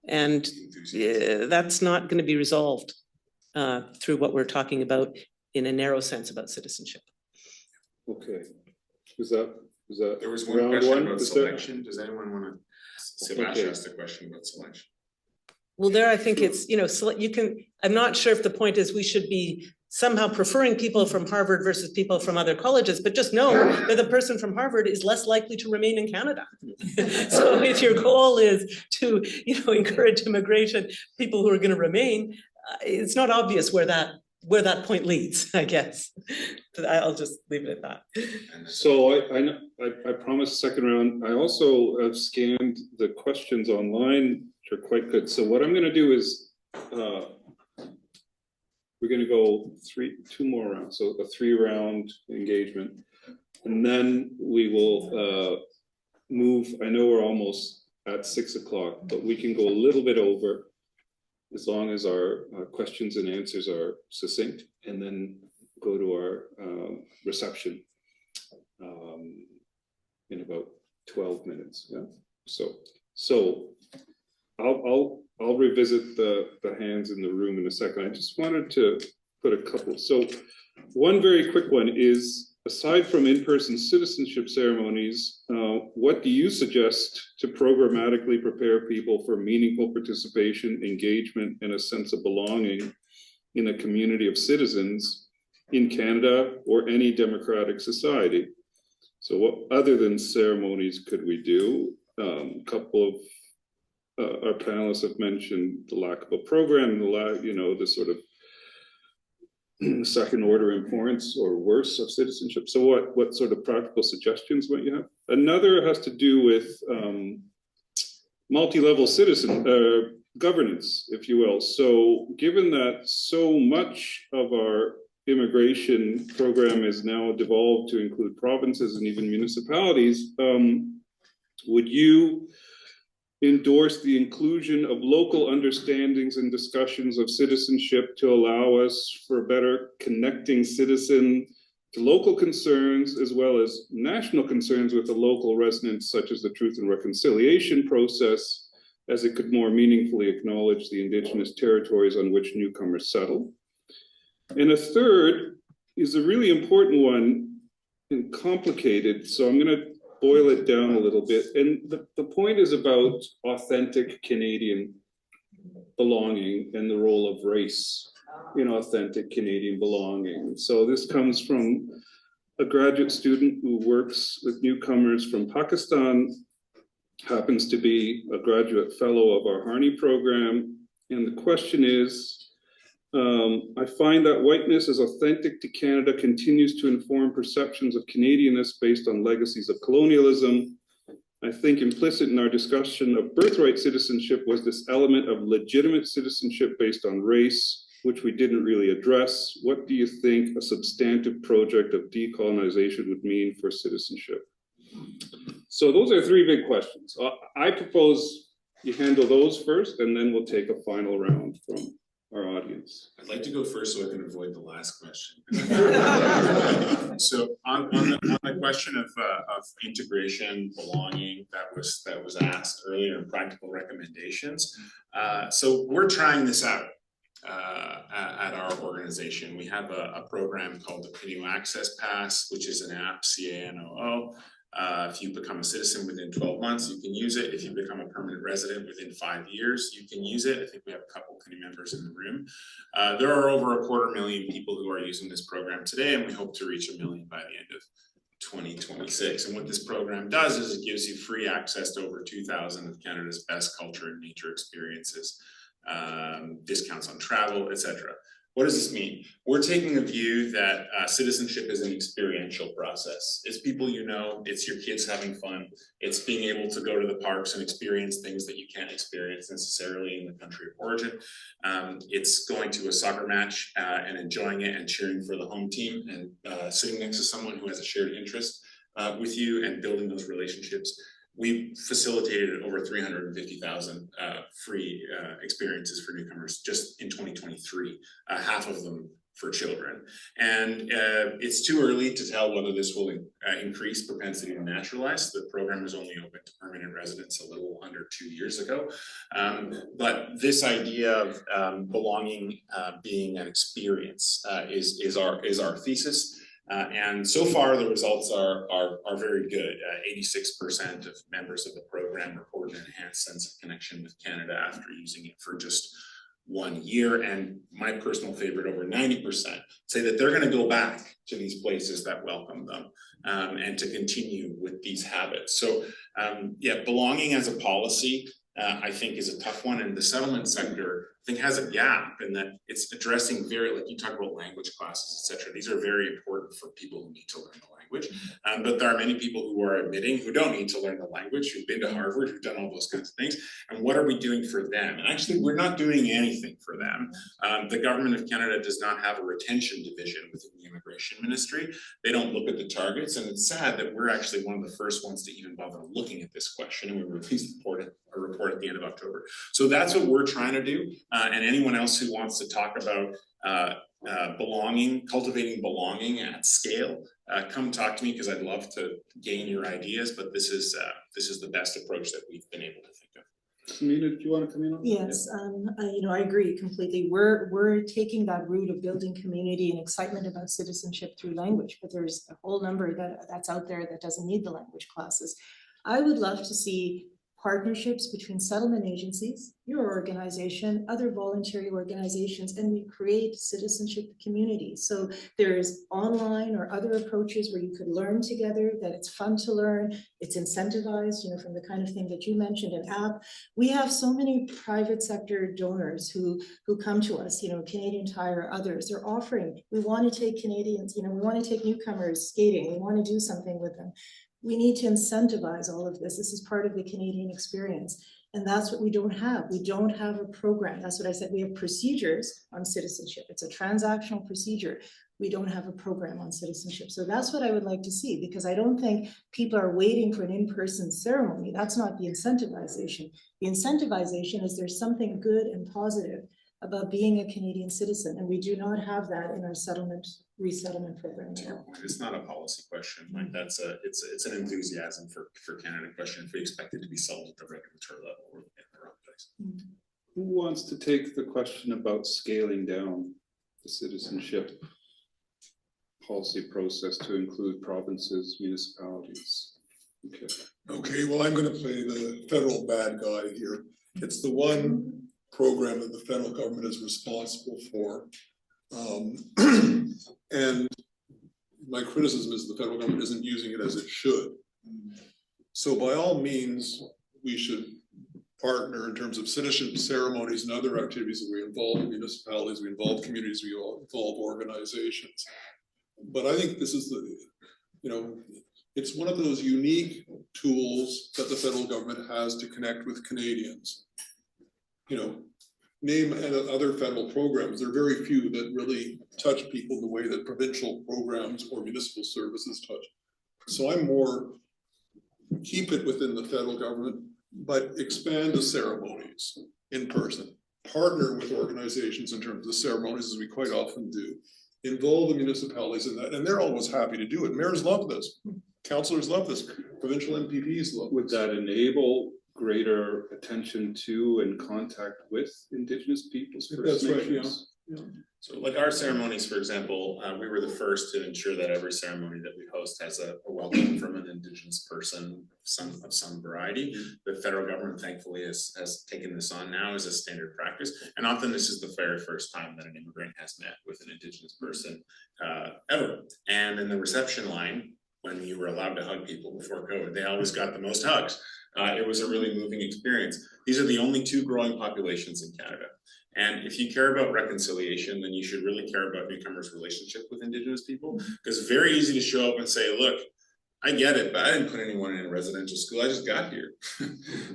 And that's not going to be resolved through what we're talking about in a narrow sense about citizenship. Okay, is that There was one round question one? about Is there- selection. Does anyone want to? Sebastian Okay. asked a question about selection. Well, there, I think it's, you know, so you can, I'm not sure if the point is we should be somehow preferring people from Harvard versus people from other colleges, but just know that the person from Harvard is less likely to remain in Canada. So if your goal is to, you know, encourage immigration, people who are going to remain, it's not obvious where that point leads, I guess. But I'll just leave it at that. So I promised second round. I also have scanned the questions online, which are quite good. So what I'm going to do is we're going to go two more rounds, so a 3-round engagement, and then we will move. I know we're almost at 6 o'clock, but we can go a little bit over as long as our questions and answers are succinct, and then go to our reception in about 12 minutes. Yeah. So I'll revisit the hands in the room in a second. I just wanted to put a couple. So one very quick one is, aside from in-person citizenship ceremonies, what do you suggest to programmatically prepare people for meaningful participation, engagement, and a sense of belonging in a community of citizens in Canada or any democratic society? So what other than ceremonies could we do? A couple of our panelists have mentioned the lack of a program, the sort of second order importance or worse of citizenship. So what sort of practical suggestions might you have? Another has to do with multi-level citizen governance, if you will. So given that so much of our immigration program is now devolved to include provinces and even municipalities, would you endorse the inclusion of local understandings and discussions of citizenship to allow us for better connecting citizen to local concerns as well as national concerns with the local residents, such as the Truth and Reconciliation process, as it could more meaningfully acknowledge the Indigenous territories on which newcomers settle? And a third is a really important one and complicated, so I'm going to boil it down a little bit. And the point is about authentic Canadian belonging and the role of race in authentic Canadian belonging. So this comes from a graduate student who works with newcomers from Pakistan, happens to be a graduate fellow of our Harney program. And the question is, I find that whiteness as authentic to Canada continues to inform perceptions of Canadianness based on legacies of colonialism. I think implicit in our discussion of birthright citizenship was this element of legitimate citizenship based on race, which we didn't really address. What do you think a substantive project of decolonization would mean for citizenship? So those are three big questions. I propose you handle those first, and then we'll take a final round from our audience. I'd like to go first so I can avoid the last question. So on the question of integration, belonging, that was asked earlier, and practical recommendations. So we're trying this out at our organization. We have a program called the Canoe Access Pass, which is an app, CANOO. If you become a citizen within 12 months, you can use it. If you become a permanent resident within 5 years, you can use it. I think we have a couple committee members in the room. There are over 250,000 people who are using this program today, and we hope to reach 1 million by the end of 2026. And what this program does is it gives you free access to over 2,000 of Canada's best culture and nature experiences, discounts on travel, etc. What does this mean? We're taking a view that citizenship is an experiential process. It's people you know, it's your kids having fun, it's being able to go to the parks and experience things that you can't experience necessarily in the country of origin. It's going to a soccer match and enjoying it and cheering for the home team and sitting next to someone who has a shared interest with you and building those relationships. We facilitated over 350,000 free experiences for newcomers just in 2023, half of them for children. And it's too early to tell whether this will increase propensity to naturalize. The program was only open to permanent residents a little under 2 years ago. But this idea of belonging being an experience is our thesis. And so far, the results are very good. 86% of members of the program report an enhanced sense of connection with Canada after using it for just 1 year. And my personal favorite, over 90%, say that they're going to go back to these places that welcome them and to continue with these habits. So yeah, belonging as a policy, I think, is a tough one. And the settlement sector, I think, has a gap in that it's addressing very, like you talk about language classes, et cetera. These are very important for people who need to learn the language. But there are many people who are admitting who don't need to learn the language, who've been to Harvard, who've done all those kinds of things. And what are we doing for them? And actually, we're not doing anything for them. The government of Canada does not have a retention division within the immigration ministry. They don't look at the targets. And it's sad that we're actually one of the first ones to even bother looking at this question. And we released a report at the end of October. So that's what we're trying to do. And anyone else who wants to talk about belonging, cultivating belonging at scale, come talk to me, because I'd love to gain your ideas. But this is the best approach that we've been able to think of. Samina, do you want to come in on that? Yes, I agree completely. We're taking that route of building community and excitement about citizenship through language, but there's a whole number that's out there that doesn't need the language classes. I would love to see partnerships between settlement agencies, your organization, other voluntary organizations, and we create citizenship communities. So there's online or other approaches where you could learn together, that it's fun to learn, it's incentivized, from the kind of thing that you mentioned, an app. We have so many private sector donors who come to us, Canadian Tire, others, they're offering, we want to take Canadians, we want to take newcomers skating, we want to do something with them. We need to incentivize all of this. This is part of the Canadian experience. And that's what we don't have. We don't have a program. That's what I said. We have procedures on citizenship. It's a transactional procedure. We don't have a program on citizenship. So that's what I would like to see, because I don't think people are waiting for an in-person ceremony. That's not the incentivization. The incentivization is there's something good and positive about being a Canadian citizen, and we do not have that in our resettlement program. To your point, it's not a policy question, like it's an enthusiasm for Canada question, if we expect it to be solved at the regulatory level, we're in the wrong place. Who wants to take the question about scaling down the citizenship policy process to include provinces, municipalities? Okay, well, I'm gonna play the federal bad guy here. It's the one program that the federal government is responsible for. And my criticism is the federal government isn't using it as it should. So by all means, we should partner in terms of citizenship ceremonies and other activities that we involve municipalities, we involve communities, we involve organizations. But I think this is it's one of those unique tools that the federal government has to connect with Canadians. Name other federal programs, there are very few that really touch people the way that provincial programs or municipal services touch. So I'm more, keep it within the federal government, but expand the ceremonies in person. Partner with organizations in terms of ceremonies, as we quite often do. Involve the municipalities in that, and they're always happy to do it. Mayors love this, councillors love this, provincial MPPs love this. Would that enable greater attention to and contact with Indigenous peoples? That's right, yeah. So like our ceremonies, for example, we were the first to ensure that every ceremony that we host has a welcome from an Indigenous person of some variety. The federal government thankfully has taken this on now as a standard practice. And often this is the very first time that an immigrant has met with an Indigenous person ever. And in the reception line, when you were allowed to hug people before COVID, they always got the most hugs. It was a really moving experience. These are the only two growing populations in Canada. And if you care about reconciliation, then you should really care about newcomers' relationship with Indigenous people, because it's very easy to show up and say, look, I get it, but I didn't put anyone in a residential school, I just got here.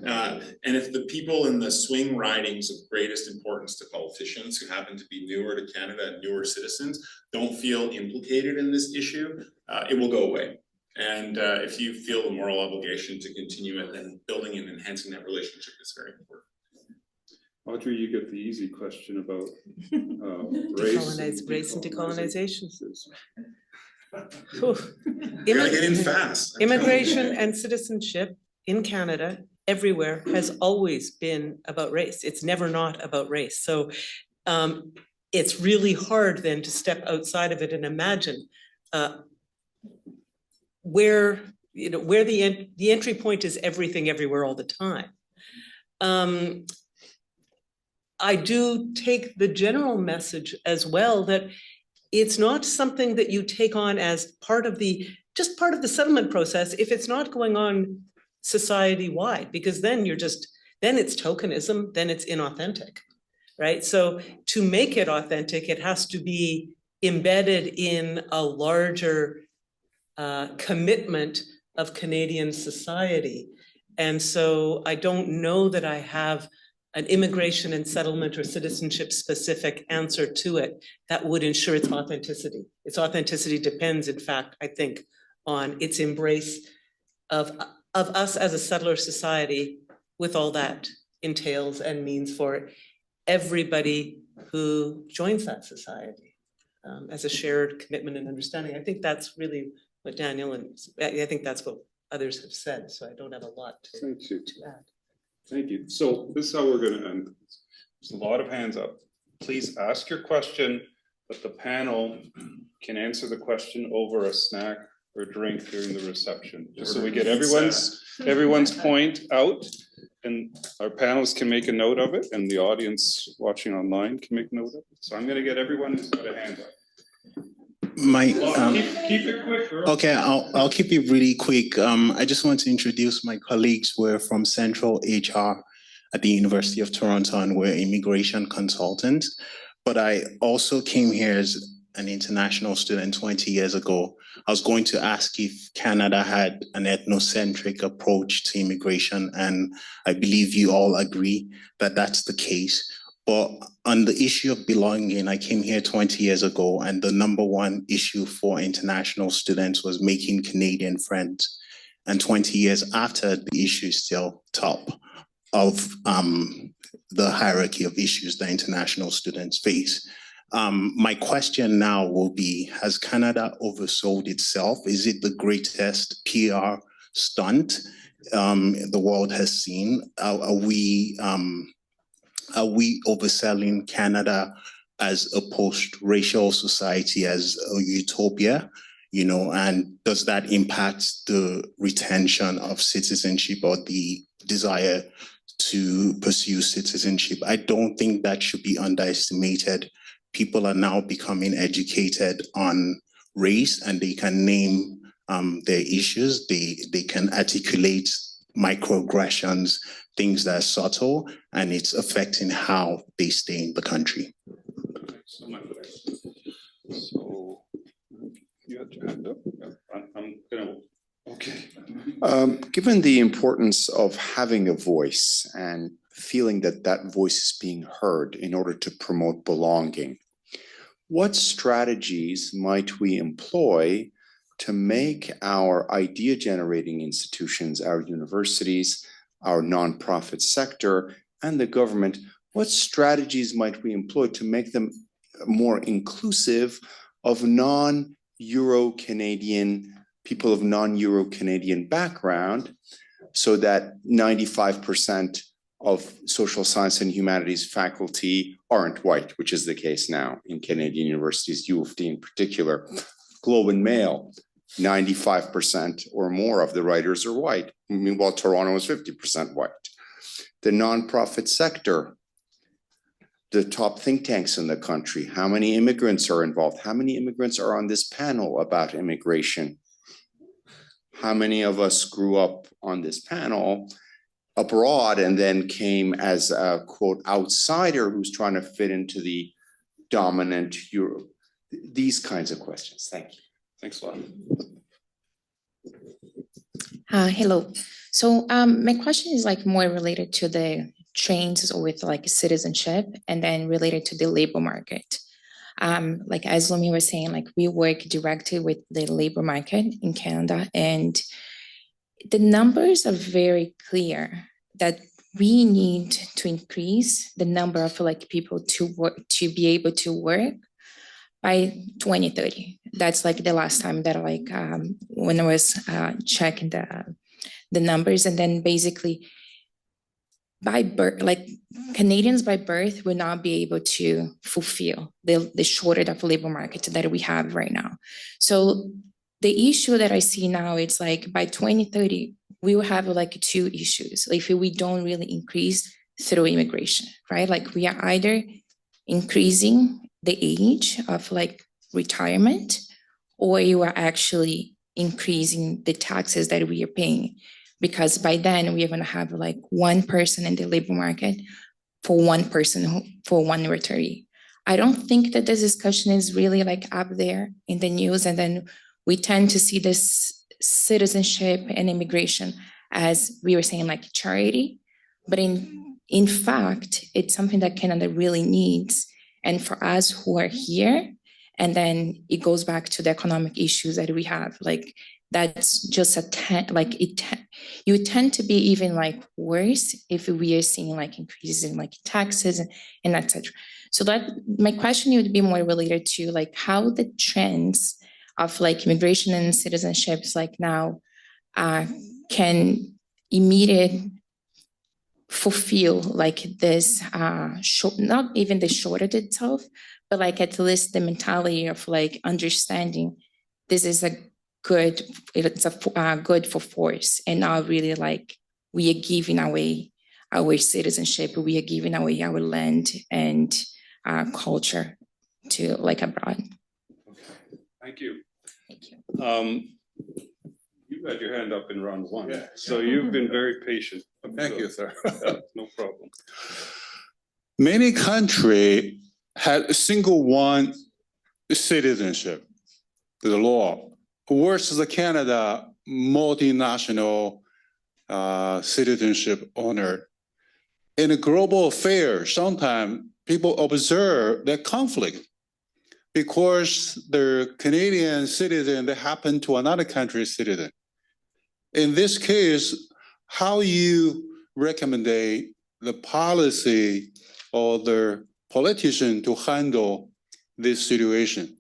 And if the people in the swing ridings of greatest importance to politicians who happen to be newer to Canada and newer citizens don't feel implicated in this issue, it will go away. And if you feel the moral obligation to continue it, then building and enhancing that relationship is very important. Audrey, you get the easy question about race and decolonization. You're gonna get in fast. Immigration and citizenship in Canada, everywhere, has always been about race. It's never not about race. So it's really hard then to step outside of it and imagine where the entry point is everything everywhere all the time. I do take the general message as well that it's not something that you take on as part of the settlement process if it's not going on society-wide, because then it's tokenism, then it's inauthentic, right? So to make it authentic, it has to be embedded in a larger commitment of Canadian society. And so I don't know that I have an immigration and settlement or citizenship specific answer to it that would ensure its authenticity. Its authenticity depends, in fact, I think, on its embrace of us as a settler society with all that entails and means for everybody who joins that society as a shared commitment and understanding. I think that's really what Daniel and I think that's what others have said, so I don't have a lot to add. Thank you. So this is how we're going to end. There's a lot of hands up. Please ask your question, but the panel can answer the question over a snack or drink during the reception, just so we get everyone's point out. and our panelists can make a note of it, and the audience watching online can make note of it. So I'm gonna get everyone who's got a hand up. Keep it quick, girl. Okay, I'll keep it really quick. I just want to introduce my colleagues. We're from Central HR at the University of Toronto, and we're immigration consultants. But I also came here as an international student 20 years ago. I was going to ask if Canada had an ethnocentric approach to immigration, and I believe you all agree that that's the case. But on the issue of belonging, I came here 20 years ago, and the number one issue for international students was making Canadian friends. And 20 years after, the issue is still top of the hierarchy of issues that international students face. My question now will be, has Canada oversold itself? Is it the greatest PR stunt the world has seen? Are we overselling Canada as a post-racial society, as a utopia? You know, and does that impact the retention of citizenship or the desire to pursue citizenship? I don't think that should be underestimated. People are now becoming educated on race, and they can name their issues. They can articulate microaggressions, things that are subtle, and it's affecting how they stay in the country. So you had your hand up. I'm gonna. Okay. Given the importance of having a voice and feeling that that voice is being heard in order to promote belonging, what strategies might we employ to make our idea generating institutions, our universities, our nonprofit sector, and the government, what strategies might we employ to make them more inclusive of non-Euro-Canadian people of non-Euro-Canadian background, so that 95% of social science and humanities faculty aren't white, which is the case now in Canadian universities, U of T in particular. Globe and Mail, 95% or more of the writers are white. Meanwhile, Toronto is 50% white. The nonprofit sector, the top think tanks in the country, how many immigrants are involved? How many immigrants are on this panel about immigration? How many of us grew up on this panel abroad and then came as a quote outsider who's trying to fit into the dominant Europe? These kinds of questions. Thank you. Thanks a lot. Hello. So my question is like more related to the trends with like citizenship, and then related to the labor market. Like as Lumi was saying, like we work directly with the labor market in Canada, and the numbers are very clear that we need to increase the number of like people to work, to be able to work by 2030. That's like the last time that like when I was checking the numbers, and then basically by birth, like Canadians by birth will not be able to fulfill the shortage of labor market that we have right now. So the issue that I see now, it's like by 2030, we will have like two issues if we don't really increase through immigration, right? Like we are either increasing the age of like retirement, or you are actually increasing the taxes that we are paying. Because by then we are going to have like one person in the labor market for one person, for one retiree. I don't think that this discussion is really like up there in the news. And then we tend to see this citizenship and immigration as we were saying like charity, but in fact, it's something that Canada really needs. And for us who are here, and then it goes back to the economic issues that we have, like that's just you tend to be even like worse if we are seeing like increases in like taxes and etc. So that my question would be more related to like how the trends of like immigration and citizenships like now can immediately fulfill like this not even the shortage itself, but like at least the mentality of like understanding this is a good, it's a good for force, and not really like we are giving away our citizenship, we are giving away our land and our culture to like abroad. Thank you. Thank you. You've had your hand up in round one, so you've been very patient. Thank you, sir. No problem. Many countries had single one citizenship, the law, versus Canada, multinational citizenship honored. In a global affair, sometimes people observe that conflict because the Canadian citizen that happened to another country's citizen. In this case, how you recommend the policy or the politician to handle this situation?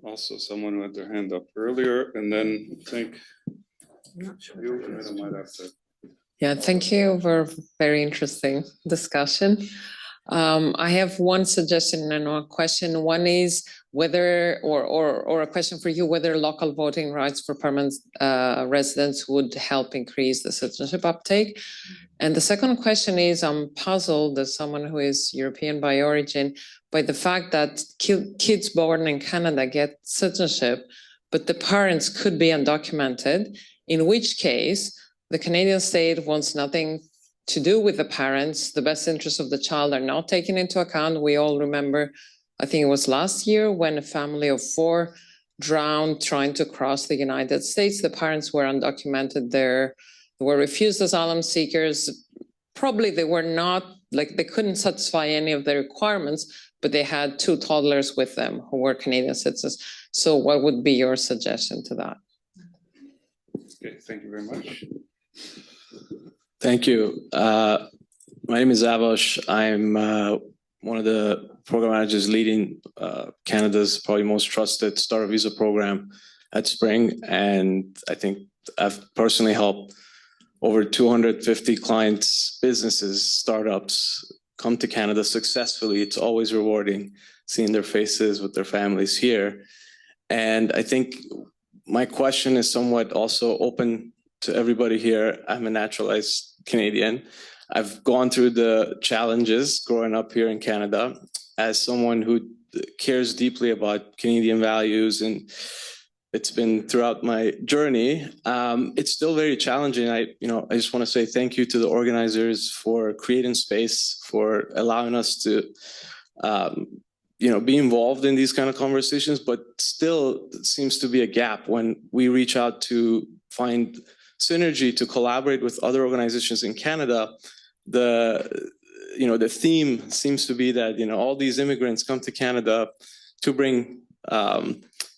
Also, someone who had their hand up earlier, and then I think you, and then I might have to. Yeah, thank you for a very interesting discussion. I have one suggestion and one question. One is whether, or a question for you, whether local voting rights for permanent residents would help increase the citizenship uptake. And the second question is, I'm puzzled as someone who is European by origin by the fact that kids born in Canada get citizenship, but the parents could be undocumented, in which case the Canadian state wants nothing to do with the parents. The best interests of the child are not taken into account. We all remember, I think it was last year, when a family of 4 drowned trying to cross the United States. The parents were undocumented there, were refused asylum seekers. Probably they were not, like they couldn't satisfy any of the requirements, but they had 2 toddlers with them who were Canadian citizens. So what would be your suggestion to that? Okay, thank you very much. Thank you. My name is Avosh. I'm one of the program managers leading Canada's probably most trusted starter visa program at Spring. And I think I've personally helped over 250 clients, businesses, startups come to Canada successfully. It's always rewarding seeing their faces with their families here. And I think my question is somewhat also open to everybody here. I'm a naturalized Canadian. I've gone through the challenges growing up here in Canada as someone who cares deeply about Canadian values, and it's been throughout my journey. It's still very challenging. I just want to say thank you to the organizers for creating space, for allowing us to be involved in these kind of conversations, but still it seems to be a gap when we reach out to find synergy to collaborate with other organizations in Canada. The theme seems to be that all these immigrants come to Canada to bring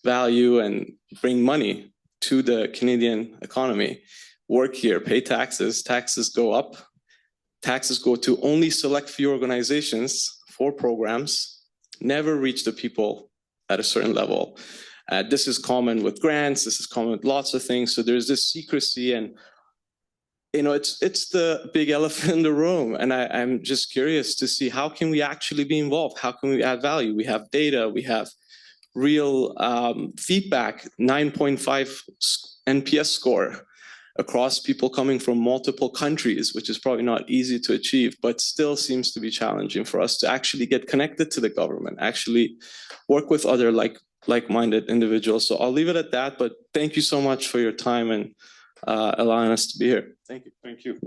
value and bring money to the Canadian economy, work here, pay taxes, taxes go up, taxes go to only select few organizations for programs, never reach the people at a certain level. This is common with grants, this is common with lots of things. So there's this secrecy, and it's the big elephant in the room. And I'm just curious to see, how can we actually be involved? How can we add value? We have data, we have real feedback, 9.5 NPS score across people coming from multiple countries, which is probably not easy to achieve, but still seems to be challenging for us to actually get connected to the government, actually work with other like-minded individuals. So I'll leave it at that, but thank you so much for your time and allowing us to be here. Thank you. Thank you.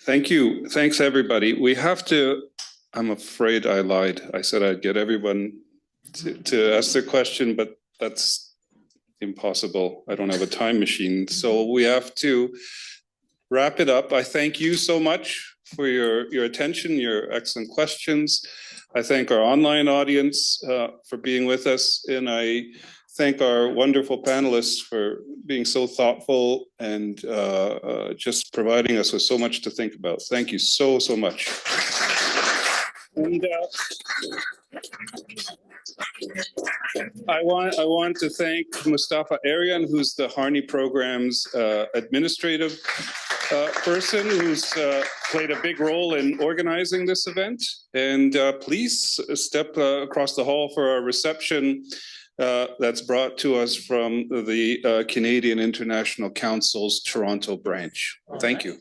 Thank you. Thanks, everybody. We have to, I'm afraid I lied. I said I'd get everyone to ask their question, but that's impossible. I don't have a time machine. So we have to wrap it up. I thank you so much for your attention, your excellent questions. I thank our online audience for being with us, and I thank our wonderful panelists for being so thoughtful and just providing us with so much to think about. Thank you so much. And I want to thank Mustafa Aryan, who's the Harney Program's administrative person who's played a big role in organizing this event. And please step across the hall for our reception that's brought to us from the Canadian International Council's Toronto branch. Thank you.